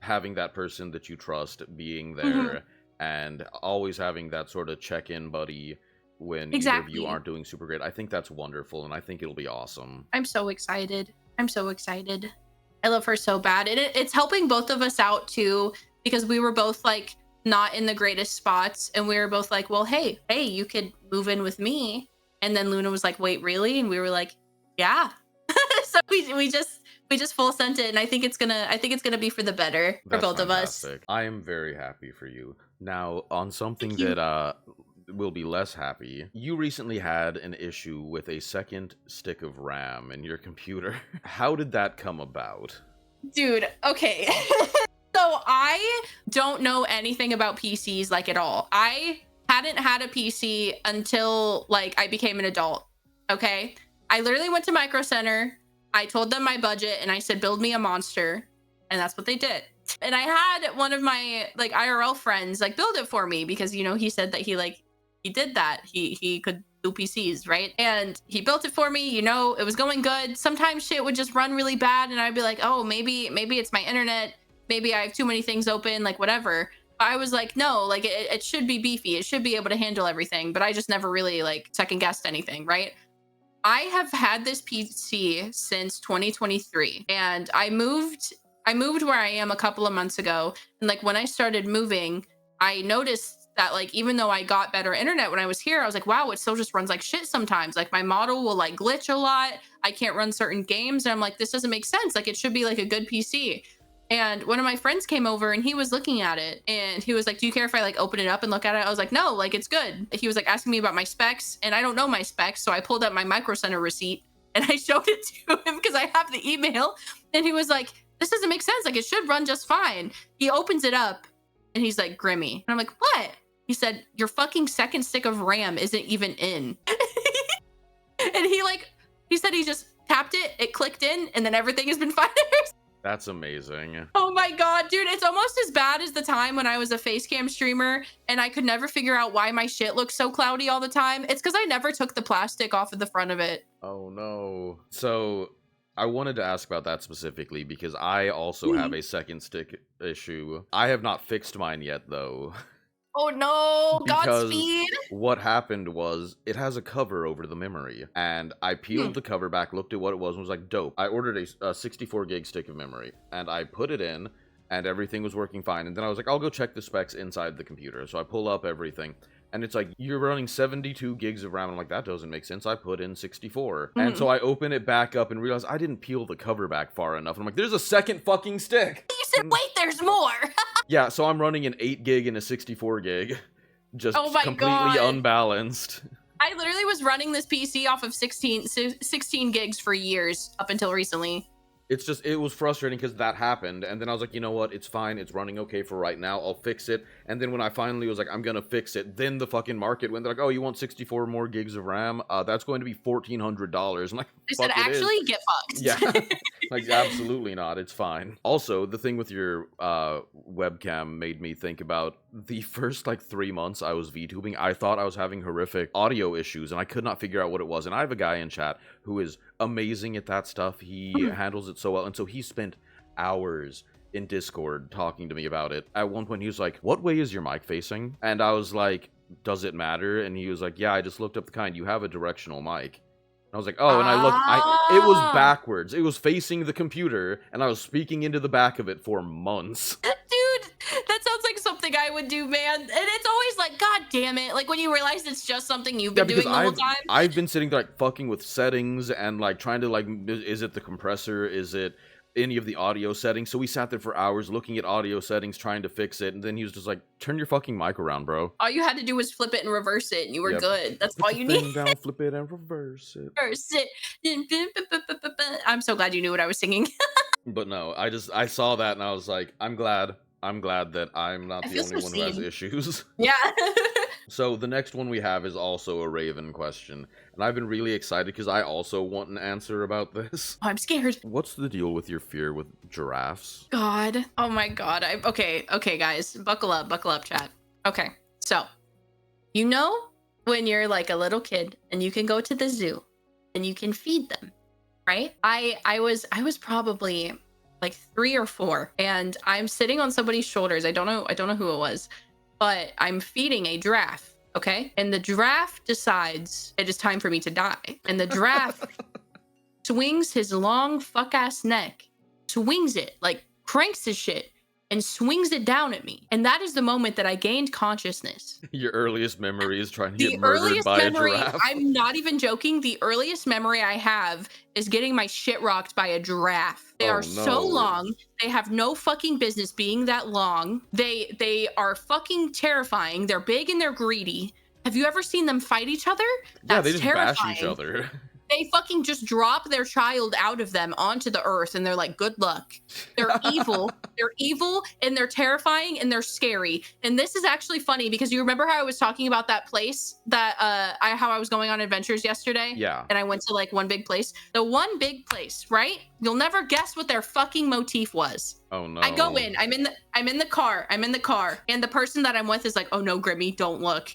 Having that person that you trust being there and always having that sort of check-in buddy when either of you aren't doing super great. I think that's wonderful, and I think it'll be awesome. I'm so excited. I'm so excited. I love her so bad. And it's helping both of us out too, because we were both like not in the greatest spots. And we were both like, well, hey, you could move in with me. And then Luna was like, wait, really? And we were like, yeah. So we just full sent it. And I think it's gonna be for the better for That's both fantastic. of us. I am very happy for you. Now, on something that will be less happy, you recently had an issue with a second stick of RAM in your computer. How did that come about? Dude, okay. So I don't know anything about PCs like at all. I hadn't had a PC until like I became an adult. Okay. I literally went to Micro Center. I told them my budget and I said, build me a monster. And that's what they did. And I had one of my like IRL friends like build it for me because, you know, he said that he did that. He could do PCs, right? And he built it for me. You know, it was going good. Sometimes shit would just run really bad and I'd be like, oh, maybe it's my internet. Maybe I have too many things open, like whatever. But I was like, no, like it should be beefy. It should be able to handle everything. But I just never really like second guessed anything, right? I have had this PC since 2023 and I moved where I am a couple of months ago. And like when I started moving, I noticed that like even though I got better internet when I was here, I was like, wow, it still just runs like shit sometimes. Like my model will like glitch a lot. I can't run certain games. And I'm like, this doesn't make sense. Like it should be like a good PC. And one of my friends came over and he was looking at it and he was like, do you care if I like open it up and look at it? I was like, no, like it's good. He was like asking me about my specs and I don't know my specs. So I pulled up my Micro Center receipt and I showed it to him because I have the email. And he was like, this doesn't make sense. Like it should run just fine. He opens it up and he's like, Grimmy. And I'm like, what? He said, your fucking second stick of RAM isn't even in. And he said he just tapped it, it clicked in, and then everything has been fine. That's amazing. Oh my god, dude, it's almost as bad as the time when I was a facecam streamer and I could never figure out why my shit looks so cloudy all the time. It's because I never took the plastic off of the front of it. Oh no. So I wanted to ask about that specifically because I also have a second stick issue. I have not fixed mine yet though. Oh no, Because Godspeed. what happened was it has a cover over the memory, and I peeled the cover back, looked at what it was, and was like, dope. I ordered a 64 gig stick of memory, and I put it in, and everything was working fine. And then I was like, I'll go check the specs inside the computer. So I pull up everything, And it's like, you're running 72 gigs of RAM. I'm like, that doesn't make sense. I put in 64. And so I open it back up and realize I didn't peel the cover back far enough. And I'm like, there's a second fucking stick. You said, wait, there's more. Yeah, so I'm running an 8 gig and a 64 gig. Just completely unbalanced. I literally was running this PC off of 16 gigs for years up until recently. It's just, it was frustrating because that happened, and then I was like, you know what, it's fine, it's running okay for right now, I'll fix it, and then when I finally was like, I'm gonna fix it, then the fucking market went, they're like, oh, you want 64 more gigs of RAM? That's going to be $1,400. I'm like, I said, actually, get fucked. Yeah, like, absolutely not, it's fine. Also, the thing with your webcam made me think about the first, like, 3 months I was VTubing, I thought I was having horrific audio issues, and I could not figure out what it was, and I have a guy in chat who is amazing at that stuff. He handles it so well, and so he spent hours in Discord talking to me about it. At one point he was like, what way is your mic facing? And I was like, does it matter? And he was like, yeah, I just looked up the kind, you have a directional mic. I was like, oh, and I looked, it was backwards. It was facing the computer, and I was speaking into the back of it for months. Dude, that sounds like something I would do, man. And it's always like, god damn it. Like, when you realize it's just something you've been doing the whole time. I've been sitting there, like, fucking with settings, and, like, trying to, like, is it the compressor? Is it any of the audio settings? So we sat there for hours looking at audio settings, trying to fix it, and then he was just like, turn your fucking mic around, bro. All you had to do was flip it and reverse it, and you were good. That's all you need. Down, flip it and reverse it. Reverse it. I'm so glad you knew what I was singing. But no, I saw that and I was like, I'm glad that I'm not the only one who has issues. Yeah. So the next one we have is also a Raven question, and I've been really excited because I also want an answer about this. Oh, I'm scared. What's the deal with your fear with giraffes? God. Oh my god. Okay, guys. Buckle up, chat. Okay, so, you know when you're like a little kid and you can go to the zoo and you can feed them, right? I was probably like 3 or 4, and I'm sitting on somebody's shoulders. I don't know who it was. But I'm feeding a giraffe, okay? And the giraffe decides it is time for me to die. And the giraffe swings his long fuck-ass neck, swings it, like cranks his shit, and swings it down at me. And that is the moment that I gained consciousness. Your earliest memory is trying to get murdered by a giraffe. I'm not even joking. The earliest memory I have is getting my shit rocked by a giraffe. They are so long. They have no fucking business being that long. They are fucking terrifying. They're big and they're greedy. Have you ever seen them fight each other? Yeah, they just bash each other. They fucking just drop their child out of them onto the earth, and they're like, good luck. They're evil. They're evil, and they're terrifying, and they're scary. And this is actually funny because you remember how I was talking about that place that how I was going on adventures yesterday? Yeah. And I went to like one big place. The one big place, right? You'll never guess what their fucking motif was. Oh no. I go in. I'm in the car. And the person that I'm with is like, oh no, Grimmy, don't look.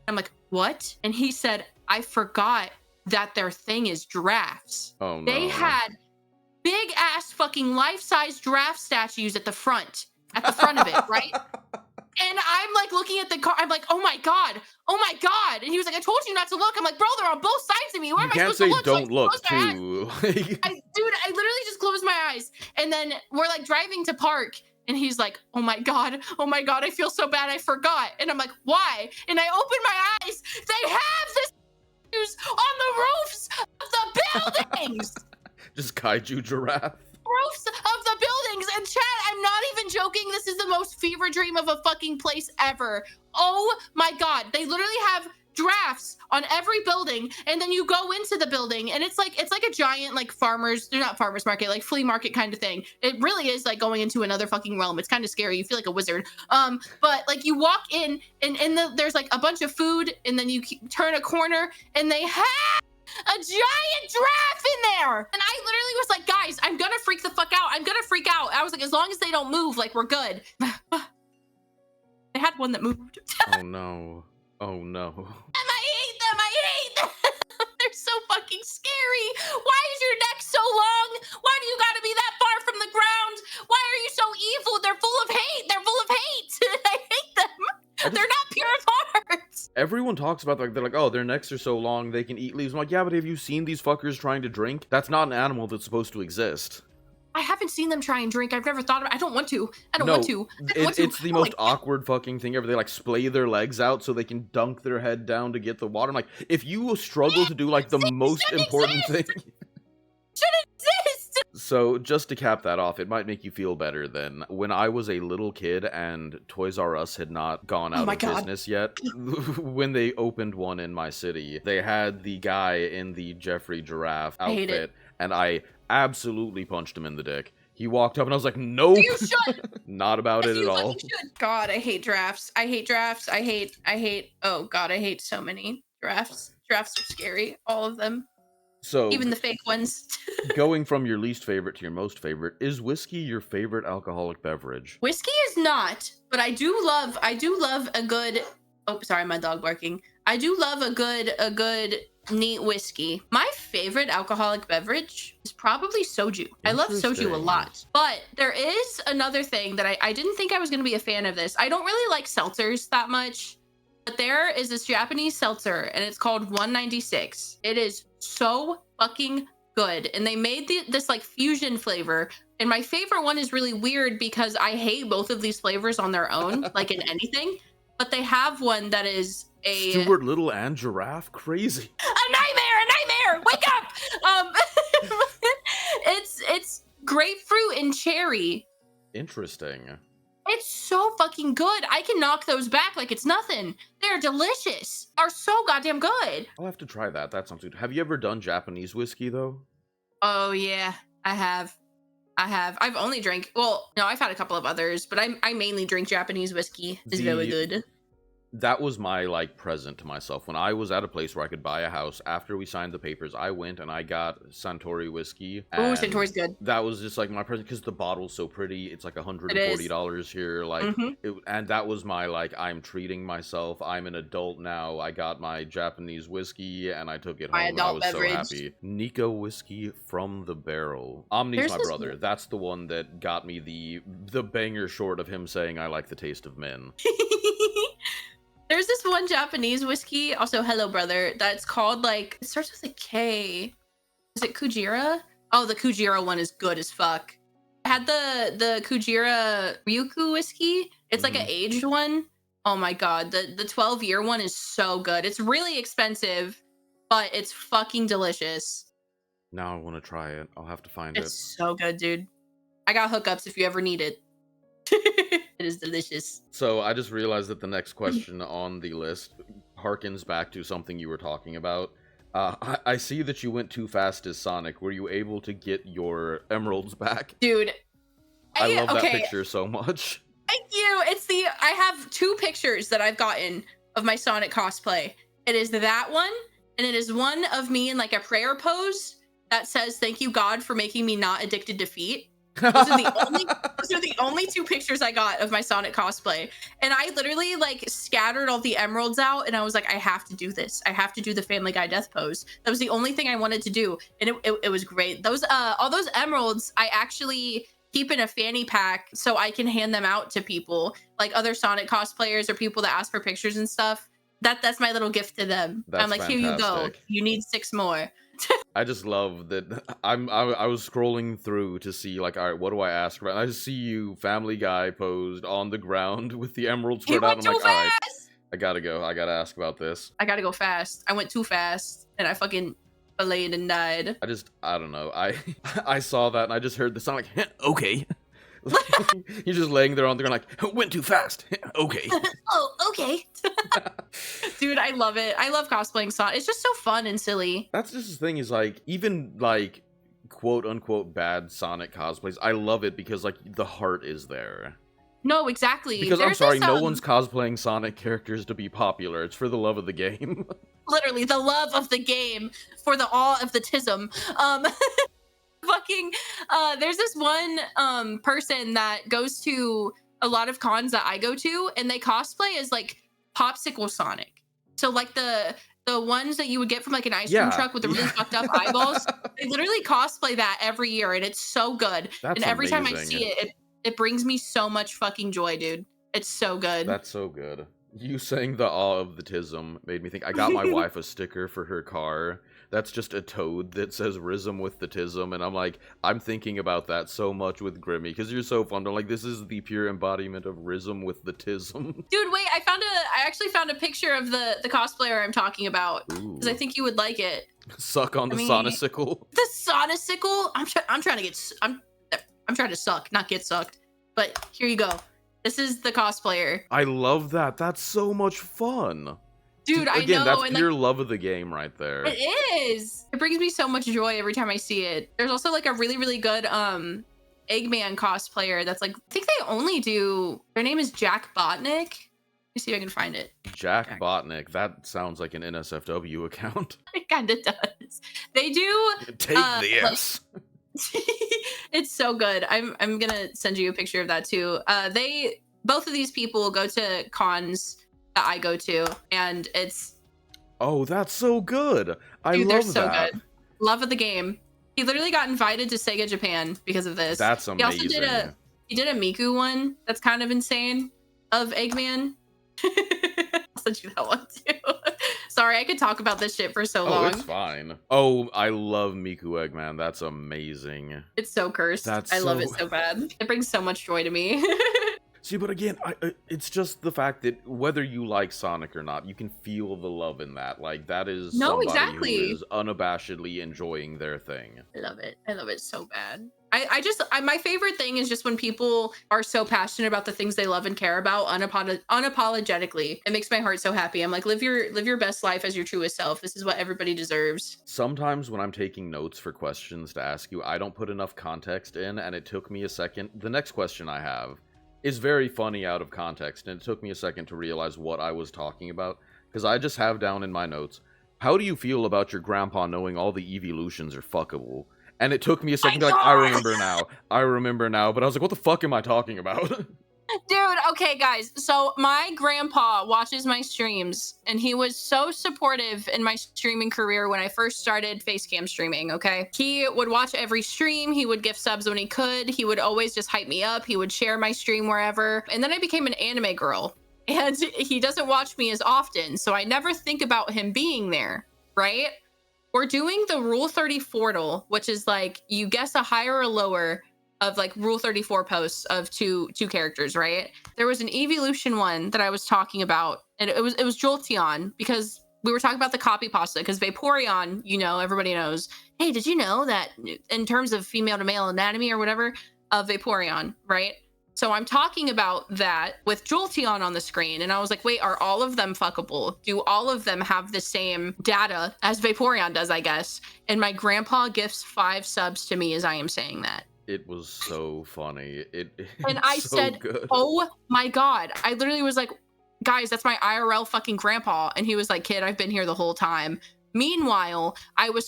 I'm like, what? And he said, I forgot that their thing is giraffes. Oh no. They had big ass fucking life-size giraffe statues at the front of it, right? And I'm like looking at the car, I'm like, oh my god. And he was like, I told you not to look. I'm like, bro, they're on both sides of me. Where am I supposed to look? Don't look too. Dude, I literally just closed my eyes. And then we're like driving to park, and he's like, oh my god, I feel so bad, I forgot. And I'm like, why? And I open my eyes, they have this on the roofs of the buildings. Just kaiju giraffe. Roofs of the buildings. And chat, I'm not even joking. This is the most fever dream of a fucking place ever. Oh my god. They literally have giraffes on every building, and then you go into the building, and it's like a giant like they're not farmers market, like flea market kind of thing. It really is like going into another fucking realm. It's kind of scary. You feel like a wizard. But like you walk in, and there's like a bunch of food, and then you turn a corner, and they have a giant giraffe in there. And I literally was like, guys, I'm gonna freak the fuck out. I was like, as long as they don't move, like, we're good. They had one that moved. Oh no. I hate them. They're so fucking scary. Why is your neck so long? Why do you gotta be that far from the ground? Why are you so evil? They're full of hate. I hate them. They're not pure of heart. Everyone talks about, like, they're like, oh, their necks are so long they can eat leaves. I'm like, yeah, but have you seen these fuckers trying to drink? That's not an animal that's supposed to exist. I haven't seen them try and drink. I've never thought of it. I don't want to. I don't No, want to. I don't want to. it's the most awkward fucking thing ever. They like splay their legs out so they can dunk their head down to get the water. I'm like, if you struggle to do like the most important thing, Shouldn't exist. So, just to cap that off, it might make you feel better then. When I was a little kid and Toys R Us had not gone out of business yet, when they opened one in my city, they had the guy in the Jeffrey Giraffe outfit, and I absolutely punched him in the dick. He walked up and I was like, nope. You should. Not about it at all. Should. God, I hate drafts. I hate drafts. I hate, oh God, I hate so many drafts. Drafts are scary. All of them. So, even the fake ones. Going from your least favorite to your most favorite, is whiskey your favorite alcoholic beverage? Whiskey is not, but I do love a good, oh, sorry, my dog barking. I do love a good neat whiskey. My favorite alcoholic beverage is probably soju. I love soju a lot. But there is another thing that I didn't think I was going to be a fan of this. I don't really like seltzers that much. But there is this Japanese seltzer, and it's called 196. It is so fucking good. And they made this like fusion flavor. And my favorite one is really weird because I hate both of these flavors on their own, like in anything. But they have one that is a... Stuart Little and Giraffe? Crazy. A nightmare! Wake up! It's grapefruit and cherry. Interesting. It's so fucking good. I can knock those back like it's nothing. They're delicious. Are so goddamn good. I'll have to try that. That sounds good. Have you ever done Japanese whiskey, though? Oh, yeah. I have. I've only drank... Well, no, I've had a couple of others, but I mainly drink Japanese whiskey. It's very good. That was my, like, present to myself. When I was at a place where I could buy a house, after we signed the papers, I went and I got Suntory whiskey. Oh, Suntory's good. That was just, like, my present, because the bottle's so pretty. It's, like, $140 here. Like, and that was my, like, I'm treating myself. I'm an adult now. I got my Japanese whiskey, and I took it home, and I was so happy. Nico whiskey from the barrel. Omni's my brother. That's the one that got me the banger short of him saying, I like the taste of men. There's this one Japanese whiskey, also hello brother, that's called like, it starts with a K. Is it Kujira? Oh, the Kujira one is good as fuck. I had the Kujira Ryuku whiskey. It's like an aged one. Oh my God, the 12-year one is so good. It's really expensive, but it's fucking delicious. Now I want to try it. I'll have to find it. It's so good, dude. I got hookups if you ever need it. It is delicious. So I just realized that the next question on the list harkens back to something you were talking about. I see that you went too fast as Sonic. Were you able to get your emeralds back? Dude. I love that picture so much. Thank you. I have two pictures that I've gotten of my Sonic cosplay. It is that one, and it is one of me in like a prayer pose that says, thank you, God, for making me not addicted to feet. Those are the only two pictures I got of my Sonic cosplay. And I literally like scattered all the emeralds out and I was like, I have to do this. I have to do the Family Guy death pose. That was the only thing I wanted to do. And it was great. Those all those emeralds I actually keep in a fanny pack so I can hand them out to people, like other Sonic cosplayers or people that ask for pictures and stuff. That's my little gift to them. I'm like, fantastic. Here you go. You need 6 more. I just love that. I was scrolling through to see like, all right, what do I ask about? And I see you, Family Guy, posed on the ground with the emerald spread out. I'm like, all right, I gotta go. I gotta ask about this. I gotta go fast. I went too fast, and I fucking filleted and died. I don't know. I saw that and I just heard the sound like, okay. You're just laying there on the ground like, went too fast. Okay. Oh, okay. Dude, I love it. I love cosplaying Sonic. It's just so fun and silly. That's just the thing is like, even like quote unquote bad Sonic cosplays, I love it because like the heart is there. No, exactly. Because I'm sorry, no one's cosplaying Sonic characters to be popular. It's for the love of the game. Literally, the love of the game for the awe of the tism. There's this one person that goes to a lot of cons that I go to, and they cosplay as like Popsicle Sonic. So like the ones that you would get from like an ice cream truck with the really fucked up eyeballs. They literally cosplay that every year, and it's so good. That's and every amazing. time I see it brings me so much fucking joy, dude. It's so good. That's so good. You saying the awe of the tism made me think. I got my wife a sticker for her car that's just a toad that says Rism with the tism, and I'm like, I'm thinking about that so much with Grimmy, because you're so fun. I'm like, this is the pure embodiment of Rism with the tism. Dude, wait, I actually found a picture of the cosplayer I'm talking about, because I think you would like it. Suck on the sonicicle. The sonicicle? I'm trying to get, I'm trying to suck, not get sucked. But here you go. This is the cosplayer. I love that. That's so much fun. Dude, I know. Again, that's pure love of the game right there. It is. It brings me so much joy every time I see it. There's also like a really, really good Eggman cosplayer that's like, I think they only do, their name is Jack Botnick. Let me see if I can find it. Jack Botnick. That sounds like an NSFW account. It kind of does. They do. Take this. It's so good. I'm gonna send you a picture of that too. Both of these people go to cons that I go to, and it's that's so good. Dude, they're so good. Love of the game. He literally got invited to Sega Japan because of this. That's amazing. He did a Miku one that's kind of insane of Eggman. I'll send you that one too. Sorry, I could talk about this shit for so long. Oh, it's fine. Oh, I love Miku Eggman. That's amazing. It's so cursed. I love it so bad. It brings so much joy to me. See, but again, it's just the fact that whether you like Sonic or not, you can feel the love in that. Like, that is somebody who is unabashedly enjoying their thing. I love it. I love it so bad. My favorite thing is just when people are so passionate about the things they love and care about unapologetically. It makes my heart so happy. I'm like, live your best life as your truest self. This is what everybody deserves. Sometimes when I'm taking notes for questions to ask you, I don't put enough context in, and it took me a second. The next question I have is very funny out of context, and it took me a second to realize what I was talking about, because I just have down in my notes, how do you feel about your grandpa knowing all the evolutions are fuckable? And it took me a second to be like, I remember now, but I was like, what the fuck am I talking about? Dude, okay, guys. So my grandpa watches my streams, and he was so supportive in my streaming career when I first started facecam streaming, okay? He would watch every stream. He would gift subs when he could. He would always just hype me up. He would share my stream wherever. And then I became an anime girl, and he doesn't watch me as often, so I never think about him being there, right? We're doing the Rule 30 Fortal, which is like, you guess a higher or lower of like Rule 34 posts of two characters, right? There was an evolution one that I was talking about, and it was Jolteon, because we were talking about the copy pasta, because Vaporeon, everybody knows, hey, did you know that in terms of female to male anatomy or whatever, of Vaporeon, right? So I'm talking about that with Jolteon on the screen, and I was like, wait, are all of them fuckable? Do all of them have the same data as Vaporeon does, I guess? And my grandpa gifts 5 subs to me as I am saying that. It was so funny. And I said, good. Oh my God. I literally was like, guys, that's my IRL fucking grandpa. And he was like, kid, I've been here the whole time. Meanwhile, I was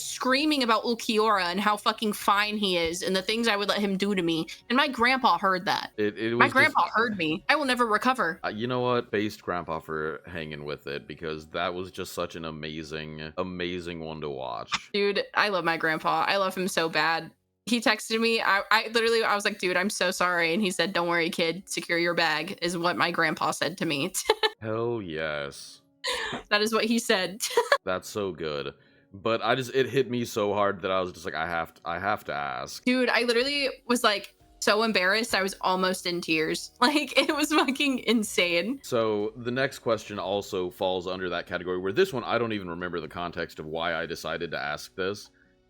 screaming about Ulquiorra and how fucking fine he is and the things I would let him do to me. And my grandpa heard that. My grandpa heard me. I will never recover. You know what? Based grandpa for hanging with it, because that was just such an amazing, amazing one to watch. Dude, I love my grandpa. I love him so bad. He texted me. I was like, dude, I'm so sorry. And he said, don't worry, kid. Secure your bag, is what my grandpa said to me. Hell yes. That is what he said. That's so good. But it hit me so hard that I was just like, I have to ask. Dude, I literally was like so embarrassed. I was almost in tears. Like, it was fucking insane. So the next question also falls under that category, where this one, I don't even remember the context of why I decided to ask this,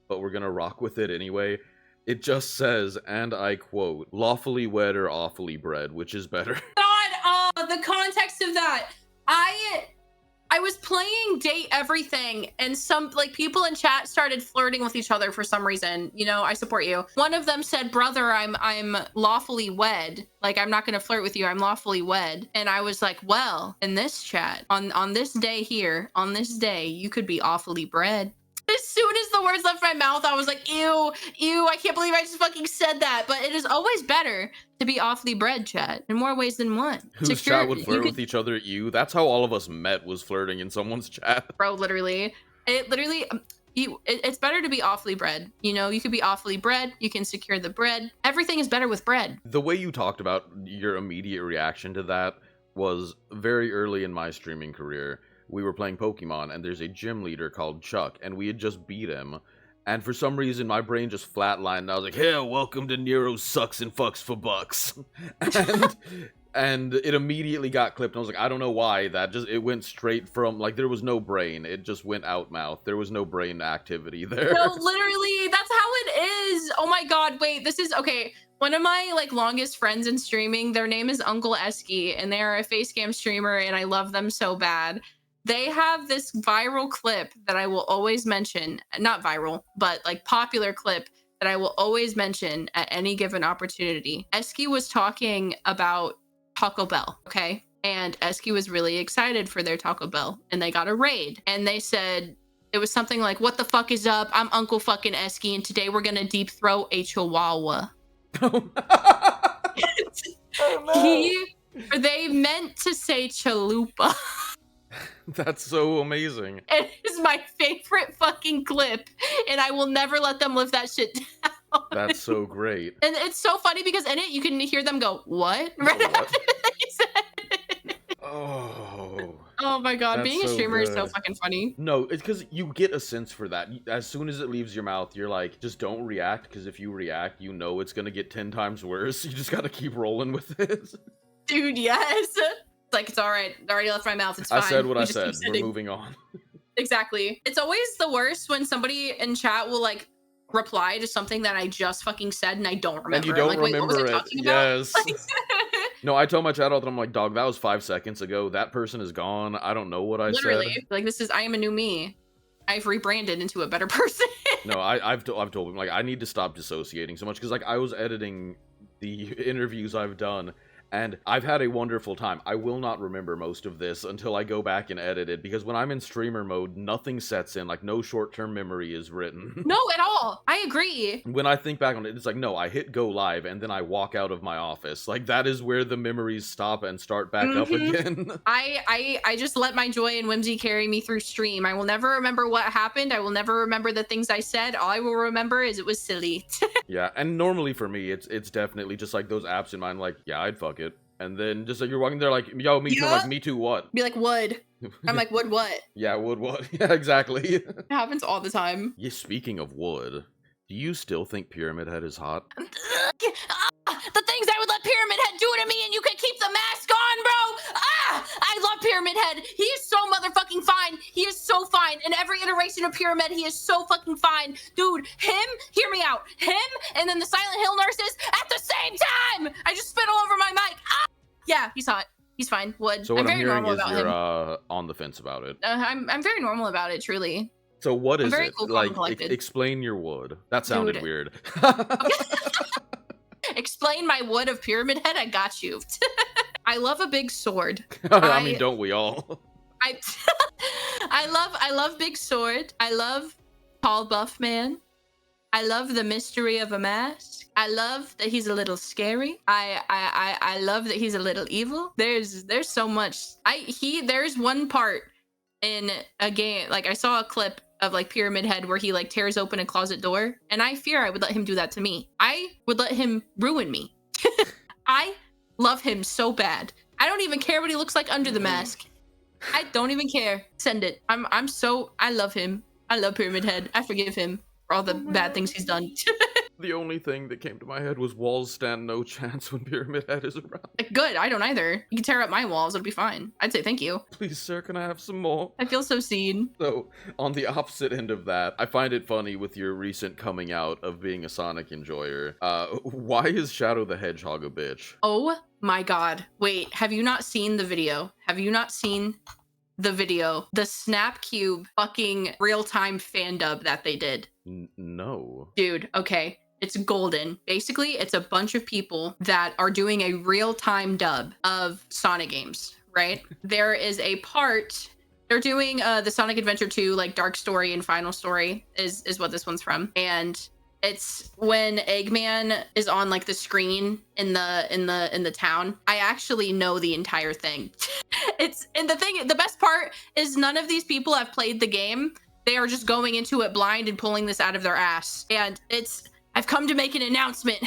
but we're gonna rock with it anyway. It just says, and I quote, lawfully wed or awfully bred, which is better? God, the context of that. I was playing Date Everything, and some people in chat started flirting with each other for some reason. I support you. One of them said, brother, I'm lawfully wed. Like, I'm not going to flirt with you. I'm lawfully wed. And I was like, well, in this chat, on this day here, on this day, you could be awfully bred. As soon as the words left my mouth, I was like, ew, I can't believe I just fucking said that. But it is always better to be awfully bred, chat, in more ways than one. Whose chat would flirt with each other? That's how all of us met, was flirting in someone's chat. Bro, literally. It's better to be awfully bred. You could be awfully bred. You can secure the bread. Everything is better with bread. The way you talked about your immediate reaction to that was very early in my streaming career. we were playing Pokemon, and there's a gym leader called Chuck, and we had just beat him. And for some reason, my brain just flatlined, and I was like, "Hey, welcome to Nero Sucks and Fucks for Bucks." and it immediately got clipped. And I was like, I don't know why. It went straight from, like, there was no brain. It just went out mouth. There was no brain activity there. No, literally, that's how it is. Oh my God, wait, this is, okay. One of my, like, longest friends in streaming, their name is Uncle Esky, and they are a facecam streamer, and I love them so bad. They have this viral clip that I will always mention, not viral, but like popular clip that I will always mention at any given opportunity. Esky was talking about Taco Bell, okay? And Esky was really excited for their Taco Bell, and they got a raid. And they said, it was something like, "What the fuck is up? I'm Uncle fucking Esky, and today we're gonna deep throat a chihuahua." Oh, no. They meant to say chalupa. That's so amazing. It is my favorite fucking clip, and I will never let them live that shit down. That's so great. And it's so funny because in it, you can hear them go, "What?" right What? after they said it. Oh my God, that's being a so streamer is so good. fucking funny. No, it's because you get a sense for that. As soon as it leaves your mouth, you're like, just don't react, because if you react, you know it's gonna get 10 times worse. You just gotta keep rolling with it. Dude, yes. It's like, it's all right. It already left my mouth. It's fine. I said what You I just said. keep We're sending. moving on. Exactly. It's always the worst when somebody in chat will like reply to something that I just fucking said and I don't remember. And you don't I'm like, remember wait, what was I it. talking about? Yes. Like, No, I tell my chat all the time, I'm like, dog, that was 5 seconds ago. That person is gone. I don't know what I literally, said. like, I am a new me. I've rebranded into a better person. No, I've told him, like, I need to stop dissociating so much, because, like, I was editing the interviews I've done, and I've had a wonderful time. I will not remember most of this until I go back and edit it, because when I'm in streamer mode, nothing sets in, like, no short-term memory is written. No, at all. I agree. When I think back on it, it's like, no, I hit go live, and then I walk out of my office. Like, that is where the memories stop and start back up again. I just let my joy and whimsy carry me through stream. I will never remember what happened. I will never remember the things I said. All I will remember is it was silly. Yeah, and normally for me, it's definitely just like those apps in mind, like, yeah, I'd fuck it. And then just like you're walking there like, yo, me too. I'm like, me too, what? Be like, would. I'm like, would what? Yeah, wood what? Yeah, exactly. It happens all the time. Yeah, speaking of wood, do you still think Pyramid Head is hot? The things I would let Pyramid Head do to me and you can keep the mask on, bro! I love Pyramid Head. He is so motherfucking fine. He is so fine. In every iteration of Pyramid, he is so fucking fine. Dude, him, hear me out. Him and then the Silent Hill nurses at the same time! I just spit all over my mic. Yeah, he's hot. He's fine. Would. So what I'm very hearing normal is about you're him. on the fence about it. I'm very normal about it, truly. So what I'm is very it? cool, calm, Like, and collected. explain your wood. That sounded Dude. weird. Explain my wood of Pyramid Head. I got you. I love a big sword. I mean, don't we all? I love big sword. I love tall buff man. I love the mystery of a mask. I love that he's a little scary. I love that he's a little evil. There's so much. There's one part in a game, like I saw a clip of like Pyramid Head where he like tears open a closet door, and I fear I would let him do that to me. I would let him ruin me. I love him so bad. I don't even care what he looks like under the mask. I don't even care. Send it. I love him. I love Pyramid Head. I forgive him for all the bad things he's done. The only thing that came to my head was walls stand no chance when Pyramid Head is around. Good, I don't either. You can tear up my walls, it'll be fine. I'd say thank you. Please, sir, can I have some more? I feel so seen. So, on the opposite end of that, I find it funny with your recent coming out of being a Sonic enjoyer. Why is Shadow the Hedgehog a bitch? Oh my god. Wait, have you not seen the video? Have you not seen the video? The Snapcube fucking real-time fan dub that they did. No. Dude, okay. It's golden. Basically, it's a bunch of people that are doing a real-time dub of Sonic games, right? There is a part, they're doing the Sonic Adventure 2, like Dark Story and Final Story is what this one's from. And it's when Eggman is on like the screen in the town. I actually know the entire thing. The best part is none of these people have played the game. They are just going into it blind and pulling this out of their ass. And I've come to make an announcement.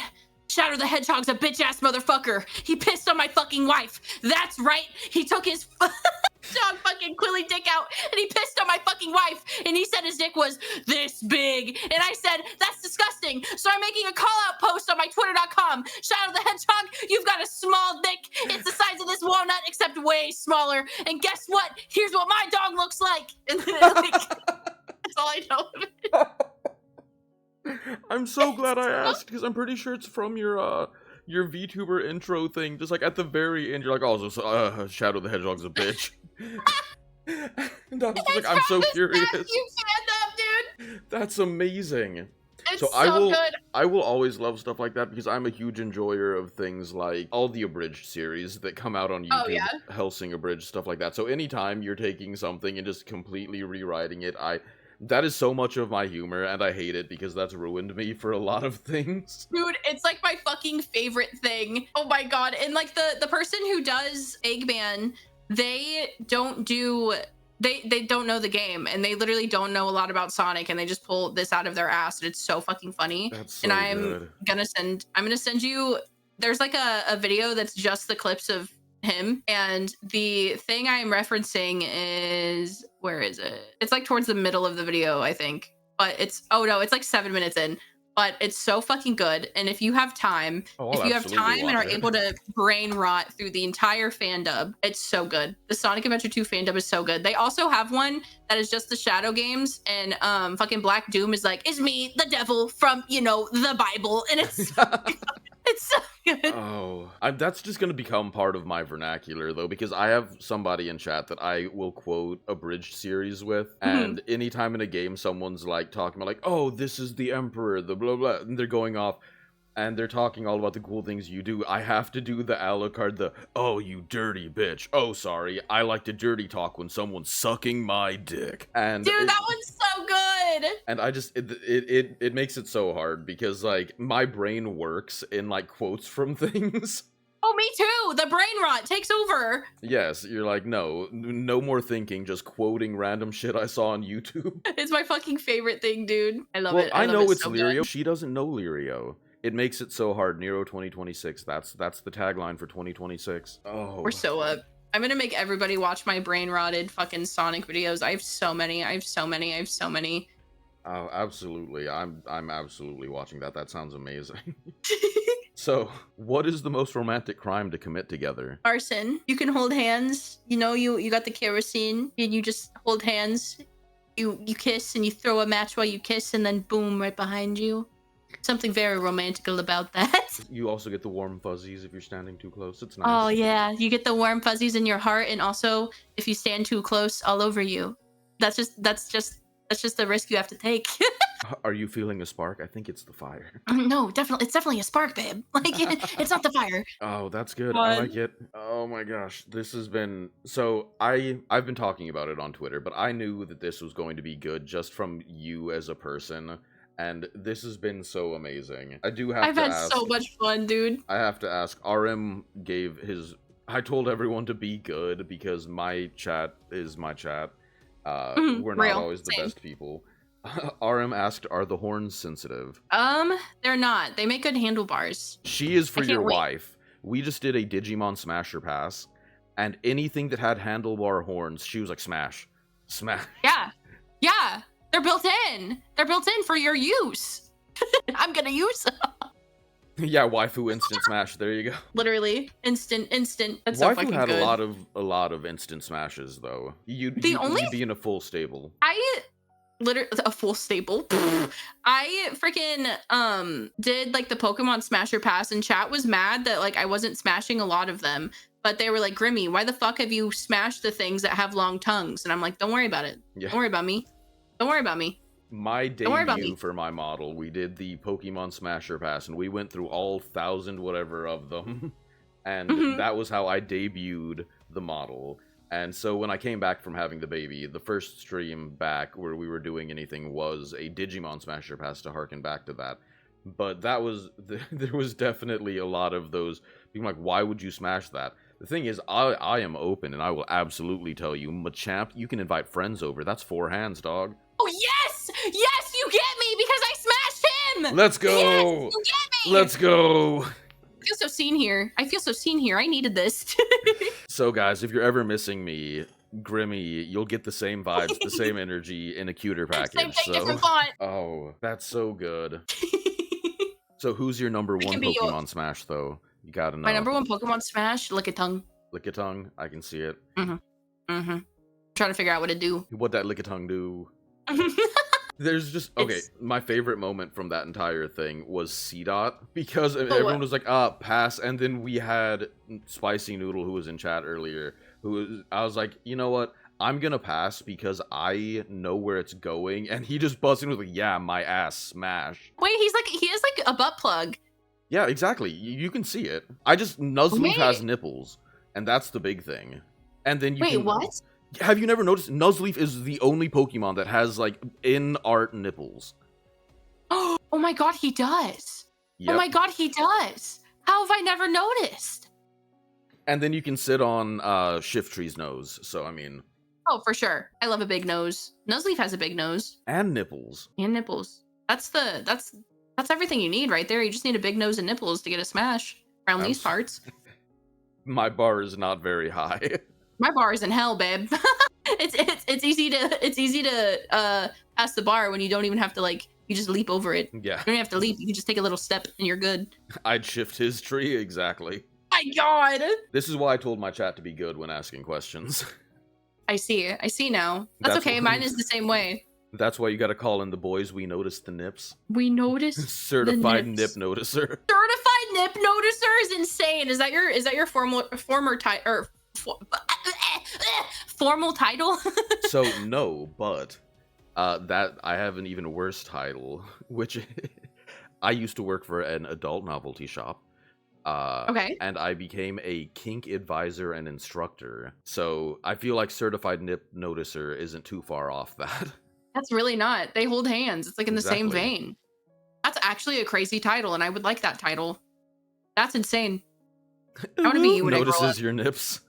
Shadow the Hedgehog's a bitch-ass motherfucker. He pissed on my fucking wife. That's right. He took his... Dog fucking clearly dick out, and he pissed on my fucking wife, and he said his dick was this big, and I said, that's disgusting, so I'm making a call-out post on my twitter.com. Shadow the Hedgehog, you've got a small dick. It's the size of this walnut, except way smaller, and guess what? Here's what my dog looks like. And then, like, that's all I know of it. I'm so glad I asked, because I'm pretty sure it's from your VTuber intro thing. Just like at the very end, you're like, "Oh, so, Shadow the Hedgehog's a bitch." And I was just like, I'm so curious. You fandom, dude. That's amazing. It's So good. I will always love stuff like that because I'm a huge enjoyer of things like all the abridged series that come out on YouTube, Oh, yeah. Hellsing abridged, stuff like that. So anytime you're taking something and just completely rewriting it, that is so much of my humor, and I hate it because that's ruined me for a lot of things. Dude, it's like my fucking favorite thing. Oh my god. And like the person who does Eggman, they don't know the game, and they literally don't know a lot about Sonic, and they just pull this out of their ass, and it's so fucking funny. That's so and good. I'm gonna send you, there's like a video that's just the clips of him, and the thing I'm referencing is, where is it? It's like towards the middle of the video, I think, but it's like 7 minutes in, but it's so fucking good. And if you have time, and are able to brain rot through the entire fandub, it's so good. The Sonic Adventure 2 fandub is so good. They also have one that is just the Shadow games, and fucking Black Doom is like, is me the devil from, the Bible, and it's so good. It's so good. Oh, that's just going to become part of my vernacular, though, because I have somebody in chat that I will quote abridged series with, and anytime in a game someone's like talking about like, oh, this is the Emperor, the blah blah, and they're going off, and they're talking all about the cool things you do, I have to do the Alucard, oh, you dirty bitch. Oh, sorry, I like to dirty talk when someone's sucking my dick. And dude, that one's so good. And I just, it makes it so hard because, like, my brain works in, like, quotes from things. Oh, me too. The brain rot takes over. Yes, you're like, no more thinking, just quoting random shit I saw on YouTube. It's my fucking favorite thing, dude. I love it. I know it's so Lirio. good. She doesn't know Lirio. It makes it so hard. Nero 2026. That's the tagline for 2026. Oh. We're so up. I'm gonna make everybody watch my brain rotted fucking Sonic videos. I have so many. Oh, absolutely. I'm absolutely watching that. That sounds amazing. So, what is the most romantic crime to commit together? Arson. You can hold hands. You got the kerosene, and you just hold hands. You kiss, and you throw a match while you kiss, and then boom, right behind you. Something very romantical about that. You also get the warm fuzzies if you're standing too close. It's nice. Oh yeah, you get the warm fuzzies in your heart, and also if you stand too close, all over you. That's just the risk you have to take. Are you feeling a spark? I think it's the fire. No, definitely, it's definitely a spark, babe. Like it's not the fire. Oh, that's good. I like it. Oh my gosh, this has been so. I've been talking about it on Twitter, but I knew that this was going to be good just from you as a person. And this has been so amazing. I've had so much fun, dude. I have to ask, RM gave his... I told everyone to be good because my chat is my chat. We're not always the best people. RM asked, are the horns sensitive? They're not. They make good handlebars. She is for your wife. We just did a Digimon Smasher Pass, and anything that had handlebar horns, she was like, smash. Smash. Yeah. They're built in. They're built in for your use. I'm gonna use them. Yeah, waifu instant smash. There you go. Literally instant. That's waifu so fucking had good. a lot of instant smashes though. You'd be in a full stable. Literally a full stable. I freaking did like the Pokemon Smasher Pass, and chat was mad that like I wasn't smashing a lot of them. But they were like, Grimmy, why the fuck have you smashed the things that have long tongues? And I'm like, don't worry about it. Yeah. Don't worry about me. Don't worry about me. My debut for my model, we did the Pokemon Smasher Pass, and we went through all 1,000 whatever of them. And that was how I debuted the model. And so when I came back from having the baby, the first stream back where we were doing anything was a Digimon Smasher Pass to harken back to that. But that was, there was definitely a lot of those being like, why would you smash that? The thing is, I am open, and I will absolutely tell you, Machamp, you can invite friends over. That's 4 hands, dog. Oh, yes! Yes, you get me, because I smashed him! Let's go! Yes, you get me! Let's go! I feel so seen here. I needed this. So, guys, if you're ever missing me, Grimmy, you'll get the same vibes, the same energy in a cuter package. Same thing, So, different font. oh, that's so good. So who's your number one can be Pokemon yours. Smash though? You gotta know. My number one Pokemon Smash, Lickitung. Lickitung, I can see it. Trying to figure out what to do. What that Lickitung do? There's just okay. My favorite moment from that entire thing was C-Dot because everyone was like, pass. And then we had Spicy Noodle, who was in chat earlier, I was like, you know what? I'm gonna pass because I know where it's going. And he just buzzed in with like, yeah, my ass smash. Wait, he has like a butt plug. Yeah, exactly. You can see it. Nuzleaf has nipples, and that's the big thing. And then you what? Have you never noticed Nuzleaf is the only Pokemon that has like in-art nipples? Oh my god, he does. Yep. Oh my god, he does. How have I never noticed? And then you can sit on Shifttree's nose. So I mean, oh, for sure. I love a big nose. Nuzleaf has a big nose. And nipples. And nipples. That's everything you need right there. You just need a big nose and nipples to get a smash around these parts. My bar is not very high. My bar is in hell, babe. it's easy to pass the bar when you don't even have to you just leap over it. Yeah. You don't have to leap. You can just take a little step and you're good. I'd shift his tree, exactly. My god. This is why I told my chat to be good when asking questions. I see now. That's okay. Mine is the same way. That's why you gotta call in the boys. We noticed the nips. We noticed Certified nip noticer. Certified nip noticer is insane. Is that your formal title? So no, but that I have an even worse title, which I used to work for an adult novelty shop. Okay. And I became a kink advisor and instructor. So I feel like certified nip noticer isn't too far off that. That's really not. They hold hands. It's like in the same vein. That's actually a crazy title, and I would like that title. That's insane. I want to be you when I grow up. Notices your nips.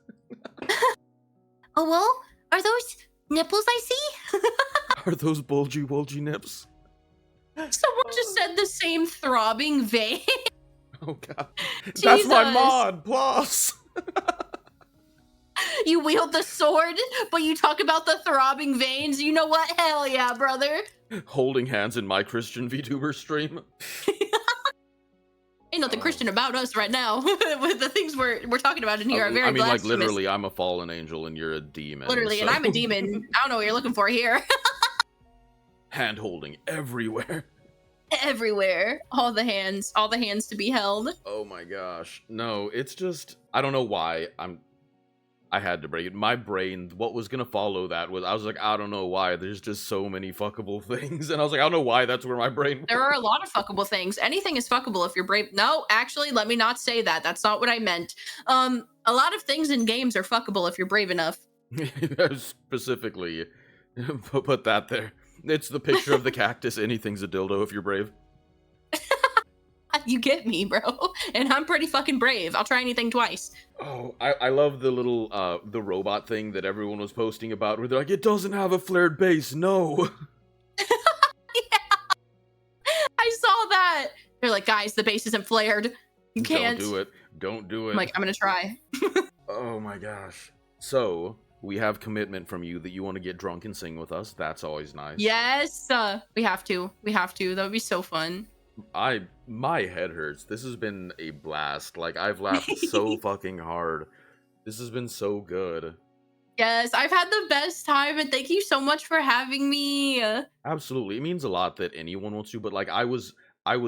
Oh, well, are those nipples I see? Are those bulgy nips? Someone just said the same throbbing vein. Oh god. That's my mod, plus. You wield the sword, but you talk about the throbbing veins. You know what? Hell yeah, brother. Holding hands in my Christian VTuber stream. Ain't nothing Christian about us right now. With the things we're talking about in here are very blasphemous. Like literally, I'm a fallen angel and you're a demon. Literally, and I'm a demon. I don't know what you're looking for here. Hand holding everywhere. Everywhere. All the hands to be held. Oh my gosh. No, it's just, I don't know why I had to break it. My brain, what was gonna follow that was, I was like, I don't know why. There's just so many fuckable things. And I was like, I don't know why that's where my brain There are a lot of fuckable things. Anything is fuckable if you're brave. No, actually, let me not say that. That's not what I meant. A lot of things in games are fuckable if you're brave enough. Specifically, put that there. It's the picture of the cactus. Anything's a dildo if you're brave. You get me, bro. And I'm pretty fucking brave. I'll try anything twice. Oh, I love the little, the robot thing that everyone was posting about where they're like, it doesn't have a flared base, no. Yeah. I saw that. They're like, guys, the base isn't flared. You can't. Don't do it. I'm like, I'm gonna try. Oh my gosh. So, we have commitment from you that you want to get drunk and sing with us. That's always nice. Yes, we have to. That would be so fun. My head hurts. This has been a blast. Like, I've laughed so fucking hard. This has been so good. Yes, I've had the best time, and thank you so much for having me. Absolutely. It means a lot that anyone wants to, but like, I was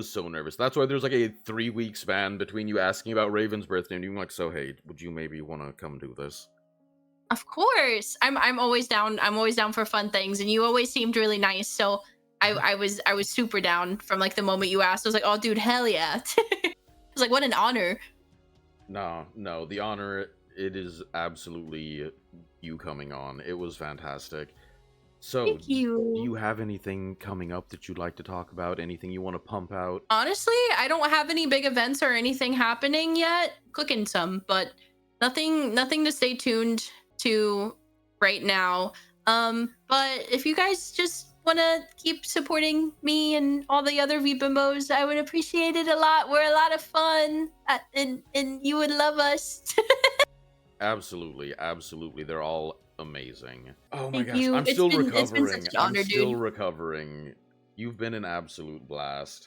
so nervous. That's why there's like a 3-week span between you asking about Raven's birthday and you like, so hey, would you maybe want to come do this? Of course. I'm always down. I'm always down for fun things, and you always seemed really nice, so I was super down from like the moment you asked. I was like, oh dude, hell yeah. I was like, what an honor. No, the honor, it is absolutely you coming on. It was fantastic. So, thank you. Do you have anything coming up that you'd like to talk about? Anything you want to pump out? Honestly, I don't have any big events or anything happening yet. Cooking some, but nothing to stay tuned to right now. But if you guys just want to keep supporting me and all the other V-Bimbos, I would appreciate it a lot. We're a lot of fun, and you would love us. Absolutely, absolutely. They're all amazing. Oh my Thank gosh, you. I'm still It's been such recovering. an I'm honor, still dude. recovering. You've been an absolute blast.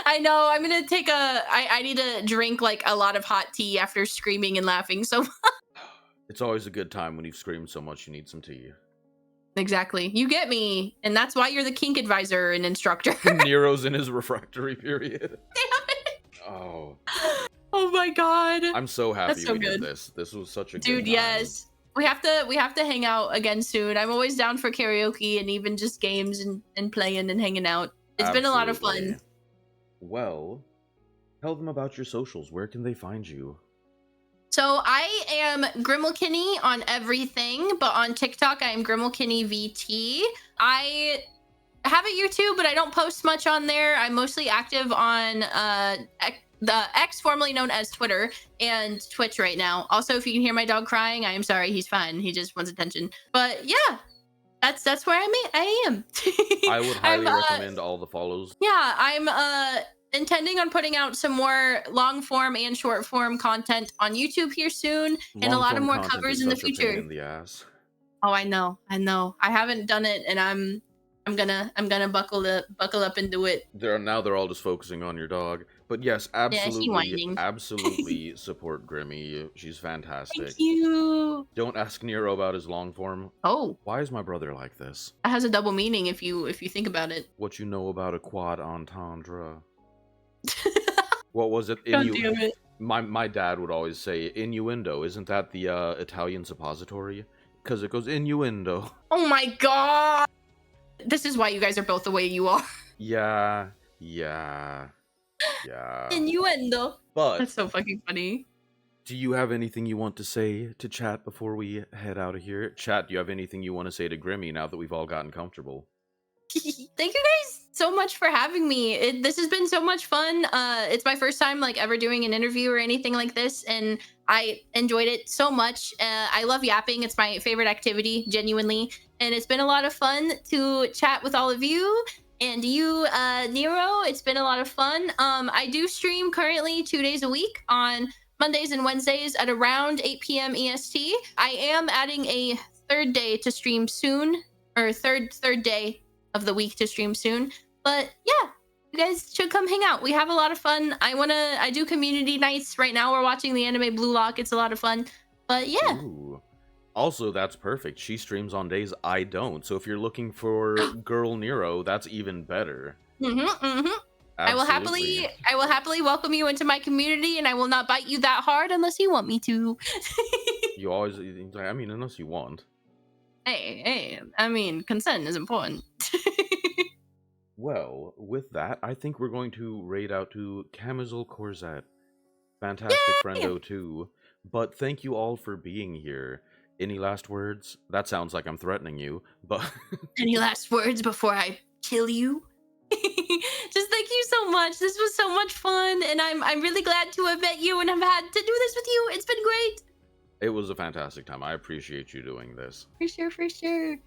I know. I'm gonna take I need to drink like a lot of hot tea after screaming and laughing so It's always a good time when you've screamed so much you need some tea. Exactly. You get me. And that's why you're the kink advisor and instructor. Nero's in his refractory period. Oh, Oh my god. I'm so happy That's so we did good. this. This was such a good Dude, time. yes. We have to hang out again soon. I'm always down for karaoke and even just games and playing and hanging out. It's been a lot of Absolutely. fun. Well, tell them about your socials. Where can they find you? So I am Grimmelkinney on everything, but on TikTok I am Grimmelkinney VT. I have a YouTube, but I don't post much on there. I'm mostly active on the X, formerly known as Twitter, and Twitch right now. Also, if you can hear my dog crying, I am sorry. He's fine. He just wants attention. But yeah, that's where I am. I would highly recommend all the follows. Yeah, I'm intending on putting out some more long form and short form content on YouTube here soon, and a lot of more covers in the future. In the ass. Oh, I know. I haven't done it, and I'm gonna buckle up and do it. They're all just focusing on your dog. But yes, absolutely, whining. absolutely support Grimmy. She's fantastic. Thank you. Don't ask Nero about his long form. Oh, Why is my brother like this? that has a double meaning if you think about it. What you know about a quad entendre? What was it? God damn it. My dad would always say innuendo. Isn't that the Italian suppository? Because it goes innuendo. Oh my god. This is why you guys are both the way you are. Yeah. Innuendo. But That's so fucking funny. do you have anything you want to say to chat before we head out of here? Chat, do you have anything you want to say to Grimmy now that we've all gotten comfortable? Thank you guys so much for having me. This has been so much fun. It's my first time like ever doing an interview or anything like this, and I enjoyed it so much. I love yapping. It's my favorite activity, genuinely, and it's been a lot of fun to chat with all of you. And you, Nero, it's been a lot of fun. I do stream currently 2 days a week on Mondays and Wednesdays at around 8 p.m. EST. I am adding a third day to stream soon, or third day of the week to stream soon. But yeah, you guys should come hang out. We have a lot of fun. I do community nights right now. We're watching the anime Blue Lock. It's a lot of fun. But yeah. Ooh. Also, that's perfect. She streams on days I don't. So if you're looking for Girl Nero, that's even better. I will happily welcome you into my community, and I will not bite you that hard unless you want me to. You always, I mean, unless you want. Hey, I mean, consent is important. Well, with that, I think we're going to raid out to Camisole Corzette. Fantastic friendo too. But thank you all for being here. Any last words? That sounds like I'm threatening you, but... Any last words before I kill you? Just thank you so much. This was so much fun, and I'm really glad to have met you and have had to do this with you. It's been great. It was a fantastic time. I appreciate you doing this. For sure.